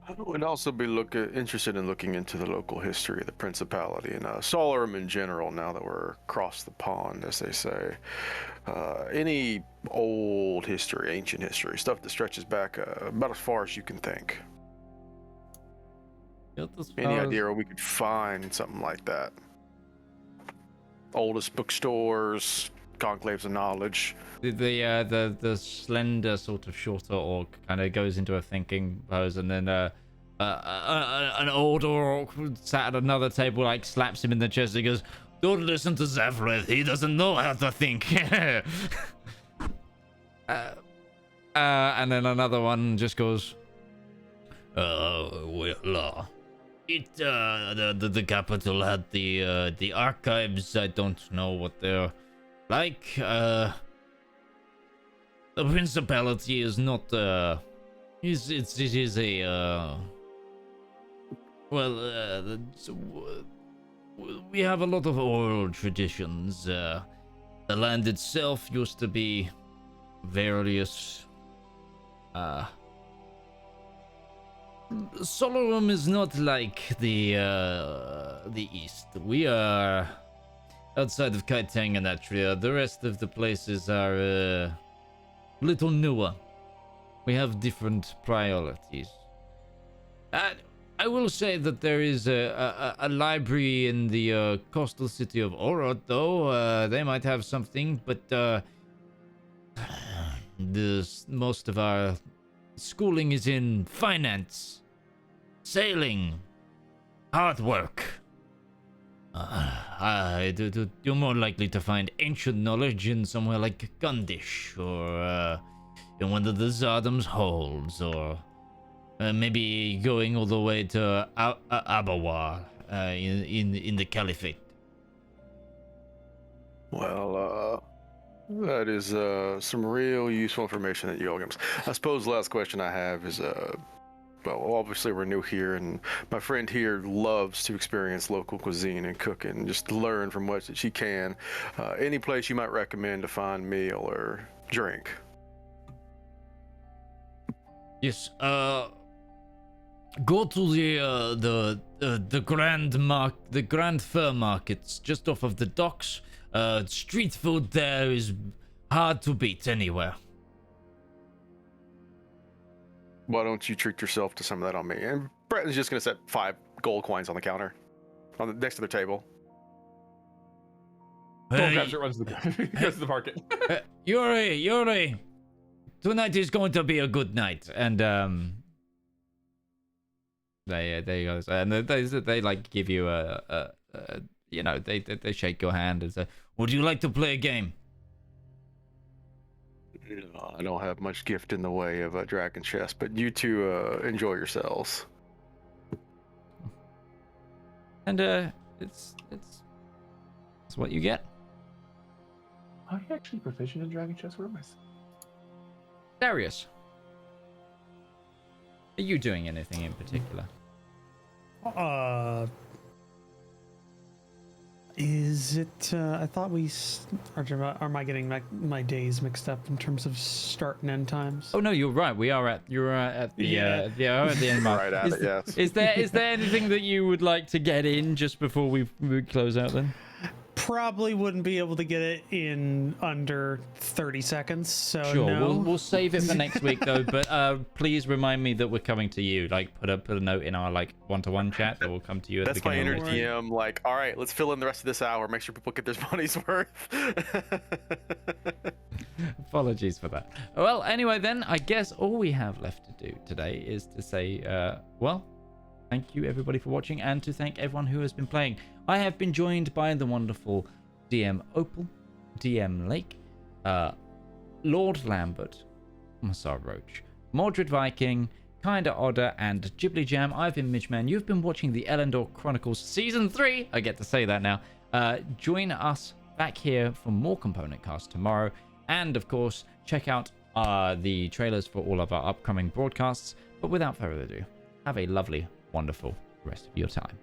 I would also be interested in looking into the local history of the Principality and Solarum in general, now that we're across the pond, as they say. Any old history, ancient history, stuff that stretches back about as far as you can think. Any idea where we could find something like that? Oldest bookstores, conclaves of knowledge. The slender sort of shorter orc kind of goes into a thinking pose, and then an older orc sat at another table like slaps him in the chest and goes, "Don't listen to Zephrith, he doesn't know how to think." And then another one just goes, the capital had the archives. I don't know what they're like. The principality is not, it is a, we have a lot of oral traditions. The land itself used to be various, Solarum is not like the east. We are outside of Kaitang and Atria. The rest of the places are a little newer. We have different priorities. I will say that there is a library in the coastal city of Orod, though. They might have something, but most of our schooling is in finance, sailing, hard work. You're more likely to find ancient knowledge in somewhere like Gundish, or in one of the Zardam's holds, or maybe going all the way to Abawar in the Caliphate. Well, that is some real useful information that you all give us. I suppose the last question I have is, well, obviously we're new here, and my friend here loves to experience local cuisine and cooking, just learn from what she can. Any place you might recommend to find meal or drink? Yes, go to the Grand Fur Markets just off of the docks. Street food there is hard to beat anywhere. Why don't you treat yourself to some of that on me? And Breton's just gonna set 5 gold coins on the counter, next to their table. Gold grabs it, goes to the market. Yuri, tonight is going to be a good night, and they like give you they shake your hand and say, "Would you like to play a game?" I don't have much gift in the way of a dragon chess, but you two enjoy yourselves. And it's what you get. Are you actually proficient in dragon chess? Where am I? Darius, are you doing anything in particular? Is it? I thought we. Or am I getting my days mixed up in terms of start and end times? Oh no, you're right. You're at the at the end mark. Right at it, yes. Is there anything that you would like to get in just before we close out then? Probably wouldn't be able to get it in under 30 seconds. So sure, no. we'll save it for next week though. But please remind me that we're coming to you. Like put a note in our like one-to-one chat that will come to you at That's the beginning. my inner DM. Like, all right, let's fill in the rest of this hour. Make sure people get their money's worth. Apologies for that. Well, anyway, then I guess all we have left to do today is to say, thank you everybody for watching, and to thank everyone who has been playing. I have been joined by the wonderful DM Opal, DM Lake, Lord Lambert, Massar Roach, Mordred Viking, Kinda Odder, and Ghibli Jam. I've been Midgeman. You've been watching the Elendor Chronicles Season 3. I get to say that now. Join us back here for more Component Cast tomorrow. And, of course, check out the trailers for all of our upcoming broadcasts. But without further ado, have a lovely, wonderful rest of your time.